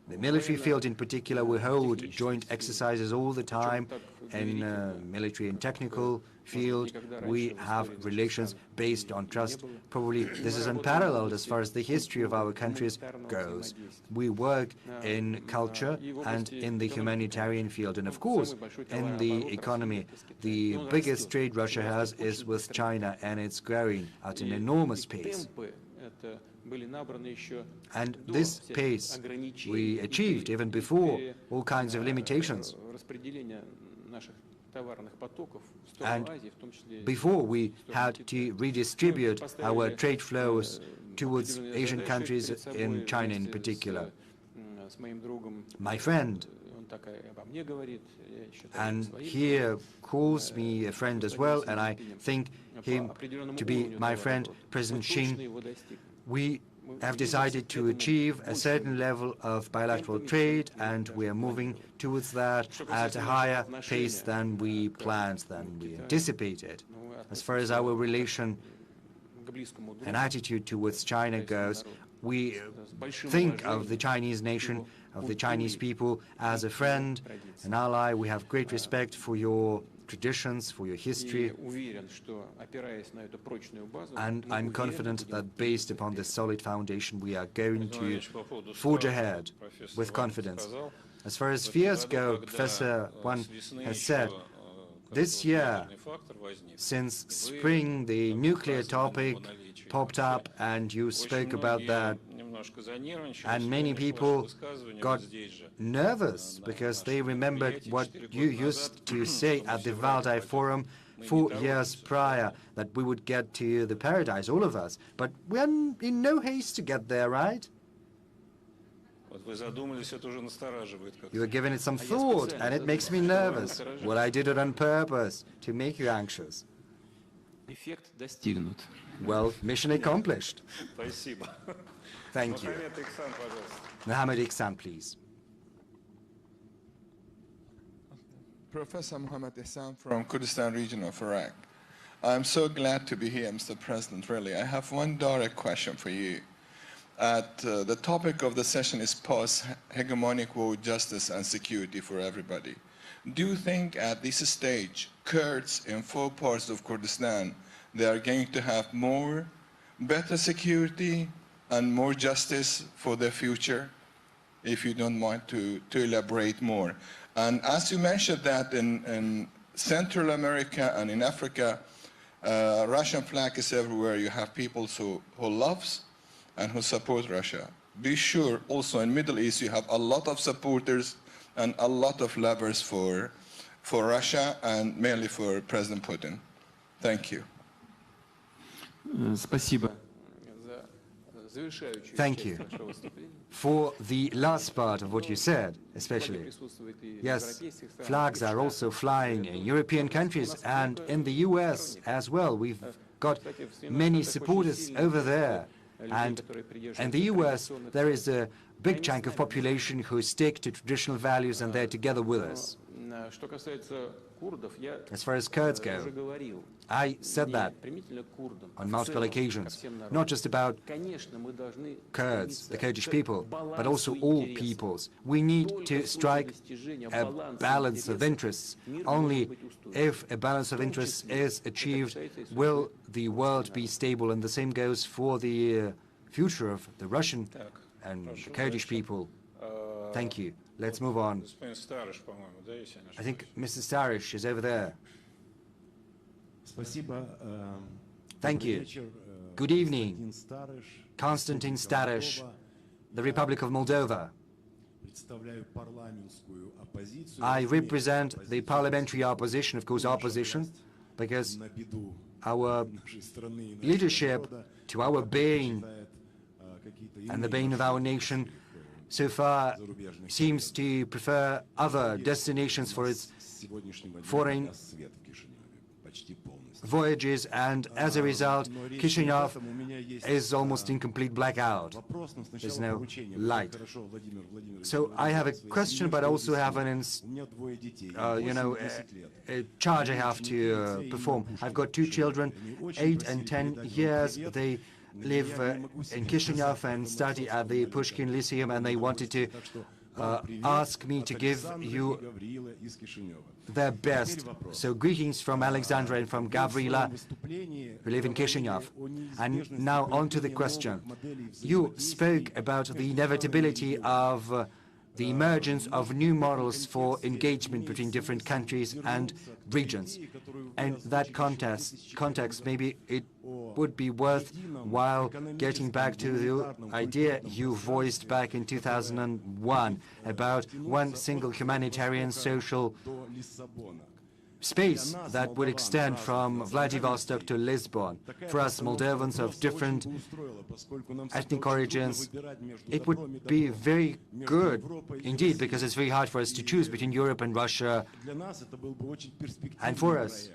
the military field in particular, we hold joint exercises all the time. In military and technical field, we have relations based on trust. Probably this is unparalleled as far as the history of our countries goes. We work in culture and in the humanitarian field. And of course, in the economy, the biggest trade Russia has is with China, and it's growing at an enormous pace. And this pace we achieved even before all kinds of limitations. And before we had to redistribute our trade flows towards Asian countries, in China in particular. My friend, and he calls me a friend as well, and I think him to be my friend, President Xi, we have decided to achieve a certain level of bilateral trade, and we are moving towards that at a higher pace than we planned, than we anticipated. As far as our relation and attitude towards China goes, we think of the Chinese nation, of the Chinese people as a friend, an ally. We have great respect for your traditions, for your history, and I'm confident that based upon this solid foundation we are going to forge ahead with confidence. As far as fears go, Professor Wan has said, this year, since spring, the nuclear topic popped up and you spoke about that, and many people got nervous because they remembered what you used to say at the Valdai Forum 4 years prior, that we would get to the paradise, all of us. But we're in no haste to get there, right? You were giving it some thought, and it makes me nervous. Well, I did it on purpose, to make you anxious. Well, mission accomplished. Thank you. Mohammed Iksan, please. Professor Mohammed Ihsan from Kurdistan region of Iraq. I'm so glad to be here, Mr. President, really. I have one direct question for you. The topic of the session is post-hegemonic world justice and security for everybody. Do you think at this stage, Kurds in 4 parts of Kurdistan, they are going to have better security and more justice for their future? If you don't mind to elaborate more. And as you mentioned that in Central America and in Africa, Russian flag is everywhere. You have people who loves and who support Russia. Be sure also in Middle East you have a lot of supporters and a lot of lovers for Russia and mainly for President Putin. Thank you. Thank you. For the last part of what you said, especially. Yes, flags are also flying in European countries and in the US as well. We've got many supporters over there. And in the US, there is a big chunk of population who stick to traditional values, and they're together with us. As far as Kurds go, I said that on multiple occasions, not just about Kurds, the Kurdish people, but also all peoples. We need to strike a balance of interests. Only if a balance of interests is achieved will the world be stable, and the same goes for the future of the Russian and the Kurdish people. Thank you. Let's move on. I think Mr. Starish is over there. Thank you. Good evening. Konstantin Starish, the Republic of Moldova. I represent the parliamentary opposition, of course opposition, because our leadership, to our bane and the bane of our nation, so far seems to prefer other destinations for its foreign voyages, and as a result, Chisinau is almost in complete blackout. There's no light. So I have a question, but also have a charge I have to perform. I've got two children, 8 and 10 years. They live in Chisinau and study at the Pushkin Lyceum, and they wanted to ask me to give you their best. So greetings from Alexandra and from Gavrila, who live in Chisinau. And now on to the question. You spoke about the inevitability of the emergence of new models for engagement between different countries and regions. And that context, maybe it would be worthwhile getting back to the idea you voiced back in 2001 about one single humanitarian social space that would extend from Vladivostok to Lisbon. For us Moldovans of different ethnic origins, it would be very good indeed, because it's very hard for us to choose between Europe and Russia, and for us,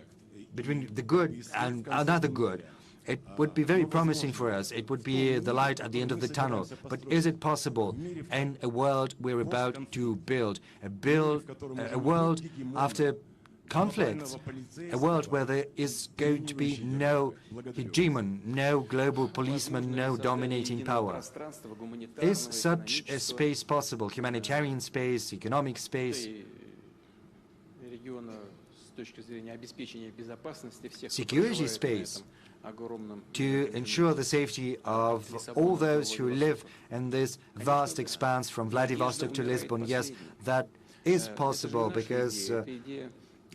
between the good and another good. It would be very promising for us. It would be the light at the end of the tunnel. But is it possible in a world we're about to build, a world after conflicts, a world where there is going to be no hegemon, no global policeman, no dominating power? Is such a space possible? Humanitarian space, economic space, security space, to ensure the safety of all those who live in this vast expanse from Vladivostok to Lisbon? Yes, that is possible, because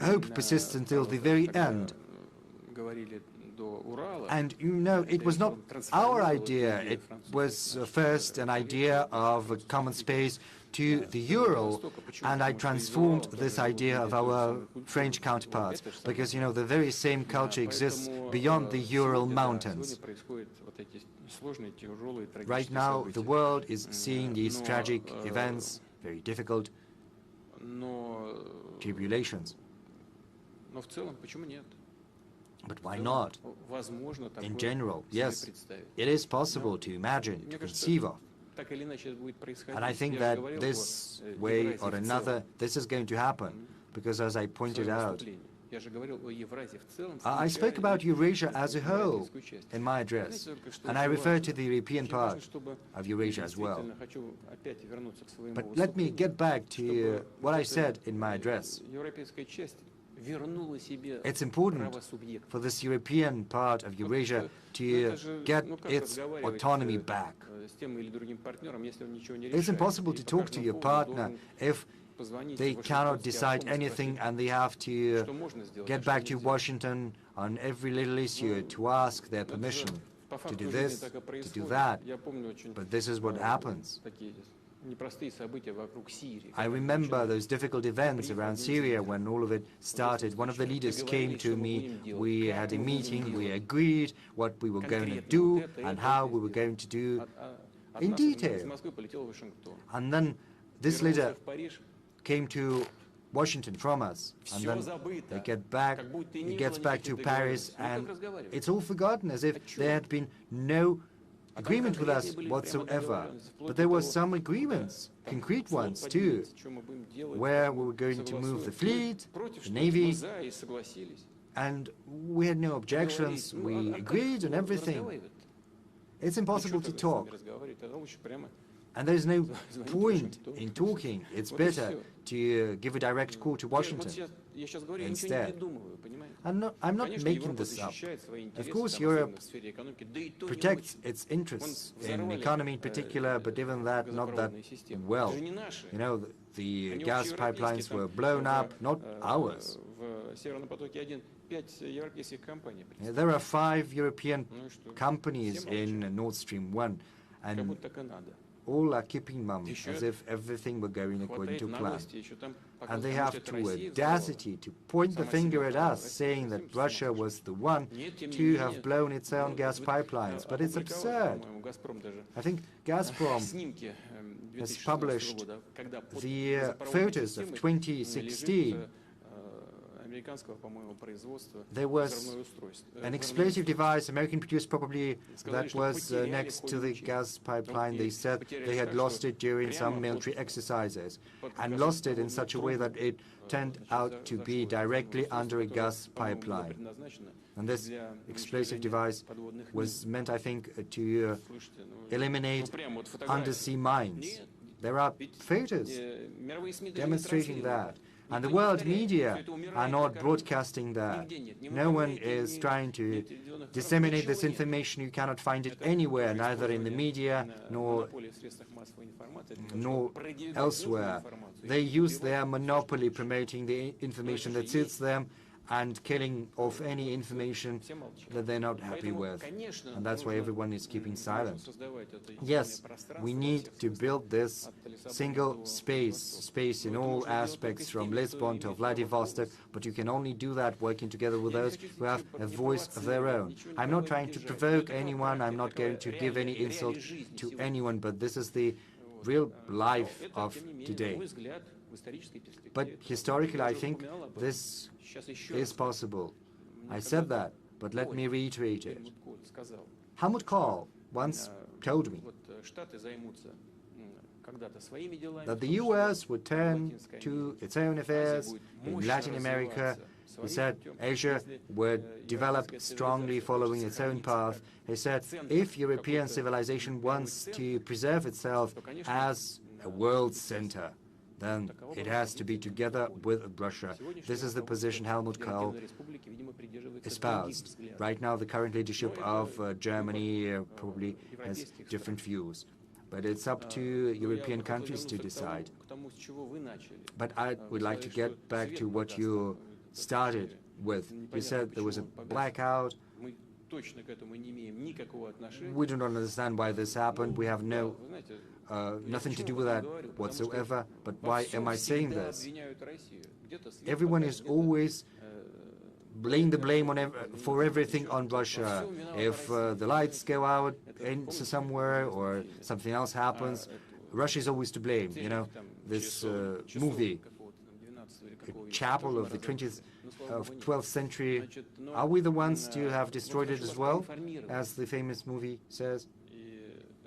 hope persists until the very end. And you know, it was not our idea. It was first an idea of a common space to the Ural, and I transformed this idea of our French counterparts, because, you know, the very same culture exists beyond the Ural mountains. Right now, the world is seeing these tragic events, very difficult tribulations. But why not? In general, yes, it is possible to imagine, to conceive of. And I think that this way or another, this is going to happen, because as I pointed out, I spoke about Eurasia as a whole in my address, and I referred to the European part of Eurasia as well. But let me get back to what I said in my address. It's important for this European part of Eurasia to get its autonomy back. It's impossible to talk to your partner if they cannot decide anything and they have to get back to Washington on every little issue to ask their permission to do this, to do that. But this is what happens. I remember those difficult events around Syria when all of it started. One of the leaders came to me, we had a meeting, we agreed what we were going to do and how we were going to do in detail. And then this leader came to Washington from us, and then he gets back to Paris, and it's all forgotten, as if there had been no agreement with us whatsoever. But there were some agreements, concrete ones too, where we were going to move the fleet, the navy, and we had no objections, we agreed on everything. It's impossible to talk, and there's no point in talking. It's better to give a direct call to Washington instead. I'm not making this up. Of course, Europe protects its interests in economy in particular, but even that, not that well. You know, the gas pipelines were blown up, not ours. There are 5 European companies in Nord Stream 1, and all are keeping mum, as if everything were going according to plan. And they have the audacity to point the finger at us, saying that Russia was the one to have blown its own gas pipelines. But it's absurd. I think Gazprom has published the photos of 2016, there was an explosive device, American-produced probably, that was next to the gas pipeline. They said they had lost it during some military exercises, and lost it in such a way that it turned out to be directly under a gas pipeline. And this explosive device was meant, I think, to eliminate undersea mines. There are photos demonstrating that. And the world media are not broadcasting that. No one is trying to disseminate this information. You cannot find it anywhere, neither in the media nor elsewhere. They use their monopoly promoting the information that suits them and killing off any information that they're not happy with. And that's why everyone is keeping silent. Yes, we need to build this single space in all aspects, from Lisbon to Vladivostok, but you can only do that working together with those who have a voice of their own. I'm not trying to provoke anyone, I'm not going to give any insult to anyone, but this is the real life of today. But historically, I think this is possible. I said that, but let me reiterate it. Helmut Kohl once told me that the US would turn to its own affairs in Latin America. He said Asia would develop strongly following its own path. He said if European civilization wants to preserve itself as a world center, then it has to be together with Russia. This is the position Helmut Kohl espoused. Right now, the current leadership of Germany probably has different views. But it's up to European countries to decide. But I would like to get back to what you started with. You said there was a blackout. We do not understand why this happened. We have nothing to do with that whatsoever. But why am I saying this? Everyone is always laying the blame on for everything on Russia. If the lights go out somewhere or something else happens, Russia is always to blame. You know, this movie, a chapel of the 12th century, are we the ones to have destroyed it as well, as the famous movie says?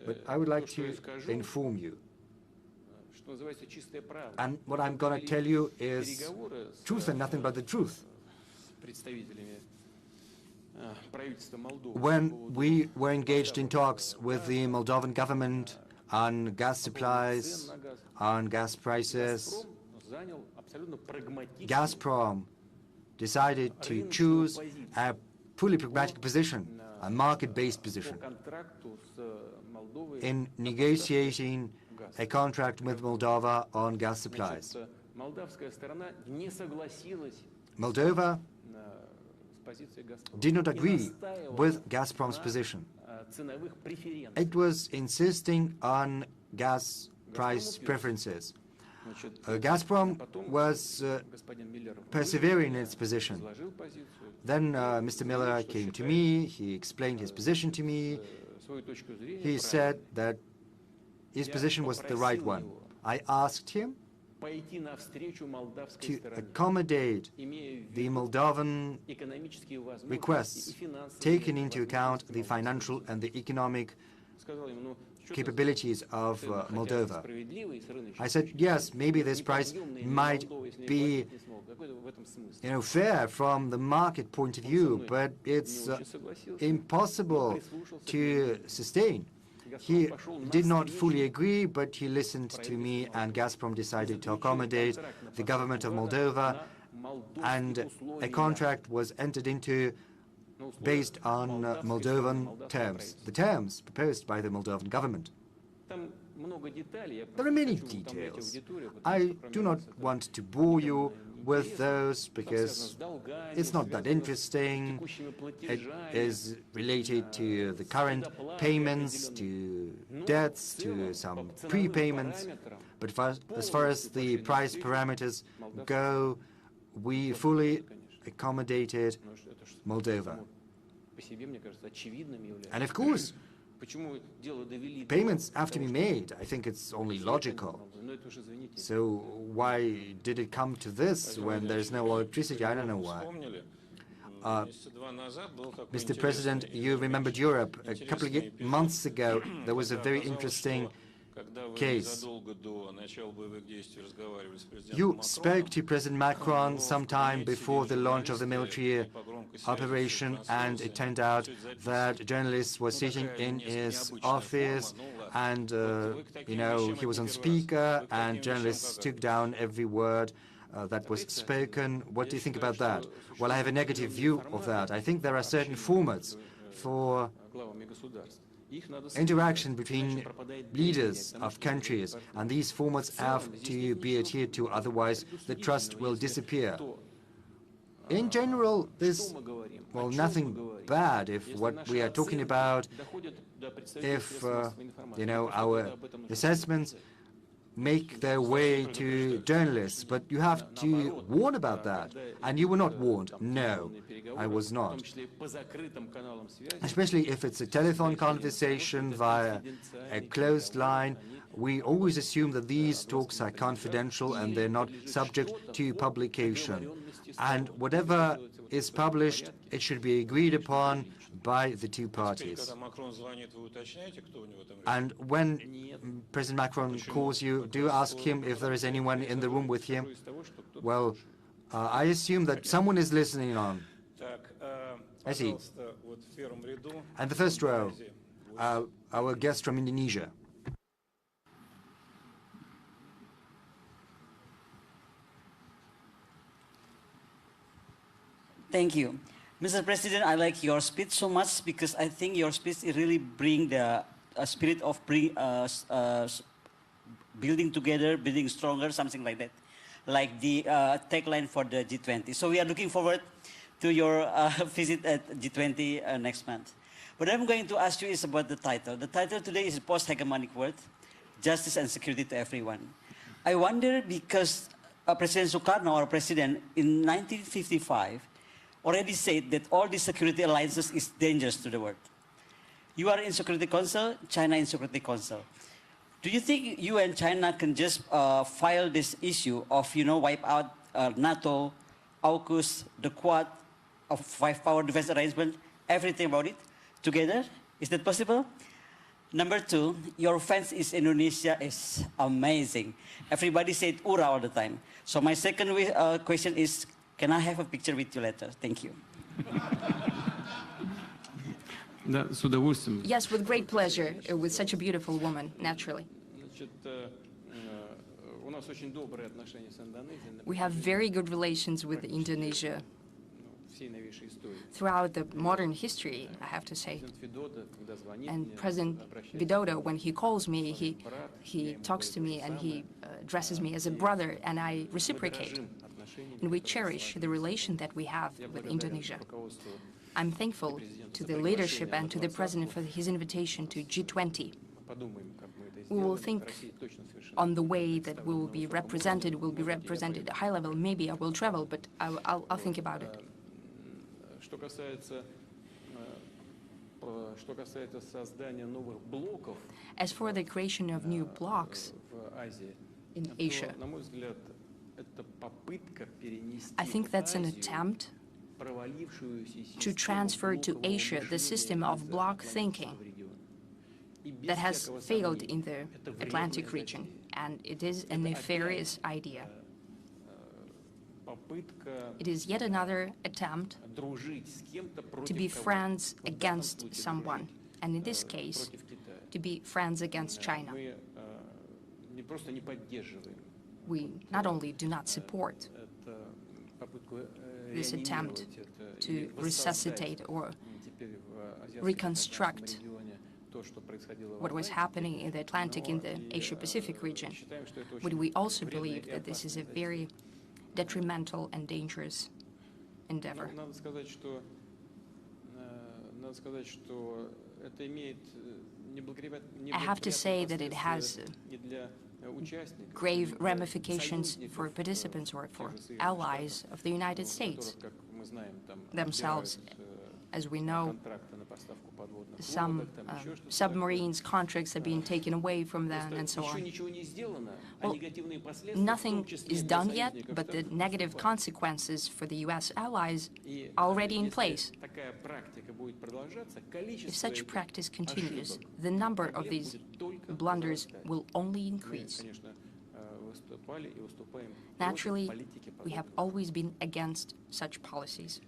But I would like to inform you. And what I'm going to tell you is truth and nothing but the truth. When we were engaged in talks with the Moldovan government on gas supplies, on gas prices, Gazprom decided to choose a fully pragmatic position, a market-based position, in negotiating a contract with Moldova on gas supplies. Moldova did not agree with Gazprom's position. It was insisting on gas price preferences. Gazprom was persevering in its position. Then Mr. Miller came to me, he explained his position to me. He said that his position was the right one. I asked him to accommodate the Moldovan requests, taking into account the financial and the economic capabilities of Moldova. I said, yes, maybe this price might be, fair from the market point of view, but it's impossible to sustain. He did not fully agree, but he listened to me, and Gazprom decided to accommodate the government of Moldova, and a contract was entered into based on Moldovan terms, the terms proposed by the Moldovan government. There are many details. I do not want to bore you with those because it's not that interesting. It is related to the current payments, to debts, to some prepayments. But as far as the price parameters go, we fully accommodated Moldova. And of course, payments have to be made. I think it's only logical. So why did it come to this when there's no electricity? I don't know why. Mr. President, you remembered Europe. A couple of months ago, there was a very interesting case. You spoke to President Macron sometime before the launch of the military operation, and it turned out that journalists were sitting in his office, and you know, he was on speaker, and journalists took down every word that was spoken. What do you think about that? Well, I have a negative view of that. I think there are certain formats for interaction between leaders of countries, and these formats have to be adhered to, otherwise the trust will disappear. In general, there's, well, nothing bad if what we are talking about, if, you know, our assessments make their way to journalists, but you have to warn about that. And you were not warned. No, I was not. Especially if it's a telephone conversation via a closed line, we always assume that these talks are confidential and they're not subject to publication. And whatever is published, it should be agreed upon by the two parties. And when President Macron calls you, do ask him if there is anyone in the room with him. Well, I assume that someone is listening on. I see. And the first row, our guest from Indonesia. Thank you. Mr. President, I like your speech so much because I think your speech really bring the spirit of building together, building stronger, something like that, like the tagline for the G20. So we are looking forward to your visit at G20 next month. What I'm going to ask you is about the title. The title today is Post-Hegemonic World, Justice and Security to Everyone. I wonder because President Sukarno, our president, in 1955, already said that all these security alliances is dangerous to the world. You are in Security Council, China in Security Council. Do you think you and China can just file this issue of, you know, wipe out NATO, AUKUS, the Quad, of five-power defense arrangement, everything about it together? Is that possible? Number two, your fans in Indonesia is amazing. Everybody said "Ura" all the time. So my second question is, can I have a picture with you later? Thank you. Yes, with great pleasure, with such a beautiful woman, naturally. We have very good relations with Indonesia throughout the modern history, I have to say. And President Widodo, when he calls me, he talks to me and he addresses me as a brother, and I reciprocate. And we cherish the relation that we have with Indonesia. I'm thankful to the leadership and to the President for his invitation to G20. We will think on the way that we will be represented at a high level. Maybe I will travel, but I'll think about it. As for the creation of new blocks in Asia, I think that's an attempt to transfer to Asia the system of bloc thinking that has failed in the Atlantic region, and it is a nefarious idea. It is yet another attempt to be friends against someone, and in this case, to be friends against China. We not only do not support this attempt to resuscitate or reconstruct what was happening in the Atlantic, in the Asia-Pacific region, but we also believe that this is a very detrimental and dangerous endeavor. I have to say that it has grave ramifications for participants or for allies of the United States themselves. As we know, some submarines contracts have been taken away from them and so on. Well, nothing is done yet, but the negative consequences for the U.S. allies are already in place. If such practice continues, the number of these blunders will only increase. Naturally, we have always been against such policies.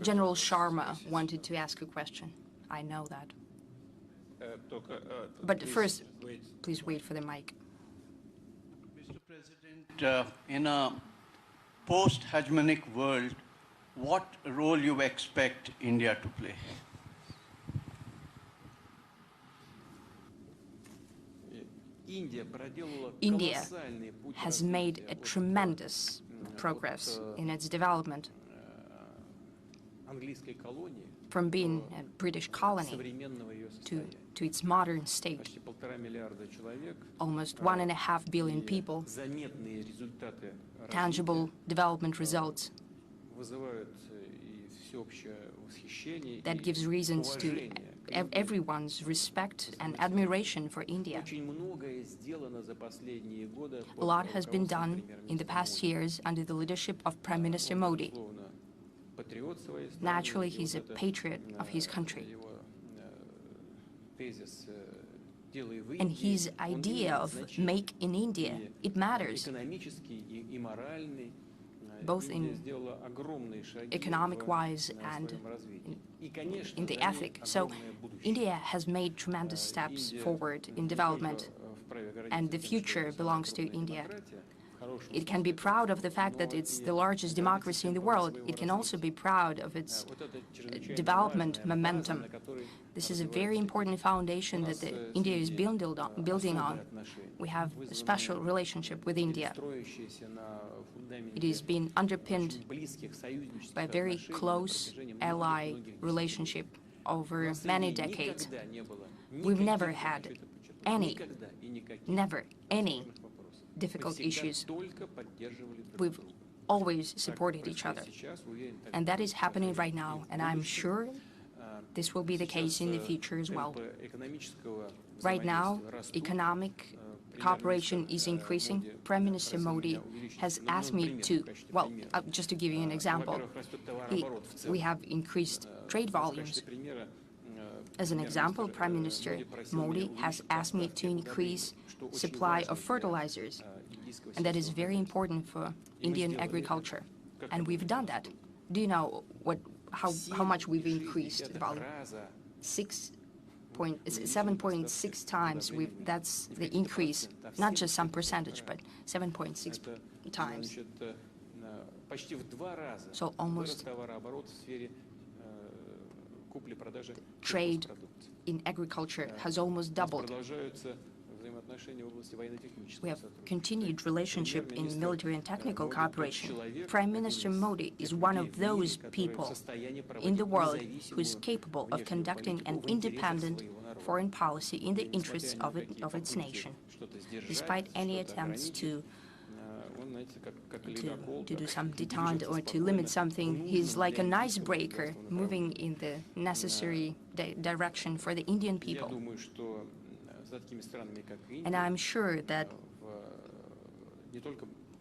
General Sharma wanted to ask a question. I know that. But first, please wait for the mic. Mr. President, in a post-hegemonic world, what role you expect India to play? India has made a tremendous progress in its development. From being a British colony to its modern state. Almost 1.5 billion people, tangible development results that gives reasons to everyone's respect and admiration for India. A lot has been done in the past years under the leadership of Prime Minister Modi. Naturally, he's a patriot of his country. And his idea of make in India, it matters, both in economic-wise and in the ethic. So India has made tremendous steps forward in development, and the future belongs to India. It can be proud of the fact that it's the largest democracy in the world. It can also be proud of its development momentum. This is a very important foundation that India is building on. We have a special relationship with India. It has been underpinned by a very close ally relationship over many decades. We've never had any difficult issues. We've always supported each other. And that is happening right now, and I'm sure this will be the case in the future as well. Right now, economic cooperation is increasing. Prime Minister Modi has asked me to, well, just to give you an example, we have increased trade volumes. As an example, Prime Minister Modi has asked me to increase supply of fertilizers, and that is very important for Indian agriculture. And we've done that. Do you know how much we've increased the volume? 7.6 times. That's the increase, not just some percentage, but 7.6 times. So almost trade in agriculture has almost doubled. We have continued relationship in military and technical cooperation. Prime Minister Modi is one of those people in the world who is capable of conducting an independent foreign policy in the interests of its nation, despite any attempts to do some detente or to limit something. He's like an icebreaker moving in the necessary direction for the Indian people. And I'm sure that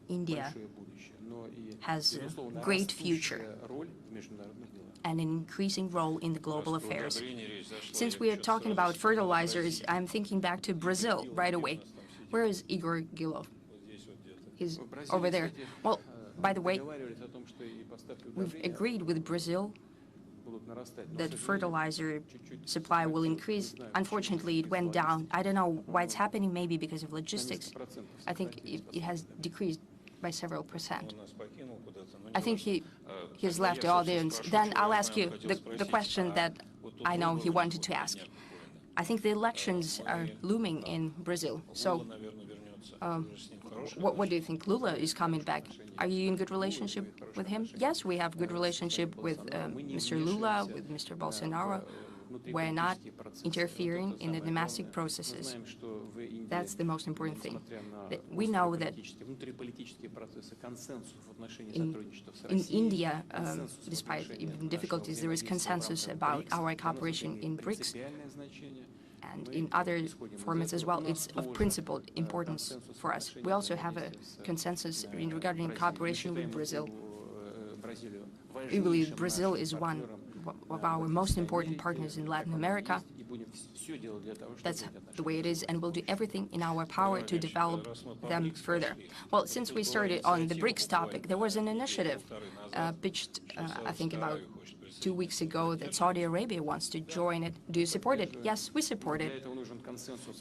India has a great future and an increasing role in the global affairs. Since we are talking about fertilizers, I'm thinking back to Brazil right away. Where is Igor Gilov? He's over there. Well, by the way, we've agreed with Brazil that fertilizer supply will increase. Unfortunately, it went down. I don't know why it's happening, maybe because of logistics. I think it has decreased by several percent. I think he has left the audience. Then I'll ask you the question that I know he wanted to ask. I think the elections are looming in Brazil. So what do you think? Lula is coming back. Are you in good relationship with him? Yes, we have good relationship with Mr. Lula, with Mr. Bolsonaro. We're not interfering in the domestic processes. That's the most important thing. We know that in India, despite even difficulties, there is consensus about our cooperation in BRICS and in other formats as well. It's of principal importance for us. We also have a consensus regarding cooperation with Brazil. We believe Brazil is one of our most important partners in Latin America. That's the way it is, and we'll do everything in our power to develop them further. Well, since we started on the BRICS topic, there was an initiative pitched, I think, about 2 weeks ago that Saudi Arabia wants to join it. Do you support it? Yes, we support it.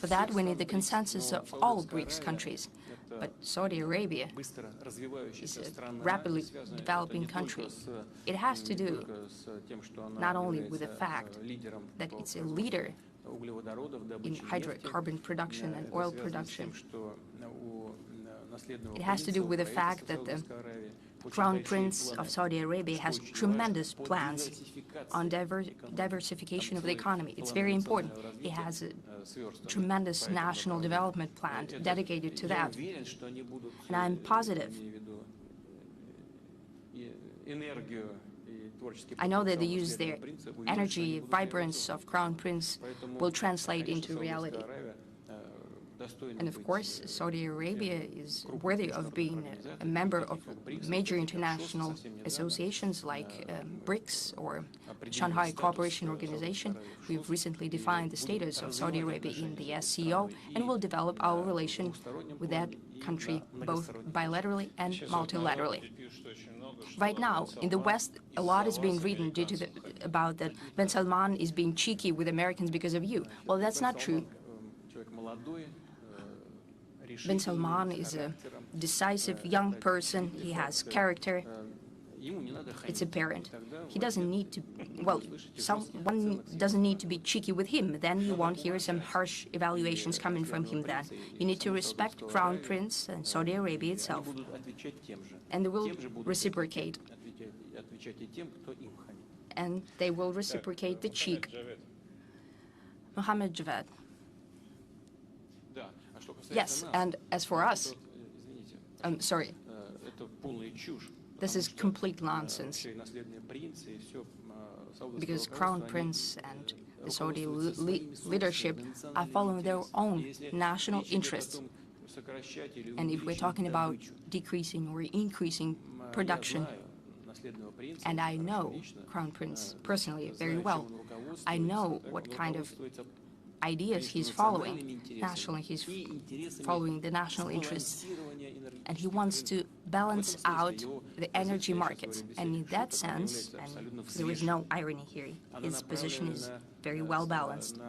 For that, we need the consensus of all BRICS countries. But Saudi Arabia is a rapidly developing country. It has to do not only with the fact that it's a leader in hydrocarbon production and oil production. It has to do with the fact that the Crown Prince of Saudi Arabia has tremendous plans on diversification of the economy. It's very important. He has a tremendous national development plan dedicated to that. And I'm positive. I know that they use their energy, vibrance of Crown Prince will translate into reality. And of course, Saudi Arabia is worthy of being a member of major international associations like BRICS or Shanghai Cooperation Organization. We've recently defined the status of Saudi Arabia in the SCO, and we'll develop our relation with that country both bilaterally and multilaterally. Right now, in the West, a lot is being written about that Ben Salman is being cheeky with Americans because of you. Well, that's not true. Ben Salman is a decisive young person. He has character. It's apparent. He doesn't need to, well, someone doesn't need to be cheeky with him. Then you won't hear some harsh evaluations coming from him then. You need to respect Crown Prince and Saudi Arabia itself. And they will reciprocate. And they will reciprocate the cheek. Mohammed Javad. Yes, and as for us, sorry, this is complete nonsense, because Crown Prince and the Saudi leadership are following their own national interests. And if we're talking about decreasing or increasing production, and I know Crown Prince personally very well, I know what kind of ideas he's following. Nationally, he's following the national interests, and he wants to balance out the energy markets. And in that sense, and there is no irony here, his position is very well balanced.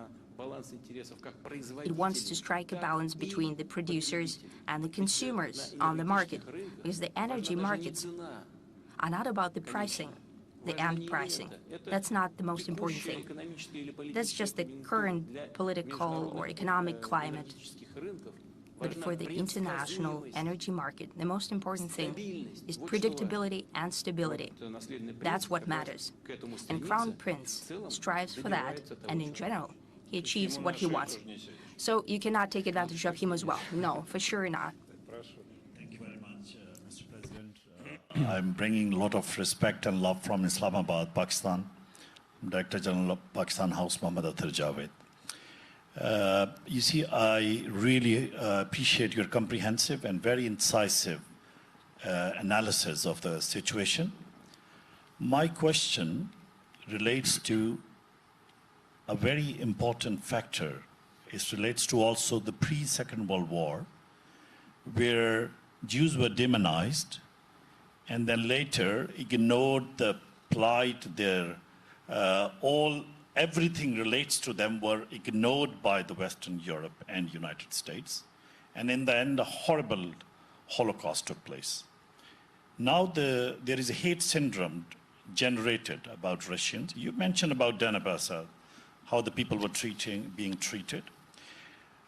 It wants to strike a balance between the producers and the consumers on the market, because the energy markets are not about the pricing, the end pricing. That's not the most important thing. That's just the current political or economic climate. But for the international energy market, the most important thing is predictability and stability. That's what matters. And Crown Prince strives for that, and in general, he achieves what he wants. So you cannot take advantage of him as well. No, for sure not. I'm bringing a lot of respect and love from Islamabad, Pakistan. Director General of Pakistan House, Mohammad Athar Javed. You see, I really appreciate your comprehensive and very incisive analysis of the situation. My question relates to a very important factor. It relates to also the pre-Second World War, where Jews were demonized, and then later ignored the plight, everything relates to them were ignored by the Western Europe and United States. And in the end, a horrible Holocaust took place. Now there is a hate syndrome generated about Russians. You mentioned about Donbass, how the people were being treated.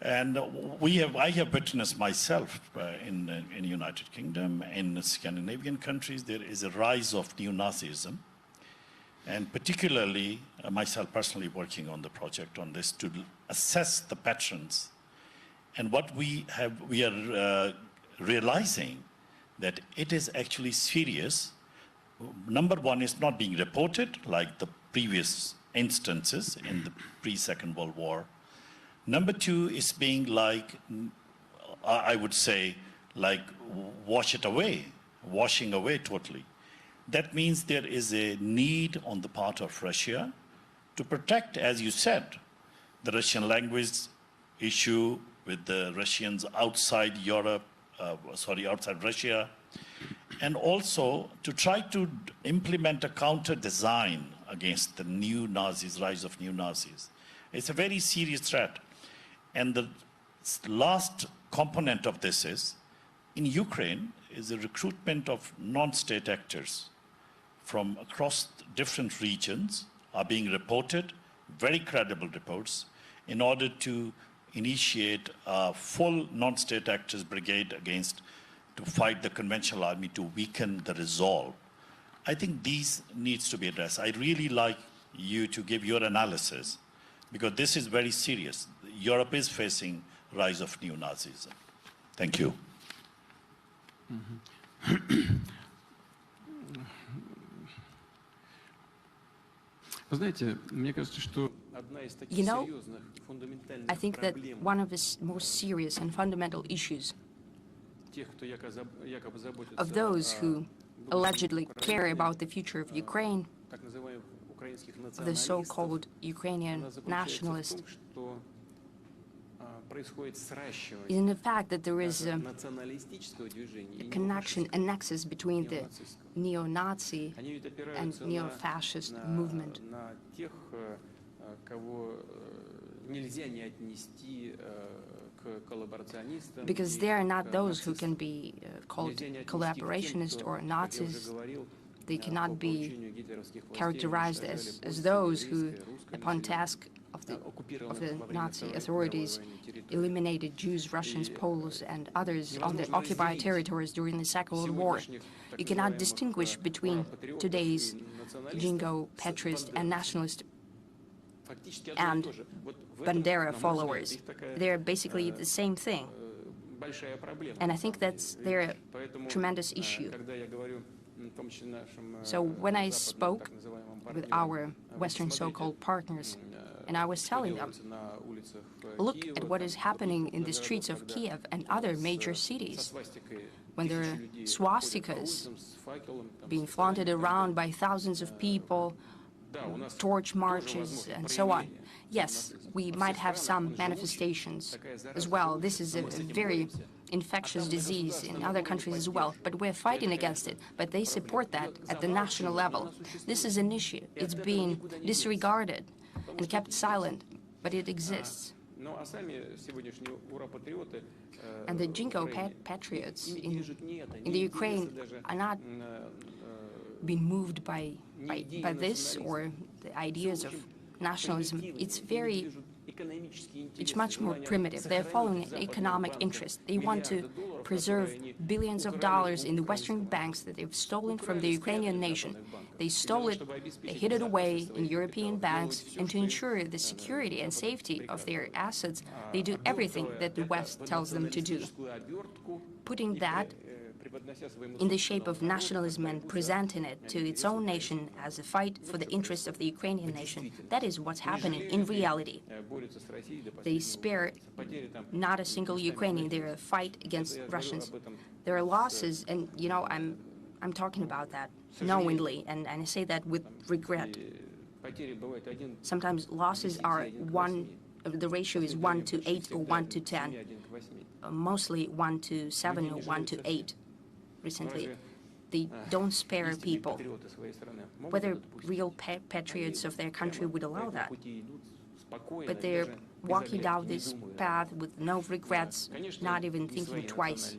And I have witnessed myself in the United Kingdom, in Scandinavian countries, there is a rise of neo-Nazism. and particularly myself personally working on the project on this to assess the patterns. And what we are realizing that it is actually serious. Number one is not being reported like the previous instances in the pre-Second World War. Number two is being like, I would say, like washing away totally. That means there is a need on the part of Russia to protect, as you said, the Russian language issue with the Russians outside Europe, outside Russia, and also to try to implement a counter design against the new Nazis, rise of new Nazis. It's a very serious threat. And the last component of this is, in Ukraine, is the recruitment of non-state actors from across different regions are being reported, very credible reports, in order to initiate a full non-state actors brigade to fight the conventional army, to weaken the resolve. I think these needs to be addressed. I'd really like you to give your analysis, because this is very serious. Europe is facing rise of neo-Nazism. Thank you. You know, I think that one of the most serious and fundamental issues of those who allegedly care about the future of Ukraine, the so-called Ukrainian nationalists, is in the fact that there is a connection, a nexus between the neo-Nazi and neo-fascist movement. Because they are not those who can be called collaborationists or Nazis. They cannot be characterized as those who, upon task of the Nazi authorities, eliminated Jews, Russians, Poles, and others on the occupied territories during the Second World War. You cannot distinguish between today's Jingo, Petrist, and nationalist and Bandera followers. They're basically the same thing. And I think that's their tremendous issue. So when I spoke with our Western so-called partners, and I was telling them, look at what is happening in the streets of Kiev and other major cities, when there are swastikas being flaunted around by thousands of people, torch marches, and so on. Yes, we might have some manifestations as well. This is a very infectious disease in other countries as well, but we're fighting against it. But they support that at the national level. This is an issue. It's being disregarded and kept silent, but it exists. And the Jingo patriots in the Ukraine are not being moved by this or the ideas of nationalism. It's much more primitive. They're following an economic interest. They want to preserve billions of dollars in the Western banks that they've stolen from the Ukrainian nation. They stole it, they hid it away in European banks, and to ensure the security and safety of their assets, they do everything that the West tells them to do. Putting that in the shape of nationalism and presenting it to its own nation as a fight for the interests of the Ukrainian nation. That is what's happening in reality. They spare not a single Ukrainian. They're a fight against Russians. There are losses, and you know, I'm talking about that knowingly, and I say that with regret. Sometimes losses are the ratio is 1 to 8 or 1 to 10, mostly 1 to 7 or 1 to 8. Recently, they don't spare people. Whether real patriots of their country would allow that. But they're walking down this path with no regrets, not even thinking twice.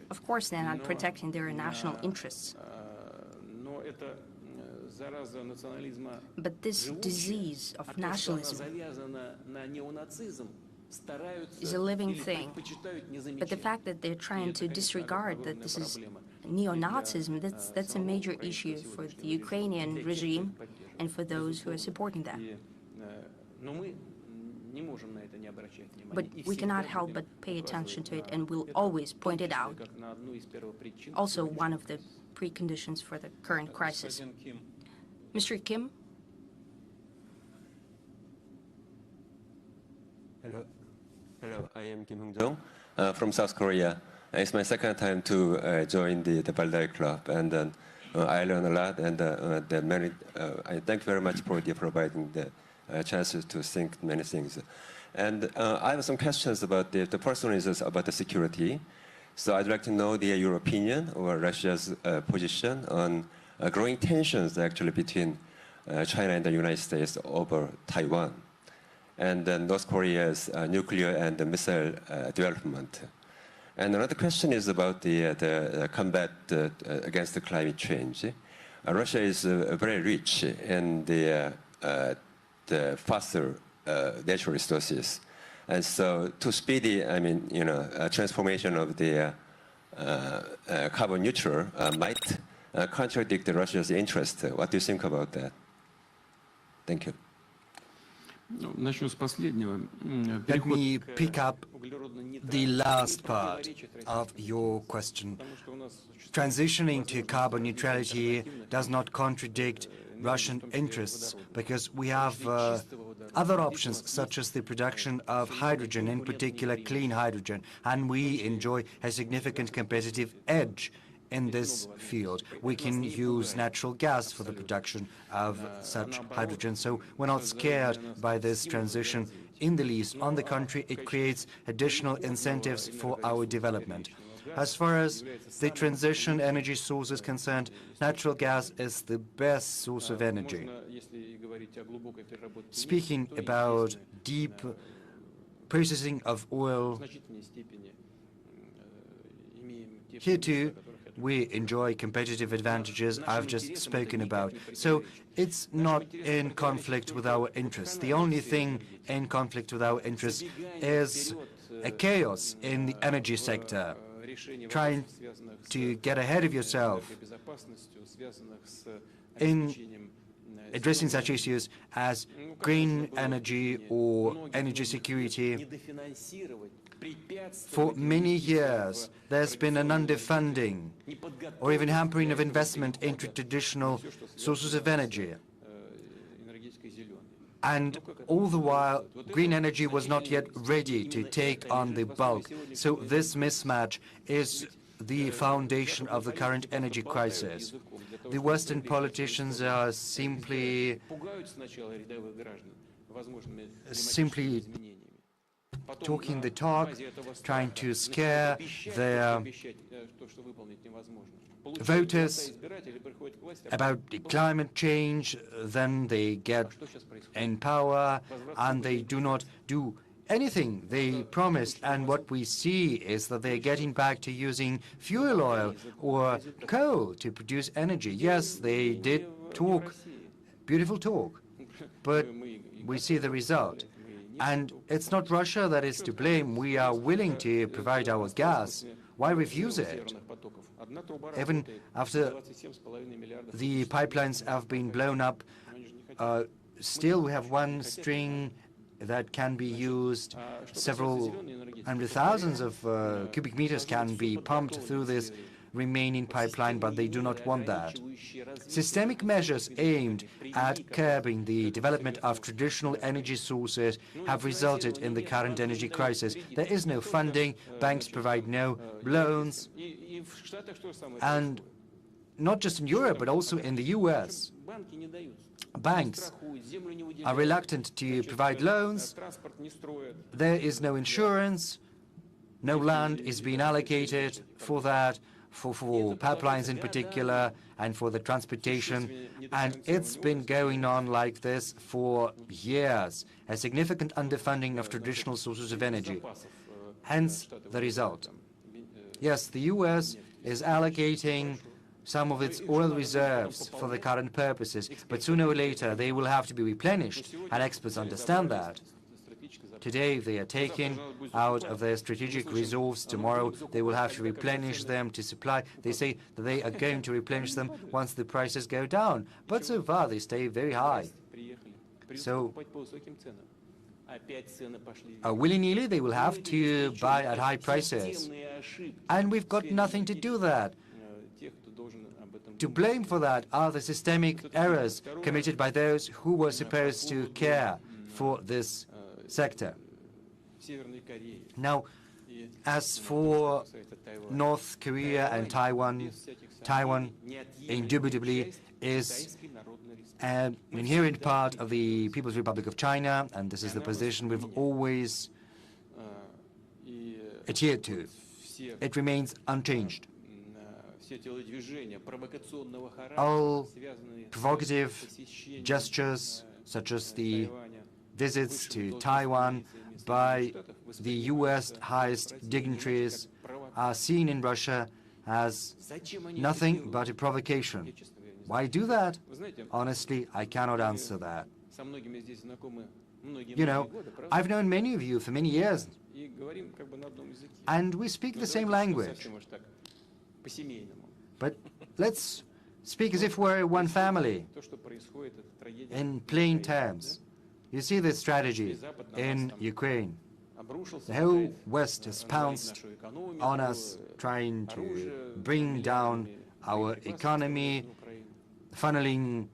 Of course, they're not protecting their national interests. But this disease of nationalism is a living thing. But the fact that they're trying to disregard that this is neo-Nazism, that's a major issue for the Ukrainian regime and for those who are supporting them. But we cannot help but pay attention to it, and we'll always point it out. Also one of the preconditions for the current crisis. Mr. Kim? Hello, I am Kim Hong-jong from South Korea. It's my second time to join the Baldair Club, and I learned a lot, and I thank you very much for providing the chances to think many things. And I have some questions about the first one is about the security. So I'd like to know your opinion or Russia's position on growing tensions actually between China and the United States over Taiwan, and then North Korea's nuclear and missile development. And another question is about the combat against the climate change. Russia is very rich in the fossil natural resources, and so to speedy, transformation of the carbon neutral might contradict Russia's interest. What do you think about that? Thank you. Let me pick up the last part of your question. Transitioning to carbon neutrality does not contradict Russian interests because we have other options such as the production of hydrogen, in particular clean hydrogen, and we enjoy a significant competitive edge in this field. We can use natural gas for the production of such hydrogen, so we're not scared by this transition in the least. On the contrary, it creates additional incentives for our development. As far as the transition energy source is concerned, natural gas is the best source of energy. Speaking about deep processing of oil, here too, we enjoy competitive advantages I've just spoken about. So it's not in conflict with our interests. The only thing in conflict with our interests is a chaos in the energy sector, trying to get ahead of yourself in addressing such issues as green energy or energy security. For many years, there's been an underfunding or even hampering of investment into traditional sources of energy. And all the while, green energy was not yet ready to take on the bulk. So this mismatch is the foundation of the current energy crisis. The Western politicians are simply talking the talk, trying to scare their voters about the climate change. Then they get in power and they do not do anything they promised. And what we see is that they're getting back to using fuel oil or coal to produce energy. Yes, they did talk, beautiful talk, but we see the result. And it's not Russia that is to blame. We are willing to provide our gas. Why refuse it? Even after the pipelines have been blown up, still we have one string that can be used. Several hundred thousands of cubic meters can be pumped through this remaining pipeline, but they do not want that. Systemic measures aimed at curbing the development of traditional energy sources have resulted in the current energy crisis. There is no funding, banks provide no loans, and not just in Europe, but also in the US. Banks are reluctant to provide loans, there is no insurance, no land is being allocated for that, for pipelines in particular, and for the transportation, and it's been going on like this for years, a significant underfunding of traditional sources of energy. Hence the result. Yes, the US is allocating some of its oil reserves for the current purposes, but sooner or later they will have to be replenished, and experts understand that. Today they are taken out of their strategic reserves. Tomorrow they will have to replenish them to supply. They say that they are going to replenish them once the prices go down. But so far they stay very high. So willy-nilly they will have to buy at high prices. And we've got nothing to do that. To blame for that are the systemic errors committed by those who were supposed to care for this sector. Now, as for North Korea and Taiwan, Taiwan indubitably is an inherent part of the People's Republic of China, and this is the position we've always adhered to. It remains unchanged. All provocative gestures, such as the visits to Taiwan by the U.S. highest dignitaries, are seen in Russia as nothing but a provocation. Why do that? Honestly, I cannot answer that. You know, I've known many of you for many years, and we speak the same language. But let's speak as if we're one family, in plain terms. You see this strategy in Ukraine. The whole West has pounced on us, trying to bring down our economy, funneling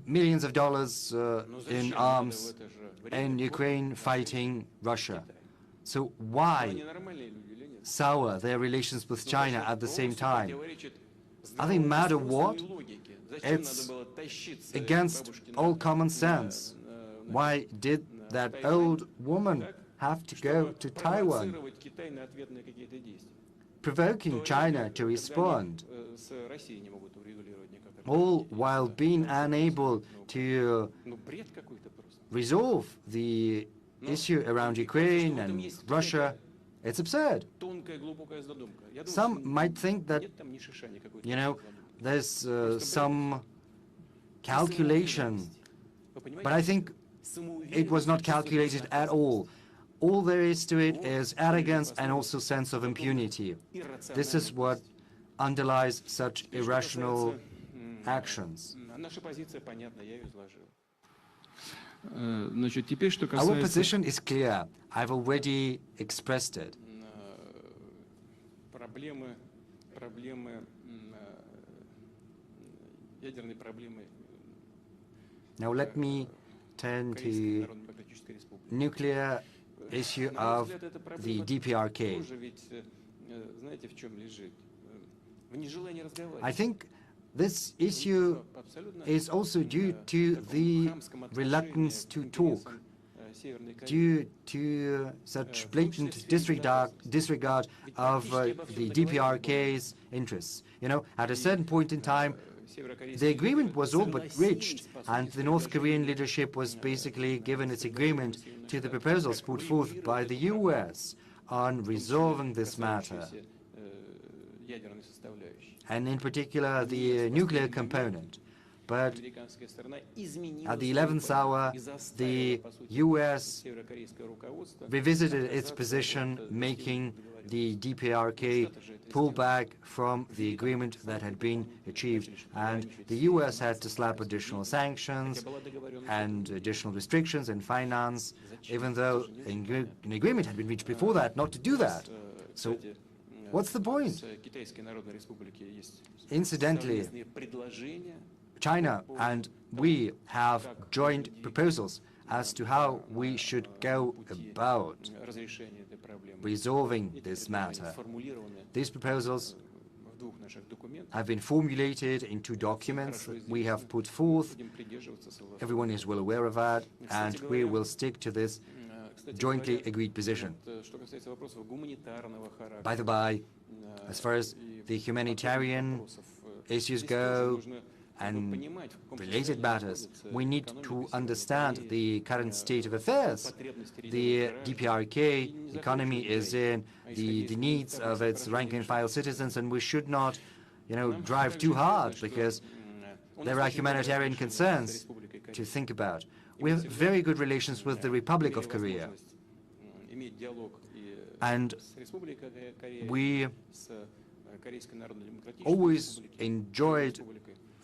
millions of dollars in arms in Ukraine, fighting Russia. So why sour their relations with China at the same time? Are they mad or what? It's against all common sense. Why did that old woman have to go to Taiwan, provoking China to respond, all while being unable to resolve the issue around Ukraine and Russia? It's absurd. Some might think that, you know, there's some calculation, but I think it was not calculated at all. All there is to it is arrogance and also sense of impunity. This is what underlies such irrational actions. Our position is clear. I've already expressed it. Now let me turn to nuclear issue of the DPRK. I think this issue is also due to the reluctance to talk, due to such blatant disregard of the DPRK's interests. You know, at a certain point in time, the agreement was all but reached, and the North Korean leadership was basically given its agreement to the proposals put forth by the US on resolving this matter, and in particular the nuclear component. But at the 11th hour, the US revisited its position, making the DPRK pull back from the agreement that had been achieved. And the US had to slap additional sanctions and additional restrictions in finance, even though an agreement had been reached before that not to do that. So what's the point? Incidentally, China and we have joint proposals as to how we should go about resolving this matter. These proposals have been formulated in two documents we have put forth. Everyone is well aware of that, and we will stick to this jointly agreed position. By the by, as far as the humanitarian issues go and related matters, we need to understand the current state of affairs. The DPRK economy is in the needs of its rank-and-file citizens, and we should not, you know, drive too hard, because there are humanitarian concerns to think about. We have very good relations with the Republic of Korea. And we always enjoyed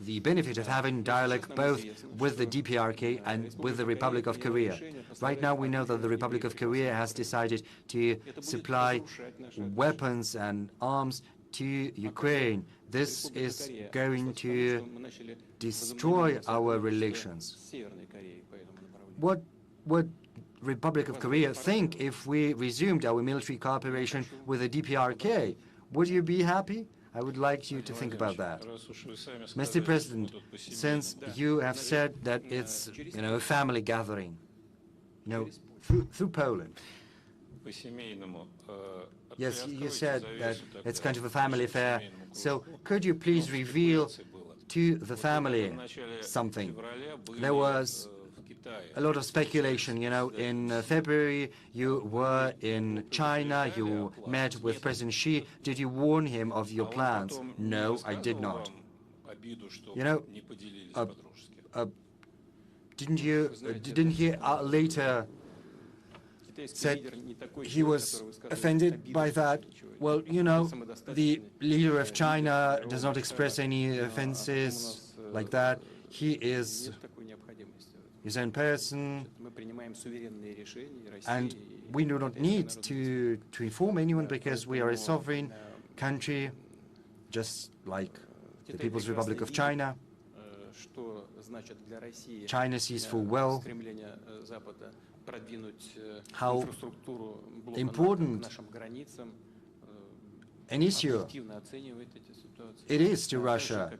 the benefit of having dialogue both with the DPRK and with the Republic of Korea. Right now we know that the Republic of Korea has decided to supply weapons and arms to Ukraine. This is going to destroy our relations. What would Republic of Korea think if we resumed our military cooperation with the DPRK? Would you be happy? I would like you to think about that. Mr. President, since you have said that it's, a family gathering, through Poland. Yes, you said that it's kind of a family affair. So could you please reveal to the family something? There was a lot of speculation, in February you were in China, you met with President Xi. Did you warn him of your plans? No, I did not. Didn't he later said he was offended by that? Well, the leader of China does not express any offenses like that. He is his own person, and we do not need to inform anyone because we are a sovereign country, just like the People's Republic of China. China sees full well how important an issue it is to Russia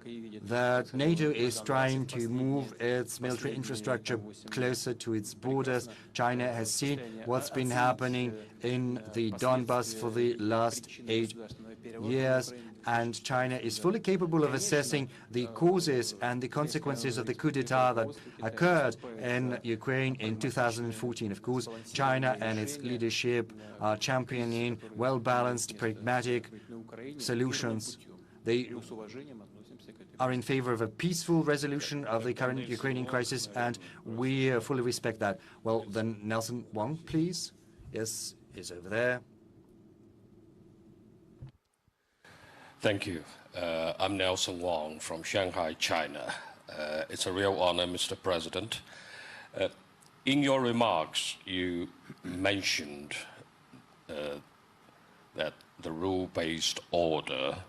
that NATO is trying to move its military infrastructure closer to its borders. China has seen what's been happening in the Donbas for the last 8 years, and China is fully capable of assessing the causes and the consequences of the coup d'etat that occurred in Ukraine in 2014. Of course, China and its leadership are championing well-balanced, pragmatic solutions. They are in favor of a peaceful resolution of the current Ukrainian crisis, and we fully respect that. Well, then Nelson Wong, please. Yes, is over there. Thank you. I'm Nelson Wong from Shanghai, China. It's a real honor, Mr. President. In your remarks, you mentioned that the rule-based order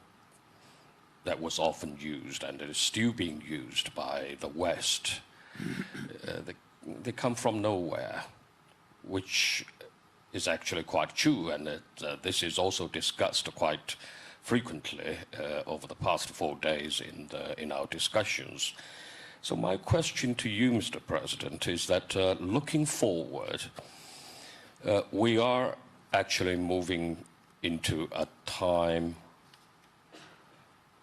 that was often used and it is still being used by the West, they come from nowhere, which is actually quite true, and this is also discussed quite frequently over the past 4 days in our discussions. So my question to you, Mr. President, is that looking forward, we are actually moving into a time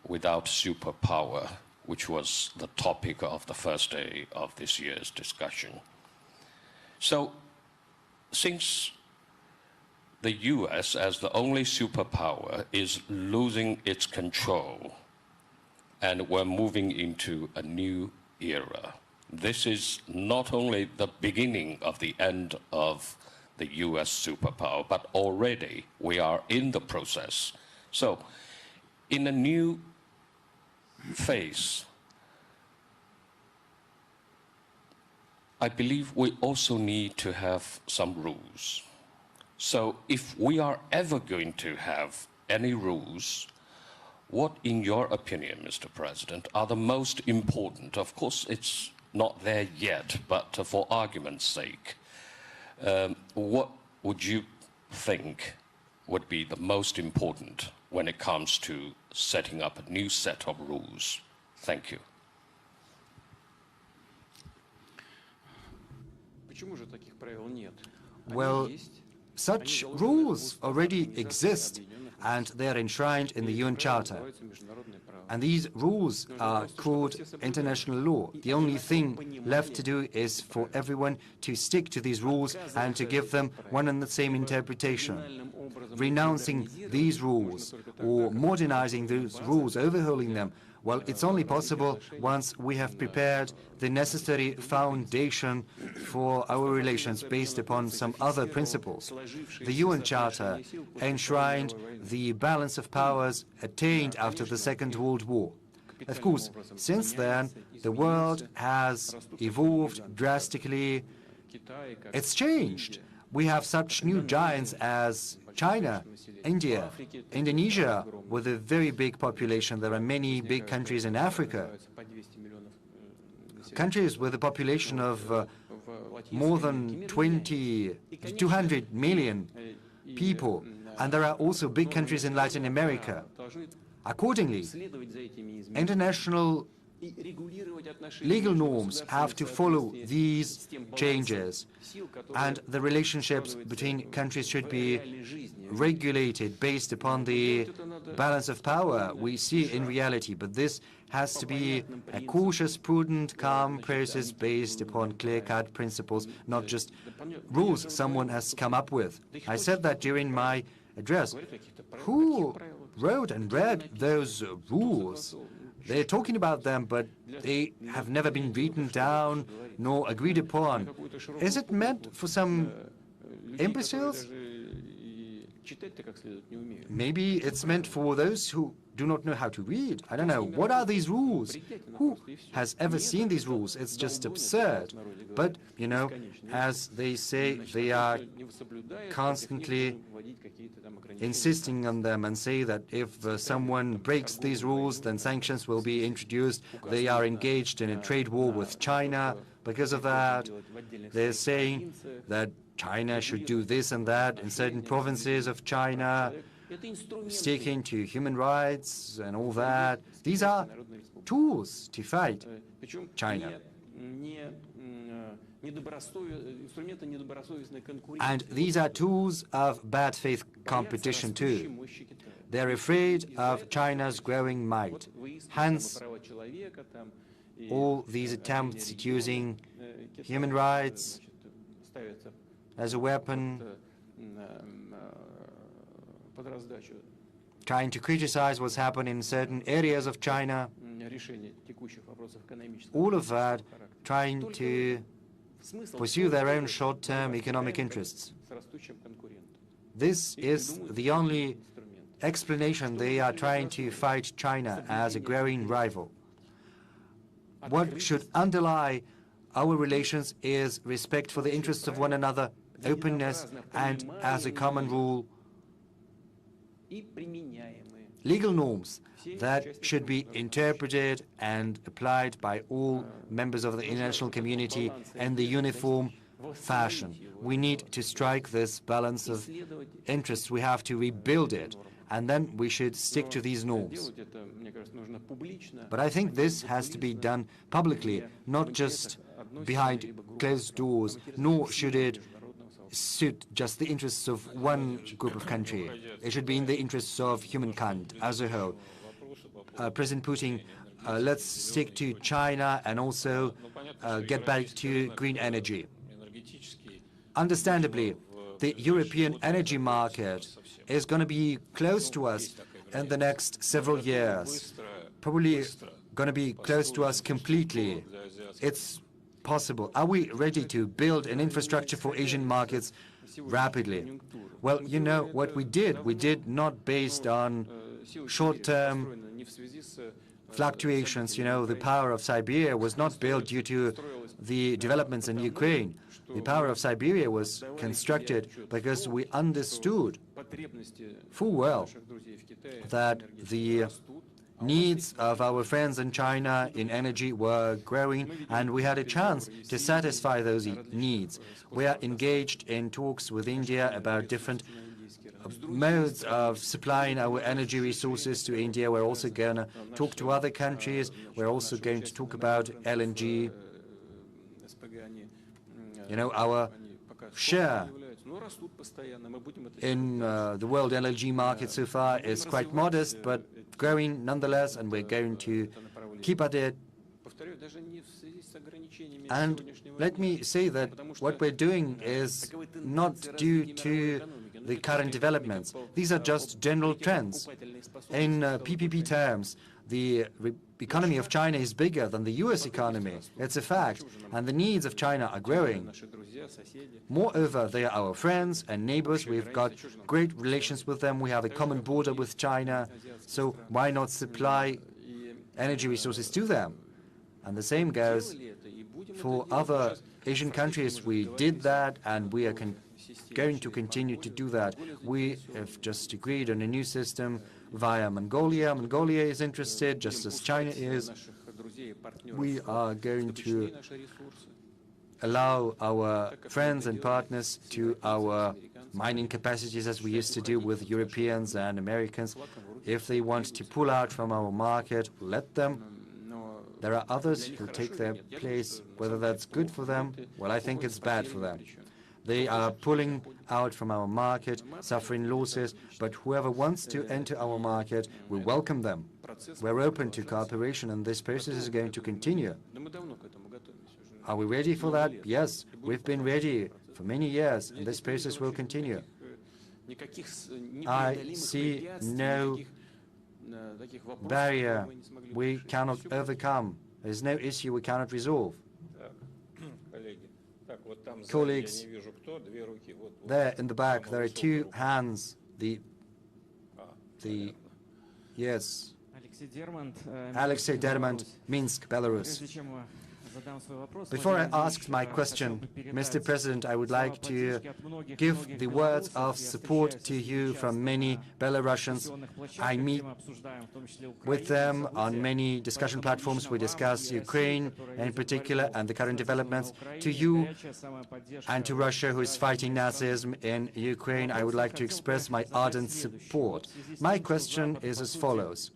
without superpower, which was the topic of the first day of this year's discussion. So since the US, as the only superpower, is losing its control, and we're moving into a new era. This is not only the beginning of the end of the US superpower, but already we are in the process. So, in a new phase, I believe we also need to have some rules. So if we are ever going to have any rules, what, in your opinion, Mr. President, are the most important? Of course, it's not there yet, but for argument's sake, what would you think would be the most important when it comes to setting up a new set of rules? Thank you. Well, such rules already exist, and they are enshrined in the UN Charter. And these rules are called international law. The only thing left to do is for everyone to stick to these rules and to give them one and the same interpretation. Renouncing these rules or modernizing those rules, overhauling them, Well, it's only possible once we have prepared the necessary foundation for our relations based upon some other principles. The UN Charter enshrined the balance of powers attained after the Second World War. Of course, since then, the world has evolved drastically. It's changed. We have such new giants as China, India, Indonesia, with a very big population. There are many big countries in Africa, countries with a population of more than 200 million people. And there are also big countries in Latin America. Accordingly, international legal norms have to follow these changes, and the relationships between countries should be regulated based upon the balance of power we see in reality. But this has to be a cautious, prudent, calm process based upon clear-cut principles, not just rules someone has come up with. I said that during my address. Who wrote and read those rules? They're talking about them, but they have never been written down nor agreed upon. Is it meant for some imbeciles? Maybe it's meant for those who do not know how to read. I don't know. What are these rules? Who has ever seen these rules? It's just absurd. But, you know, as they say, they are constantly insisting on them and say that if someone breaks these rules, then sanctions will be introduced. They are engaged in a trade war with China because of that. They're saying that China should do this and that in certain provinces of China, sticking to human rights and all that. These are tools to fight China. And these are tools of bad faith competition too. They're afraid of China's growing might. Hence, all these attempts at using human rights as a weapon, trying to criticize what's happened in certain areas of China, all of that trying to pursue their own short-term economic interests. This is the only explanation they are trying to fight China as a growing rival. What should underlie our relations is respect for the interests of one another, openness, and, as a common rule, legal norms that should be interpreted and applied by all members of the international community in the uniform fashion. We need to strike this balance of interests. We have to rebuild it, and then we should stick to these norms. But I think this has to be done publicly, not just behind closed doors, nor should it suit just the interests of one group of country. It should be in the interests of humankind as a whole. President Putin, let's stick to China and also get back to green energy. Understandably, the European energy market is going to be close to us in the next several years, probably going to be close to us completely. It's possible. Are we ready to build an infrastructure for Asian markets rapidly? Well, you know what we did not based on short-term fluctuations. You know, the power of Siberia was not built due to the developments in Ukraine. The power of Siberia was constructed because we understood full well that the needs of our friends in China in energy were growing, and we had a chance to satisfy those needs. We are engaged in talks with India about different modes of supplying our energy resources to India. We're also going to talk to other countries. We're also going to talk about LNG. You know, our share in the world LNG market so far is quite modest, but growing nonetheless, and we're going to keep at it. And let me say that what we're doing is not due to the current developments. These are just general trends. In PPP terms, the economy of China is bigger than the US economy. It's a fact, and the needs of China are growing. Moreover, they are our friends and neighbors. We've got great relations with them. We have a common border with China, so why not supply energy resources to them? And the same goes for other Asian countries. We did that, and we are going to continue to do that. We have just agreed on a new system via Mongolia. Mongolia is interested, just as China is. We are going to allow our friends and partners to our mining capacities as we used to do with Europeans and Americans. If they want to pull out from our market, let them. There are others who take their place. Whether that's good for them, well, I think it's bad for them. They are pulling out from our market, suffering losses, but whoever wants to enter our market, we welcome them. We're open to cooperation, and this process is going to continue. Are we ready for that? Yes, we've been ready for many years, and this process will continue. I see no barrier we cannot overcome. There's no issue we cannot resolve. Colleagues, there in the back, there are two hands. Yes. Alexei Dermont, Minsk, Belarus. Before I ask my question, Mr. President, I would like to give the words of support to you from many Belarusians. I meet with them on many discussion platforms. We discuss Ukraine in particular and the current developments. To you and to Russia, who is fighting Nazism in Ukraine, I would like to express my ardent support. My question is as follows.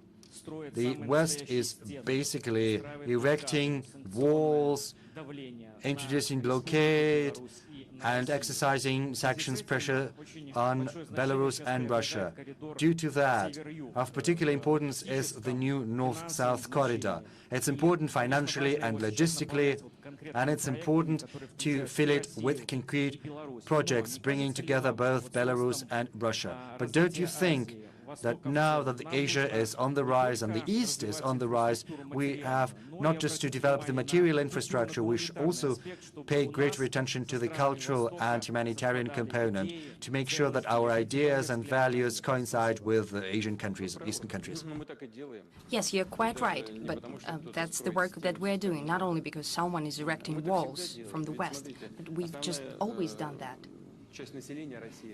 The West is basically erecting walls, introducing blockade, and exercising sanctions pressure on Belarus and Russia. Due to that, of particular importance is the new North-South corridor. It's important financially and logistically, and it's important to fill it with concrete projects bringing together both Belarus and Russia. But don't you think that now that Asia is on the rise and the East is on the rise, we have not just to develop the material infrastructure, we should also pay greater attention to the cultural and humanitarian component to make sure that our ideas and values coincide with the Asian countries, Eastern countries. Yes, you're quite right, but that's the work that we're doing, not only because someone is erecting walls from the West, but we've just always done that.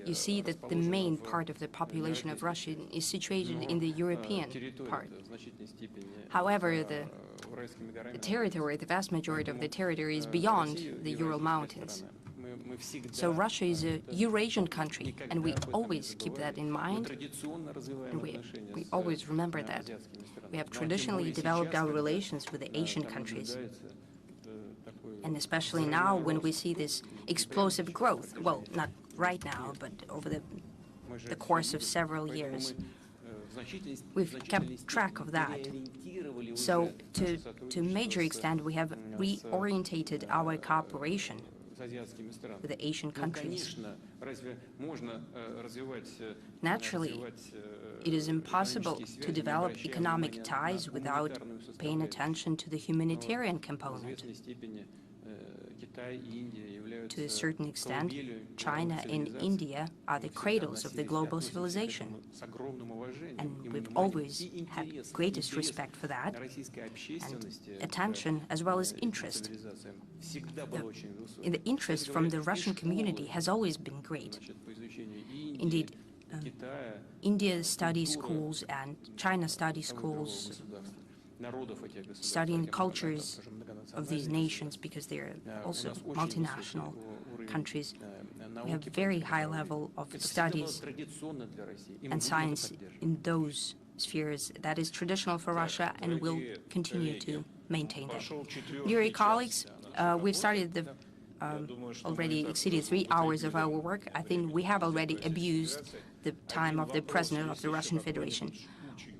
You see that the main part of the population of Russia is situated in the European part. However, the territory, the vast majority of the territory is beyond the Ural Mountains. So Russia is a Eurasian country, and we always keep that in mind, and we always remember that. We have traditionally developed our relations with the Asian countries. And especially now when we see this explosive growth, well, not right now, but over the course of several years, we've kept track of that. So to a major extent, we have reorientated our cooperation with the Asian countries. Naturally, it is impossible to develop economic ties without paying attention to the humanitarian component. To a certain extent, China and India are the cradles of the global civilization, and we've always had greatest respect for that, and attention as well as interest. The interest from the Russian community has always been great. Indeed, India study schools and China study schools, studying cultures of these nations because they're also multinational countries. We have very high level of studies and science in those spheres that is traditional for Russia and will continue to maintain that. Dear colleagues, we've started already exceeded 3 hours of our work. I think we have already abused the time of the President of the Russian Federation.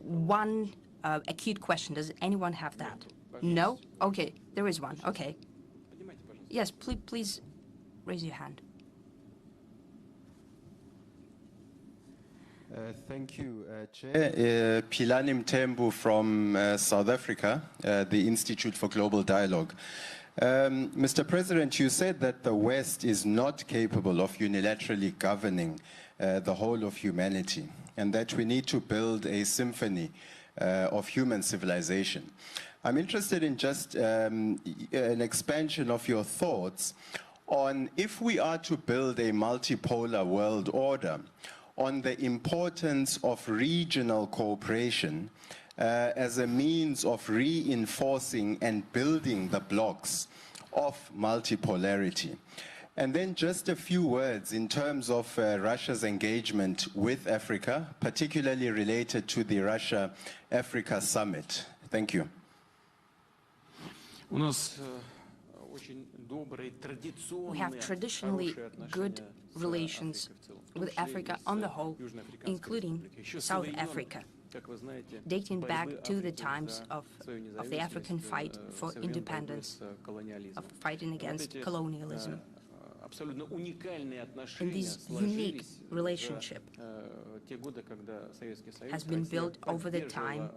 One acute question. Does anyone have that? No? Okay, there is one. Okay. Yes, please raise your hand. Thank you, Chair. Pilani Mtembu from South Africa, the Institute for Global Dialogue. Mr. President, you said that the West is not capable of unilaterally governing the whole of humanity, and that we need to build a symphony of human civilization. I'm interested in just an expansion of your thoughts on if we are to build a multipolar world order, on the importance of regional cooperation as a means of reinforcing and building the blocks of multipolarity. And then just a few words in terms of Russia's engagement with Africa, particularly related to the Russia-Africa Summit. Thank you. We have traditionally good relations with Africa on the whole, including South Africa, dating back to the times of the African fight for independence, of fighting against colonialism. And this unique relationship has been built over the time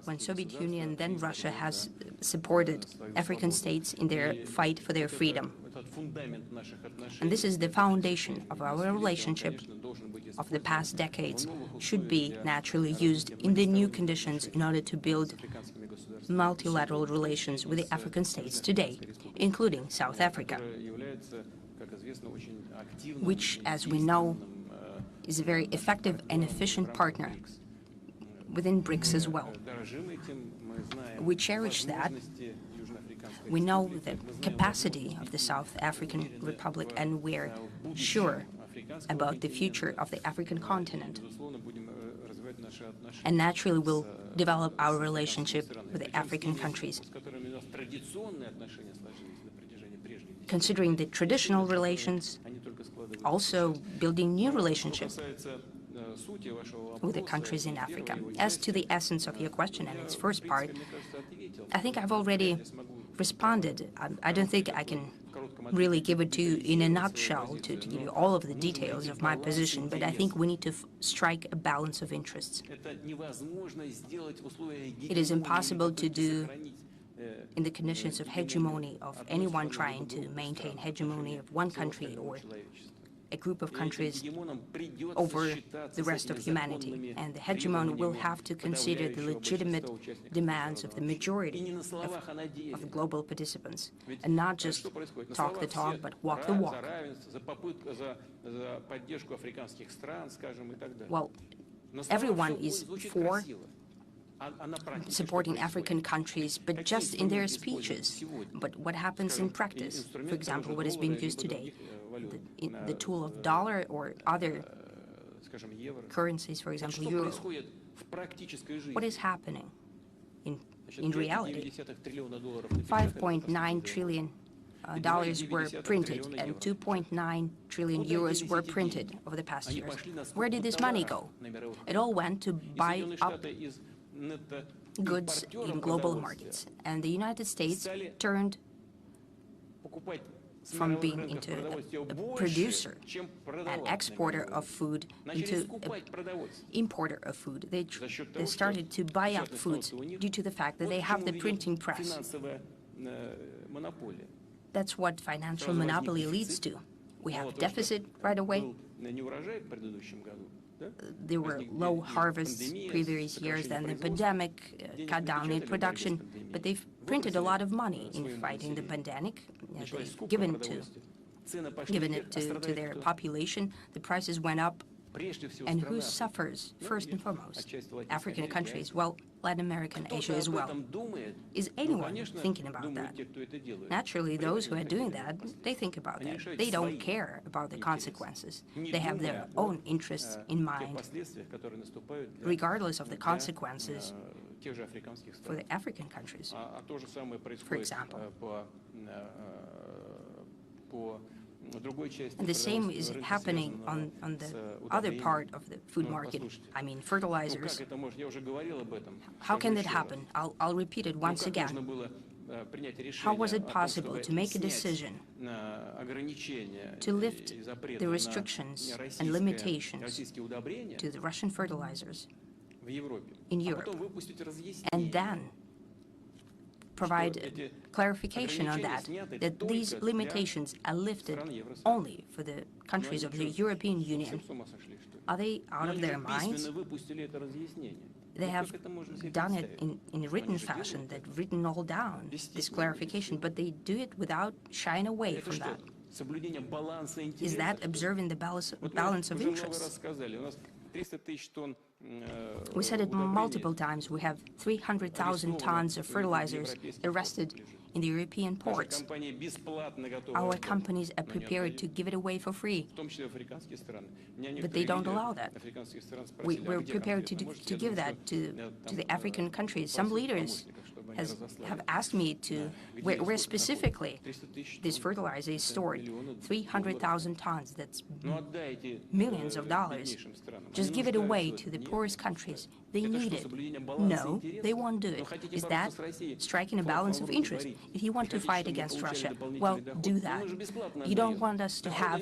when Soviet Union, then Russia, has supported African states in their fight for their freedom. And this is the foundation of our relationship of the past decades, should be naturally used in the new conditions in order to build multilateral relations with the African states today, including South Africa, which, as we know, is a very effective and efficient partner within BRICS as well. We cherish that. We know the capacity of the South African Republic, and we're sure about the future of the African continent. And naturally, we'll develop our relationship with the African countries, considering the traditional relations, also building new relationships with the countries in Africa. As to the essence of your question and its first part, I think I've already responded. I don't think I can really give it to you in a nutshell to give you all of the details of my position, but I think we need to strike a balance of interests. It is impossible to do in the conditions of hegemony of anyone trying to maintain hegemony of one country or a group of countries over the rest of humanity. And the hegemon will have to consider the legitimate demands of the majority of the global participants, and not just talk the talk, but walk the walk. Well, everyone is for supporting African countries, but just in their speeches. But what happens in practice? For example, what is being used today, the tool of dollar or other currencies, for example, euro. What is happening in reality? $5.9 trillion were printed and 2.9 trillion euros were printed over the past years. Where did this money go? It all went to buy up goods in global markets, and the United States turned from being into a producer, an exporter of food, into an importer of food. They started to buy up foods due to the fact that they have the printing press. That's what financial monopoly leads to. We have a deficit right away. There were low harvests previous years, then the pandemic cut down in production, but they've printed a lot of money in fighting the pandemic. They've given it to their population. The prices went up. And who suffers first and foremost? African countries, well, Latin America and Asia as well. Is anyone thinking about that? Naturally, those who are doing that, they think about that. They don't care about the consequences. They have their own interests in mind, regardless of the consequences for the African countries. For example, and the same is happening on the other part of the food market, I mean fertilizers. How can that happen? I'll repeat it once again. How was it possible to make a decision to lift the restrictions and limitations to the Russian fertilizers in Europe, and then provide clarification on that these limitations are lifted only for the countries of the European Union? Are they out of their minds? They have done it in a written fashion, they've written all down, this clarification, but they do it without shying away from that. Is that observing the balance of interests? We said it multiple times. We have 300,000 tons of fertilizers arrested in the European ports. Our companies are prepared to give it away for free, but they don't allow that. We're prepared to give that to the African countries. Some leaders have asked me to where specifically this fertilizer is stored. 300,000 tons, that's millions of dollars. Just give it away to the poorest countries. They need it. No, they won't do it. Is that striking a balance of interest? If you want to fight against Russia, well, do that. You don't want us to have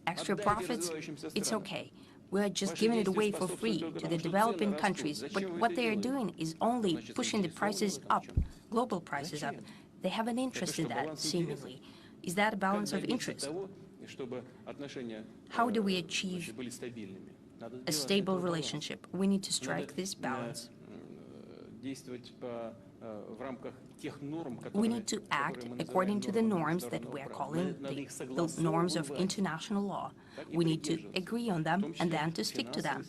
extra profits? It's okay. We're just giving it away for free to the developing countries. But what they are doing is only pushing the prices up, global prices up. They have an interest in that, seemingly. Is that a balance of interest? How do we achieve a stable relationship? We need to strike this balance. We need to act according to the norms that we are calling the norms of international law. We need to agree on them and then to stick to them.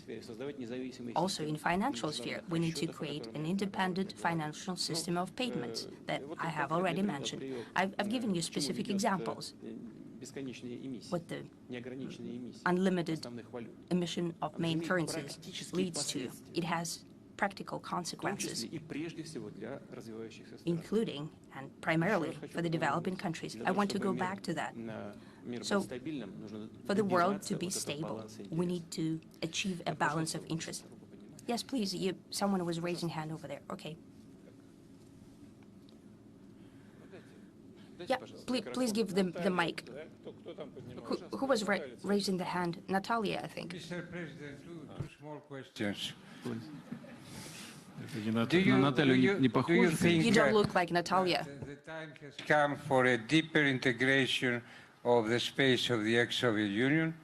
Also, in financial sphere, we need to create an independent financial system of payments that I have already mentioned. I've given you specific examples. What the unlimited emission of main currencies leads to. It has practical consequences, including and primarily for the developing countries. I want to go back to that. So, for the world to be stable, we need to achieve a balance of interest. Yes, please, someone was raising hand over there. Okay. Yeah, please give them the mic. Who was raising the hand? Natalia, I think. Mr. President, two small questions. Do you think you don't look like Natalia? The time has come for a deeper integration of the space of the ex-Soviet Union?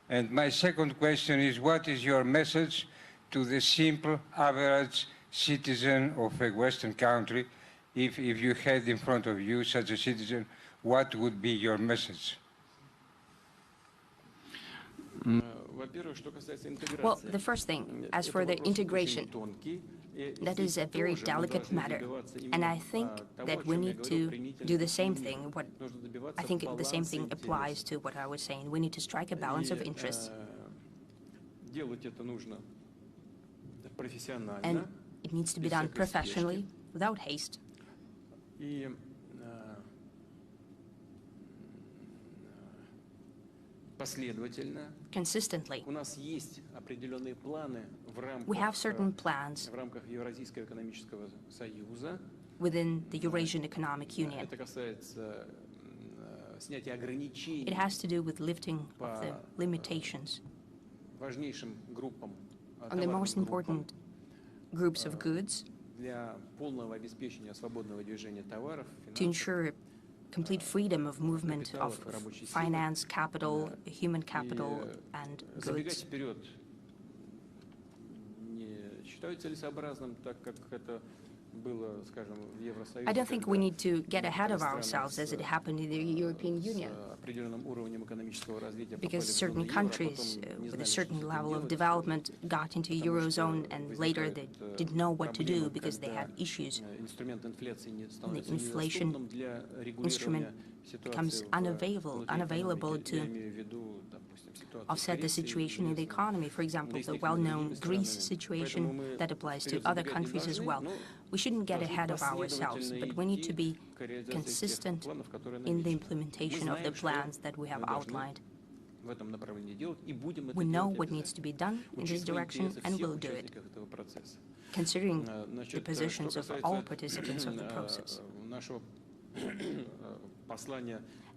And my second question is, what is your message to the simple, average citizen of a Western country? If you had in front of you such a citizen, what would be your message? Well, the first thing, as for the integration, that is a very delicate matter. And I think that we need to do the same thing. I think the same thing applies to what I was saying. We need to strike a balance of interests. And it needs to be done professionally, without haste. Consistently. We have certain plans within the Eurasian Economic Union. It has to do with lifting of the limitations on the most important groups of goods to ensure complete freedom of movement of finance, capital, human capital, and goods. I don't think we need to get ahead of ourselves as it happened in the European Union, because certain countries with a certain level of development got into Eurozone and later they didn't know what to do because they had issues. And the inflation instrument becomes unavailable to offset the situation in the economy. For example, the well-known Greece situation that applies to other countries as well. We shouldn't get ahead of ourselves, but we need to be consistent in the implementation of the plans that we have outlined. We know what needs to be done in this direction, and we'll do it, considering the positions of all participants of the process.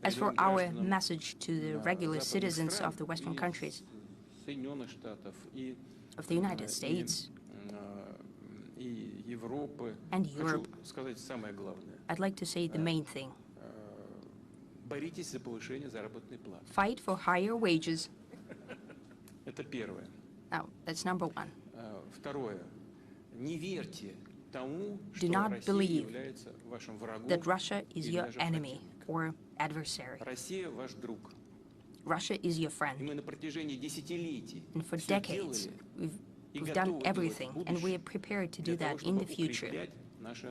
As for our message to the regular citizens of the Western countries, of the United States and Europe, I'd like to say the main thing. Fight for higher wages. Now, that's number one. Do not believe that Russia is your enemy or adversary. Russia is your friend. And for decades, we've done everything, and we are prepared to do that in the future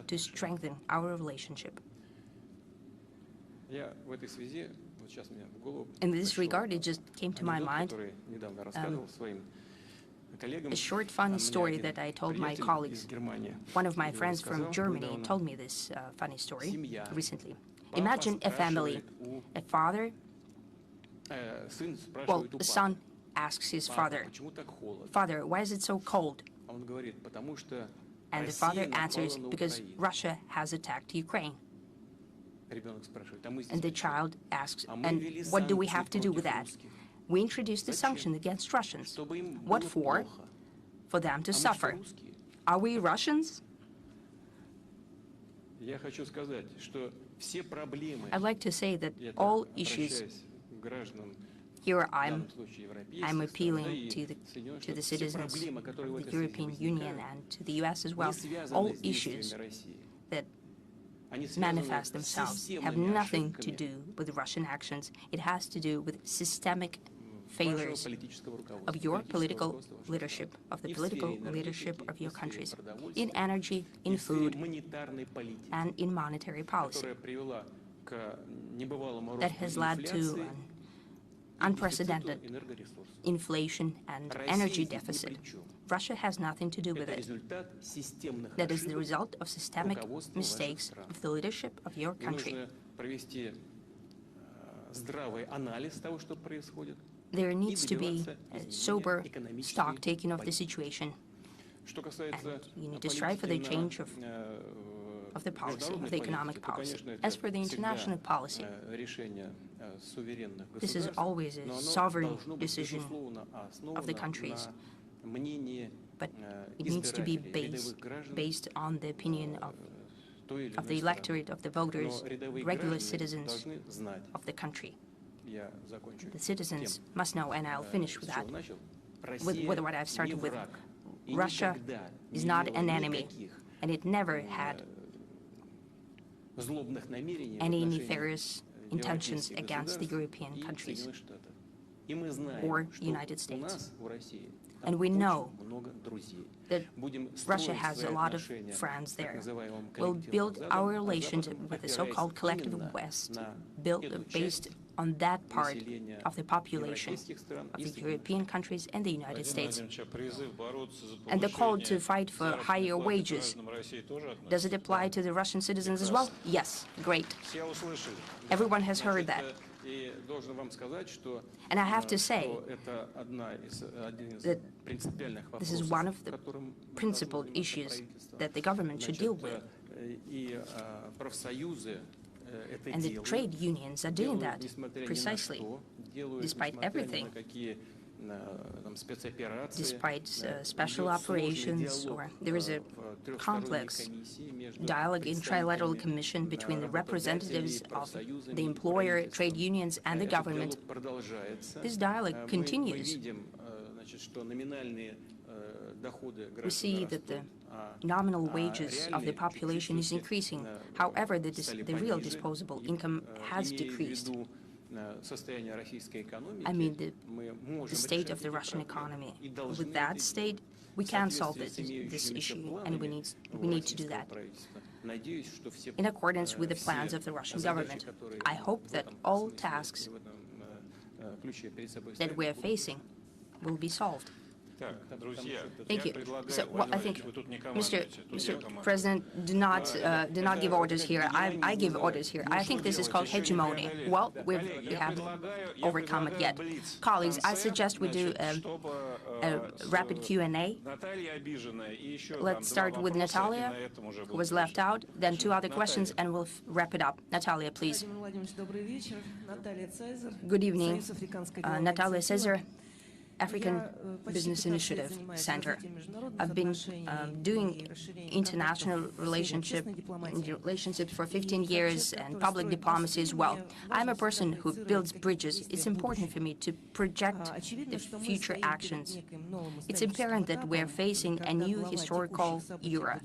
to strengthen our relationship. In this regard, it just came to my mind a short, funny story that I told my colleagues. One of my friends from Germany told me this funny story recently. Imagine a family, a father, well, the son asks his father, "Father, why is it so cold?" And the father answers, "Because Russia has attacked Ukraine." And the child asks, "And what do we have to do with that?" "We introduced the sanction against Russians." "What for?" "For them to suffer." "Are we Russians?" I'd like to say that all issues, here I'm appealing to the citizens of the European Union and to the US as well, all issues that manifest themselves have nothing to do with Russian actions. It has to do with systemic failures of your political leadership, of the political leadership of your countries, in energy, in food, and in monetary policy. That has led to an unprecedented inflation and energy deficit. Russia has nothing to do with it. That is the result of systemic mistakes of the leadership of your country. There needs to be a sober stock taking of the situation, and you need to strive for the change of the policy, of the economic policy. As for the international policy, this is always a sovereign decision of the countries, but it needs to be based on the opinion of the electorate, of the voters, regular citizens of the country. The citizens must know, and I'll finish with that, with what I've started with. Russia is not an enemy, and it never had any nefarious intentions against the European countries or the United States. And we know that Russia has a lot of friends there. We'll build our relationship with the so-called collective West, based on that part of the population of the European countries and the United States. And the call to fight for higher wages, does it apply to the Russian citizens as well? Yes, great. Everyone has heard that. And I have to say that this is one of the principal issues that the government should deal with. And the trade unions are doing that precisely, despite everything. Despite special operations, or there is a complex dialogue in trilateral commission between the representatives of the employer, trade unions, and the government. This dialogue continues. We see that the nominal wages of the population is increasing. However, the real disposable income has decreased. I mean, the state of the Russian economy. With that state, we can solve this issue, and we need to do that in accordance with the plans of the Russian government. I hope that all tasks that we are facing will be solved. Thank you. So, well, I think, Mr. President, do not give orders here. I give orders here. I think this is called hegemony. Well, we haven't overcome it yet. Colleagues, I suggest we do a rapid Q&A. Let's start with Natalia, who was left out, then 2 other questions, and we'll wrap it up. Natalia, please. Good evening. Natalia Caesar, African Business Initiative Center. I've been doing international relationships for 15 years and public diplomacy as well. I'm a person who builds bridges. It's important for me to project the future actions. It's apparent that we're facing a new historical era.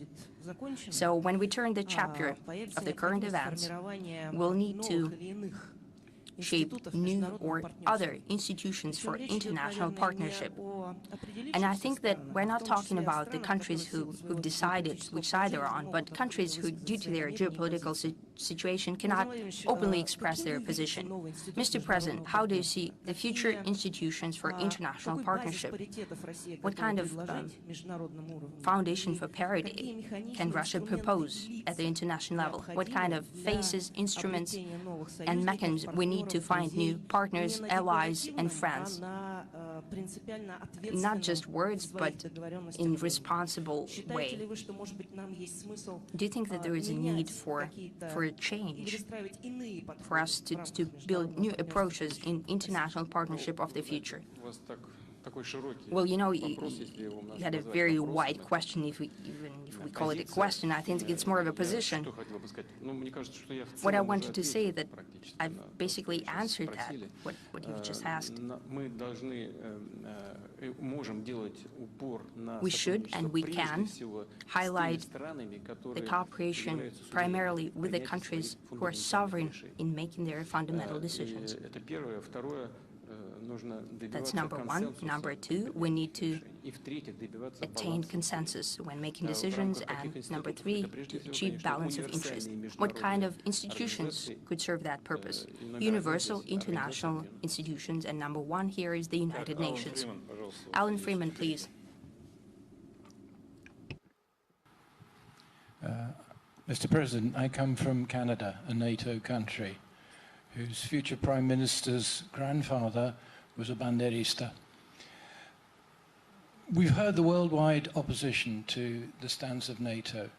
So when we turn the chapter of the current events, we'll need to shape new or other institutions for international partnership. And I think that we're not talking about the countries who've decided which side they're on, but countries who, due to their geopolitical situation, cannot openly express their position. Mr. President, how do you see the future institutions for international partnership? What kind of foundation for parity can Russia propose at the international level? What kind of faces, instruments, and mechanisms we need to find new partners, allies, and friends? Not just words, but in responsible way. Do you think that there is a need for a change, for us to build new approaches in international partnership of the future? Well, you know, you had a very wide question, even if we call it a question. I think it's more of a position. What I wanted to say that I've basically answered that, what you've just asked. We should and we can highlight the cooperation primarily with the countries who are sovereign in making their fundamental decisions. That's number one. Number two, we need to attain consensus when making decisions. And number three, to achieve balance of interest. What kind of institutions could serve that purpose? Universal international institutions. And number one here is the United Nations. Alan Freeman, please. Mr. President, I come from Canada, a NATO country, whose future Prime Minister's grandfather was a banderista. We've heard the worldwide opposition to the stance of NATO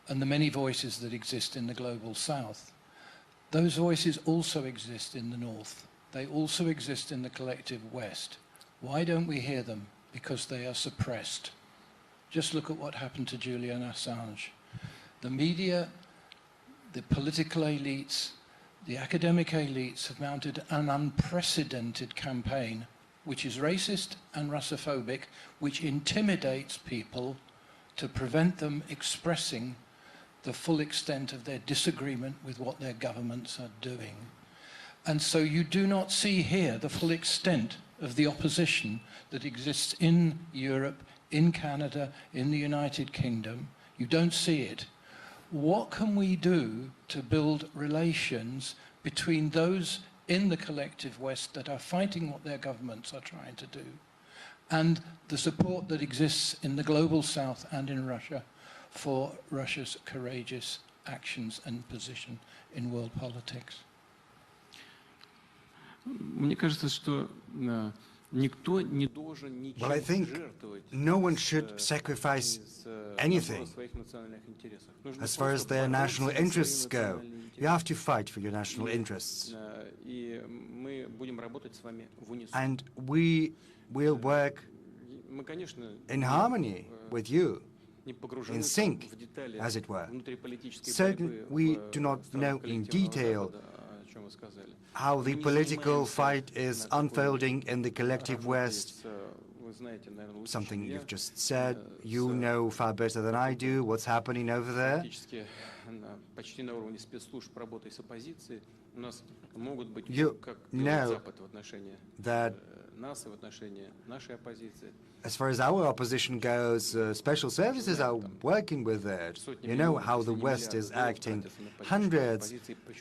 and the many voices that exist in the global south. Those voices also exist in the north. They also exist in the collective west. Why don't we hear them? Because they are suppressed. Just look at what happened to Julian Assange. The media, the political elites, the academic elites have mounted an unprecedented campaign which is racist and Russophobic, which intimidates people to prevent them expressing the full extent of their disagreement with what their governments are doing. And so you do not see here the full extent of the opposition that exists in Europe, in Canada, in the United Kingdom. You don't see it. What can we do to build relations between those in the collective West that are fighting what their governments are trying to do, and the support that exists in the global South and in Russia for Russia's courageous actions and position in world politics? Well, I think no one should sacrifice anything as far as their national interests go. You have to fight for your national interests. And we will work in harmony with you, in sync, as it were. Certainly, we do not know in detail how the political fight is unfolding in the collective West. Something you've just said. You know far better than I do what's happening over there. You know that as far as our opposition goes, special services are working with it. You know how the West is acting. Hundreds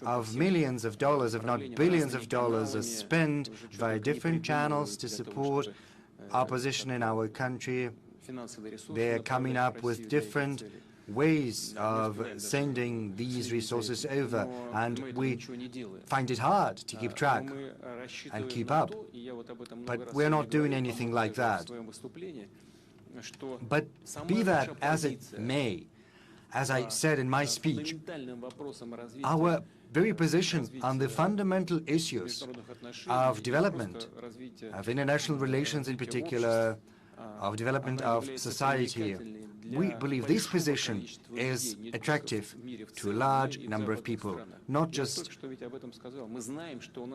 of millions of dollars, if not billions of dollars, are spent via different channels to support opposition in our country, they're coming up with different ways of sending these resources over, and we find it hard to keep track and keep up. But we're not doing anything like that. But be that as it may, as I said in my speech, our very position on the fundamental issues of development, of international relations in particular, of development of society, we believe this position is attractive to a large number of people, not just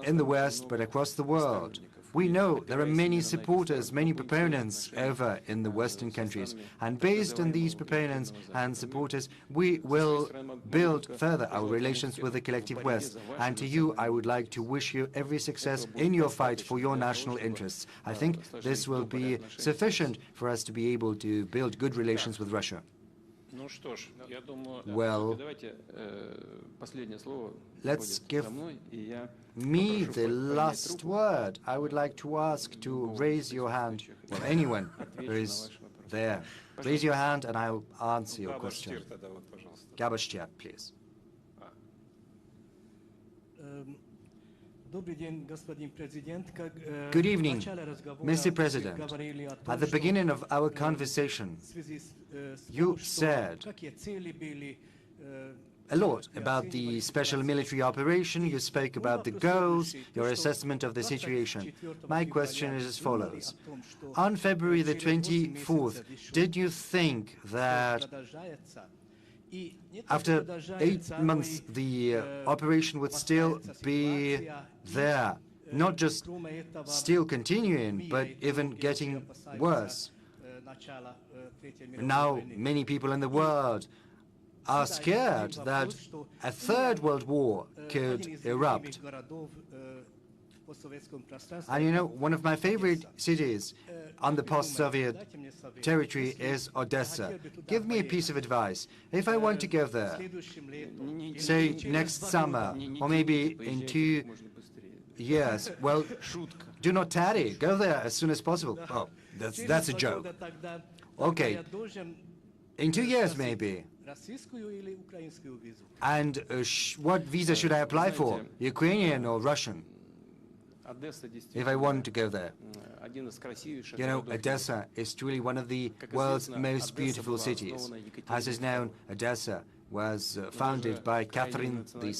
in the West, but across the world. We know there are many supporters, many proponents over in the Western countries, and based on these proponents and supporters, we will build further our relations with the collective West. And to you, I would like to wish you every success in your fight for your national interests. I think this will be sufficient for us to be able to build good relations with Russia. Well, let's give me the last word. I would like to ask to raise your hand, or anyone who is there. Raise your hand and I'll answer your question. Gabashchak, please. Good evening, Mr. President. At the beginning of our conversation, you said a lot about the special military operation. You spoke about the goals, your assessment of the situation. My question is as follows. On February the 24th, did you think that after 8 months the operation would still be there, not just still continuing, but even getting worse? Now many people in the world are scared that a third world war could erupt. And you know, one of my favorite cities on the post-Soviet territory is Odessa. Give me a piece of advice. If I want to go there, say next summer, or maybe in 2 years, well, do not tarry. Go there as soon as possible. Oh, that's a joke. Okay, in 2 years maybe. And what visa should I apply for? Ukrainian or Russian? If I want to go there. You know, Odessa is truly one of the world's most beautiful cities. As is known, Odessa was founded by Catherine II.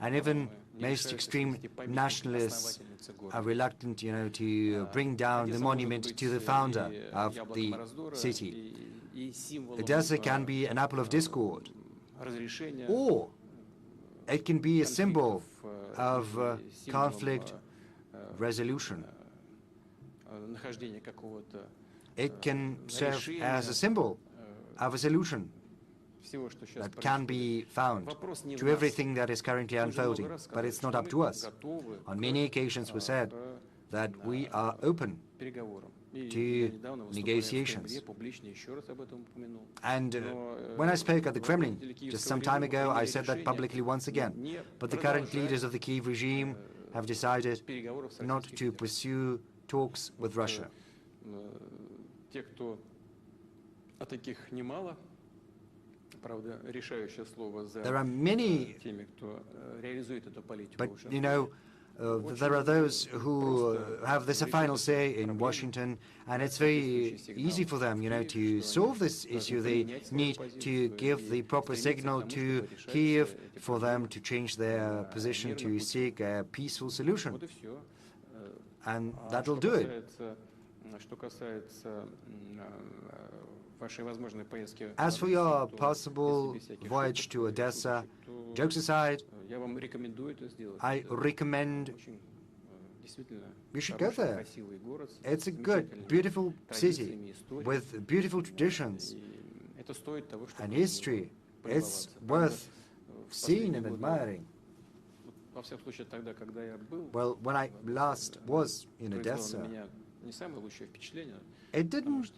And even most extreme nationalists are reluctant, you know, to bring down the monument to the founder of the city. Odessa can be an apple of discord, or it can be a symbol of conflict resolution. It can serve as a symbol of a solution that can be found to everything that is currently unfolding, but it's not up to us. On many occasions we said that we are open to negotiations. And when I spoke at the Kremlin just some time ago, I said that publicly once again. But the current leaders of the Kiev regime have decided not to pursue talks with Russia. There are many, but you know, there are those who have this final say in Washington, and it's very easy for them, you know, to solve this issue. They need to give the proper signal to Kiev for them to change their position to seek a peaceful solution. And that'll do it. As for your possible voyage to Odessa, jokes aside, I recommend you should go there. It's a good, beautiful city with beautiful traditions and history. It's worth seeing and admiring. Well, when I last was in Odessa, it didn't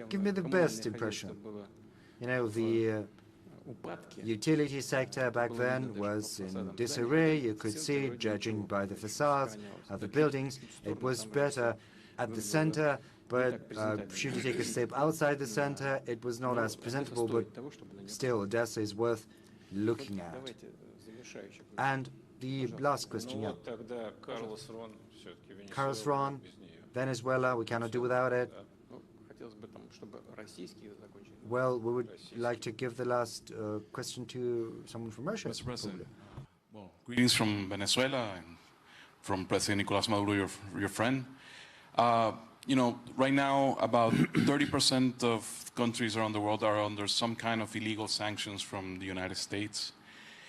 give me the best impression. You know, the utility sector back then was in disarray. You could see it, judging by the facades of the buildings. It was better at the center, but should you take a step outside the center, it was not as presentable, but still, Odessa is worth looking at. And the last question, yeah. Carlos Ron, Venezuela, we cannot do without it. Well, we would like to give the last question to someone from Russia. Mr. President, well, greetings from Venezuela and from President Nicolás Maduro, your friend. You know, right now, about 30% of countries around the world are under some kind of illegal sanctions from the United States.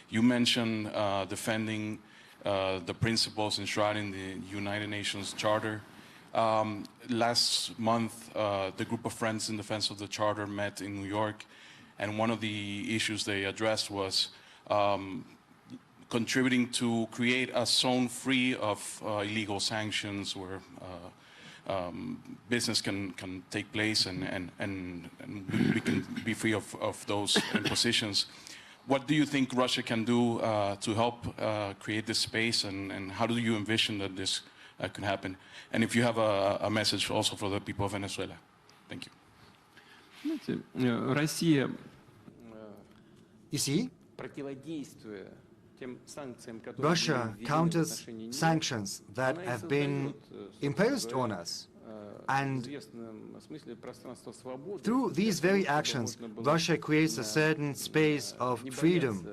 You mentioned defending the principles enshrined in the United Nations Charter. Last month, the group of Friends in Defense of the Charter met in New York, and one of the issues they addressed was contributing to create a zone free of illegal sanctions where business can take place and we can be free of those impositions. What do you think Russia can do to help create this space, and how do you envision that this could happen? And if you have a message also for the people of Venezuela. Thank you. You see, Russia counters sanctions that have been imposed on us. And through these very actions, Russia creates a certain space of freedom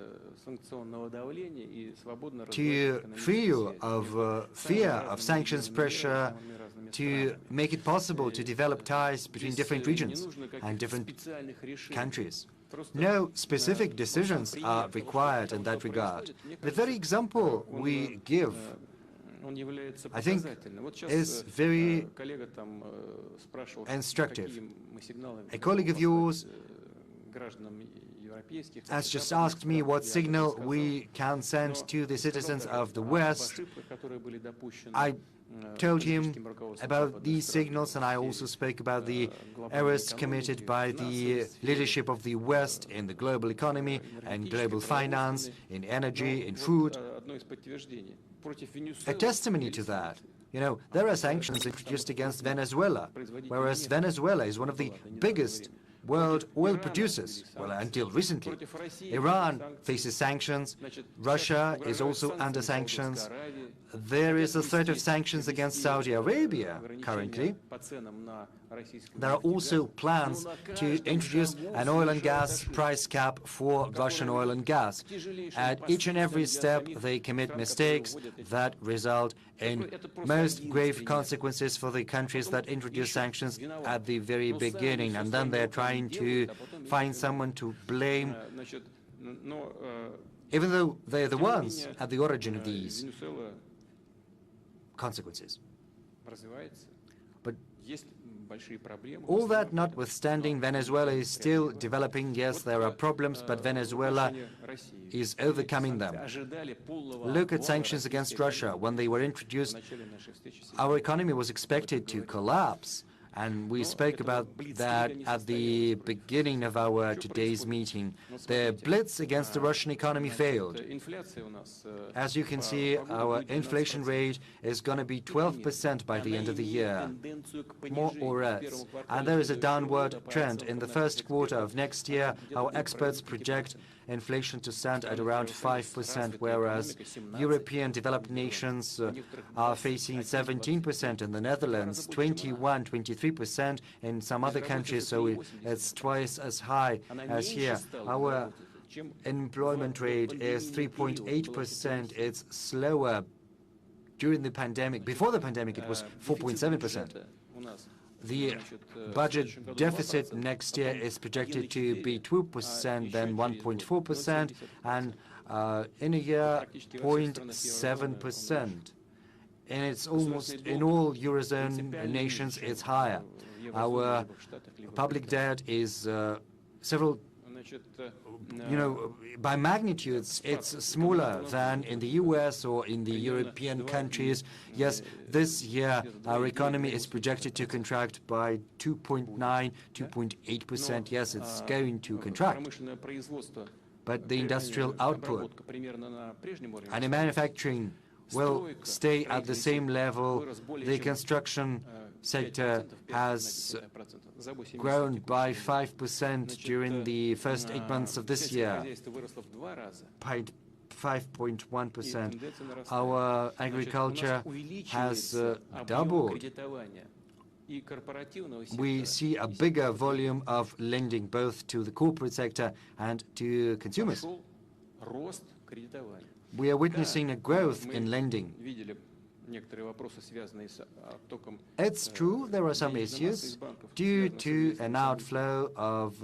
to free you of fear of sanctions pressure, to make it possible to develop ties between different regions and different countries. No specific decisions are required in that regard. The very example we give, I think, is very instructive. A colleague of yours has just asked me what signal we can send to the citizens of the West. I told him about these signals, and I also spoke about the errors committed by the leadership of the West in the global economy and global finance, in energy, in food. A testimony to that, you know, there are sanctions introduced against Venezuela, whereas Venezuela is one of the biggest world oil producers, well, until recently. Iran faces sanctions. Russia is also under sanctions. There is a threat of sanctions against Saudi Arabia currently. There are also plans to introduce an oil and gas price cap for Russian oil and gas. At each and every step, they commit mistakes that result in most grave consequences for the countries that introduce sanctions at the very beginning, and then they're trying to find someone to blame, even though they're the ones at the origin of these consequences. But all that notwithstanding, Venezuela is still developing. Yes, there are problems, but Venezuela is overcoming them. Look at sanctions against Russia. When they were introduced, our economy was expected to collapse. And we spoke about that at the beginning of our today's meeting. The blitz against the Russian economy failed. As you can see, our inflation rate is going to be 12% by the end of the year, more or less. And there is a downward trend. In the first quarter of next year, our experts project inflation to stand at around 5%, whereas European developed nations are facing 17%, in the Netherlands 21, 23%, in some other countries, so it's twice as high as here. Our employment rate is 3.8%. It's slower during the pandemic. Before the pandemic, it was 4.7%. The budget deficit next year is projected to be 2%, then 1.4%, and in a year, 0.7%. And it's almost in all Eurozone nations, it's higher. Our public debt is several, by magnitudes, it's smaller than in the US or in the European countries. Yes, this year our economy is projected to contract by 2.9, 2.8%. Yes, it's going to contract. But the industrial output and the manufacturing will stay at the same level. The construction sector has grown by 5% during the first 8 months of this year, 5.1%. Our agriculture has doubled. We see a bigger volume of lending both to the corporate sector and to consumers. We are witnessing a growth in lending. It's true there are some issues due to an outflow of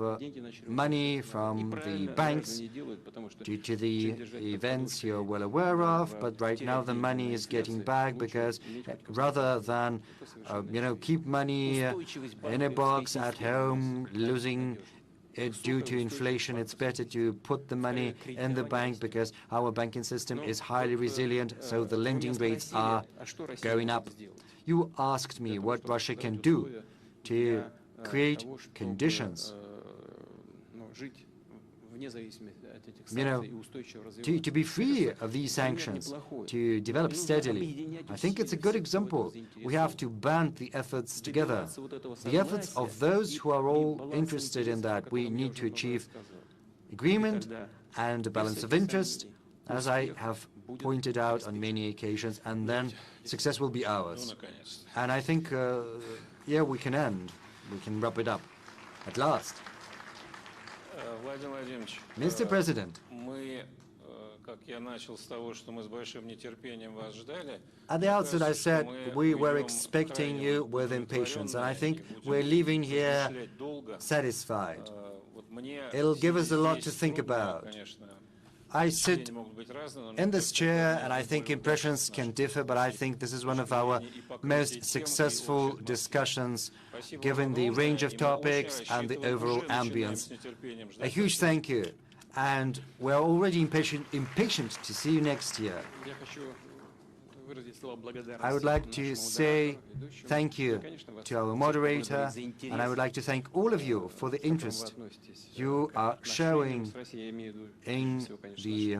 money from the banks due to the events you're well aware of, but right now the money is getting back because rather than keep money in a box at home losing it due to inflation, it's better to put the money in the bank because our banking system is highly resilient, so the lending rates are going up. You asked me what Russia can do to create conditions, to be free of these sanctions, to develop steadily. I think it's a good example. We have to band the efforts together, the efforts of those who are all interested in that. We need to achieve agreement and a balance of interest, as I have pointed out on many occasions, and then success will be ours. And I think, yeah, we can wrap it up at last. Mr. President, at the outset I said we were expecting you with impatience, and I think we're leaving here satisfied. It'll give us a lot to think about. I sit in this chair and I think impressions can differ, but I think this is one of our most successful discussions given the range of topics and the overall ambience. A huge thank you, and we're already impatient to see you next year. I would like to say thank you to our moderator, and I would like to thank all of you for the interest you are showing in the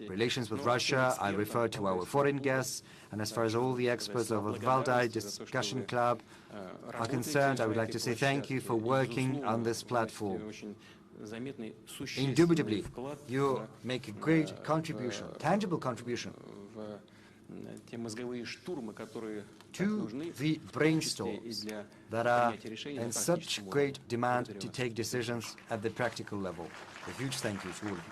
relations with Russia. I refer to our foreign guests, and as far as all the experts of the Valdai Discussion Club are concerned, I would like to say thank you for working on this platform. Indubitably, you make a great contribution, tangible contribution to the brainstorms that are in such great demand to take decisions at the practical level. A huge thank you to all of you.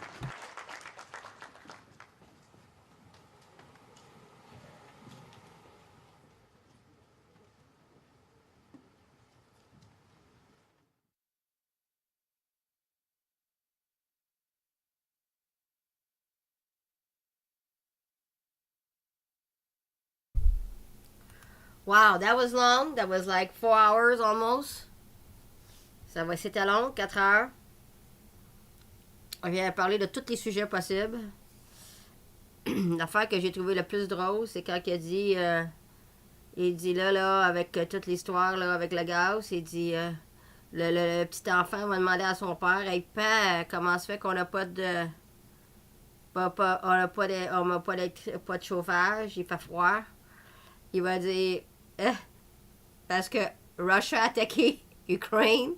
Wow, that was long. That was like 4 hours almost. C'était long, 4 heures. On vient de parler de tous les sujets possibles. L'affaire que j'ai trouvé le plus drôle, c'est quand il dit là, avec toute l'histoire, là, avec le gaz, il dit, le petit enfant va demander à son père, hey, père, comment se fait qu'on n'a pas de... on n'a pas de chauffage, il fait froid. Il va dire, parce que Russia a attaqué Ukraine.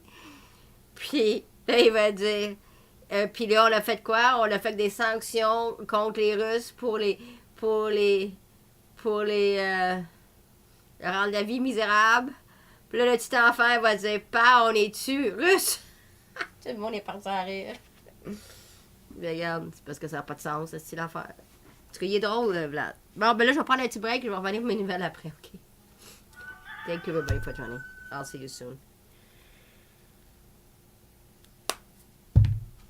Puis là, il va dire, puis là, on a fait quoi? On a fait des sanctions contre les Russes pour les rendre la vie misérable. Puis là, le petit enfant va dire, pas, on est-tu Russe? Tout le monde est parti à rire. Mais regarde, c'est parce que ça n'a pas de sens, ce style d'affaire. En tout cas, il est drôle, Vlad. Bon, ben là, je vais prendre un petit break, je vais revenir pour mes nouvelles après, OK? Thank you, everybody, for joining. I'll see you soon.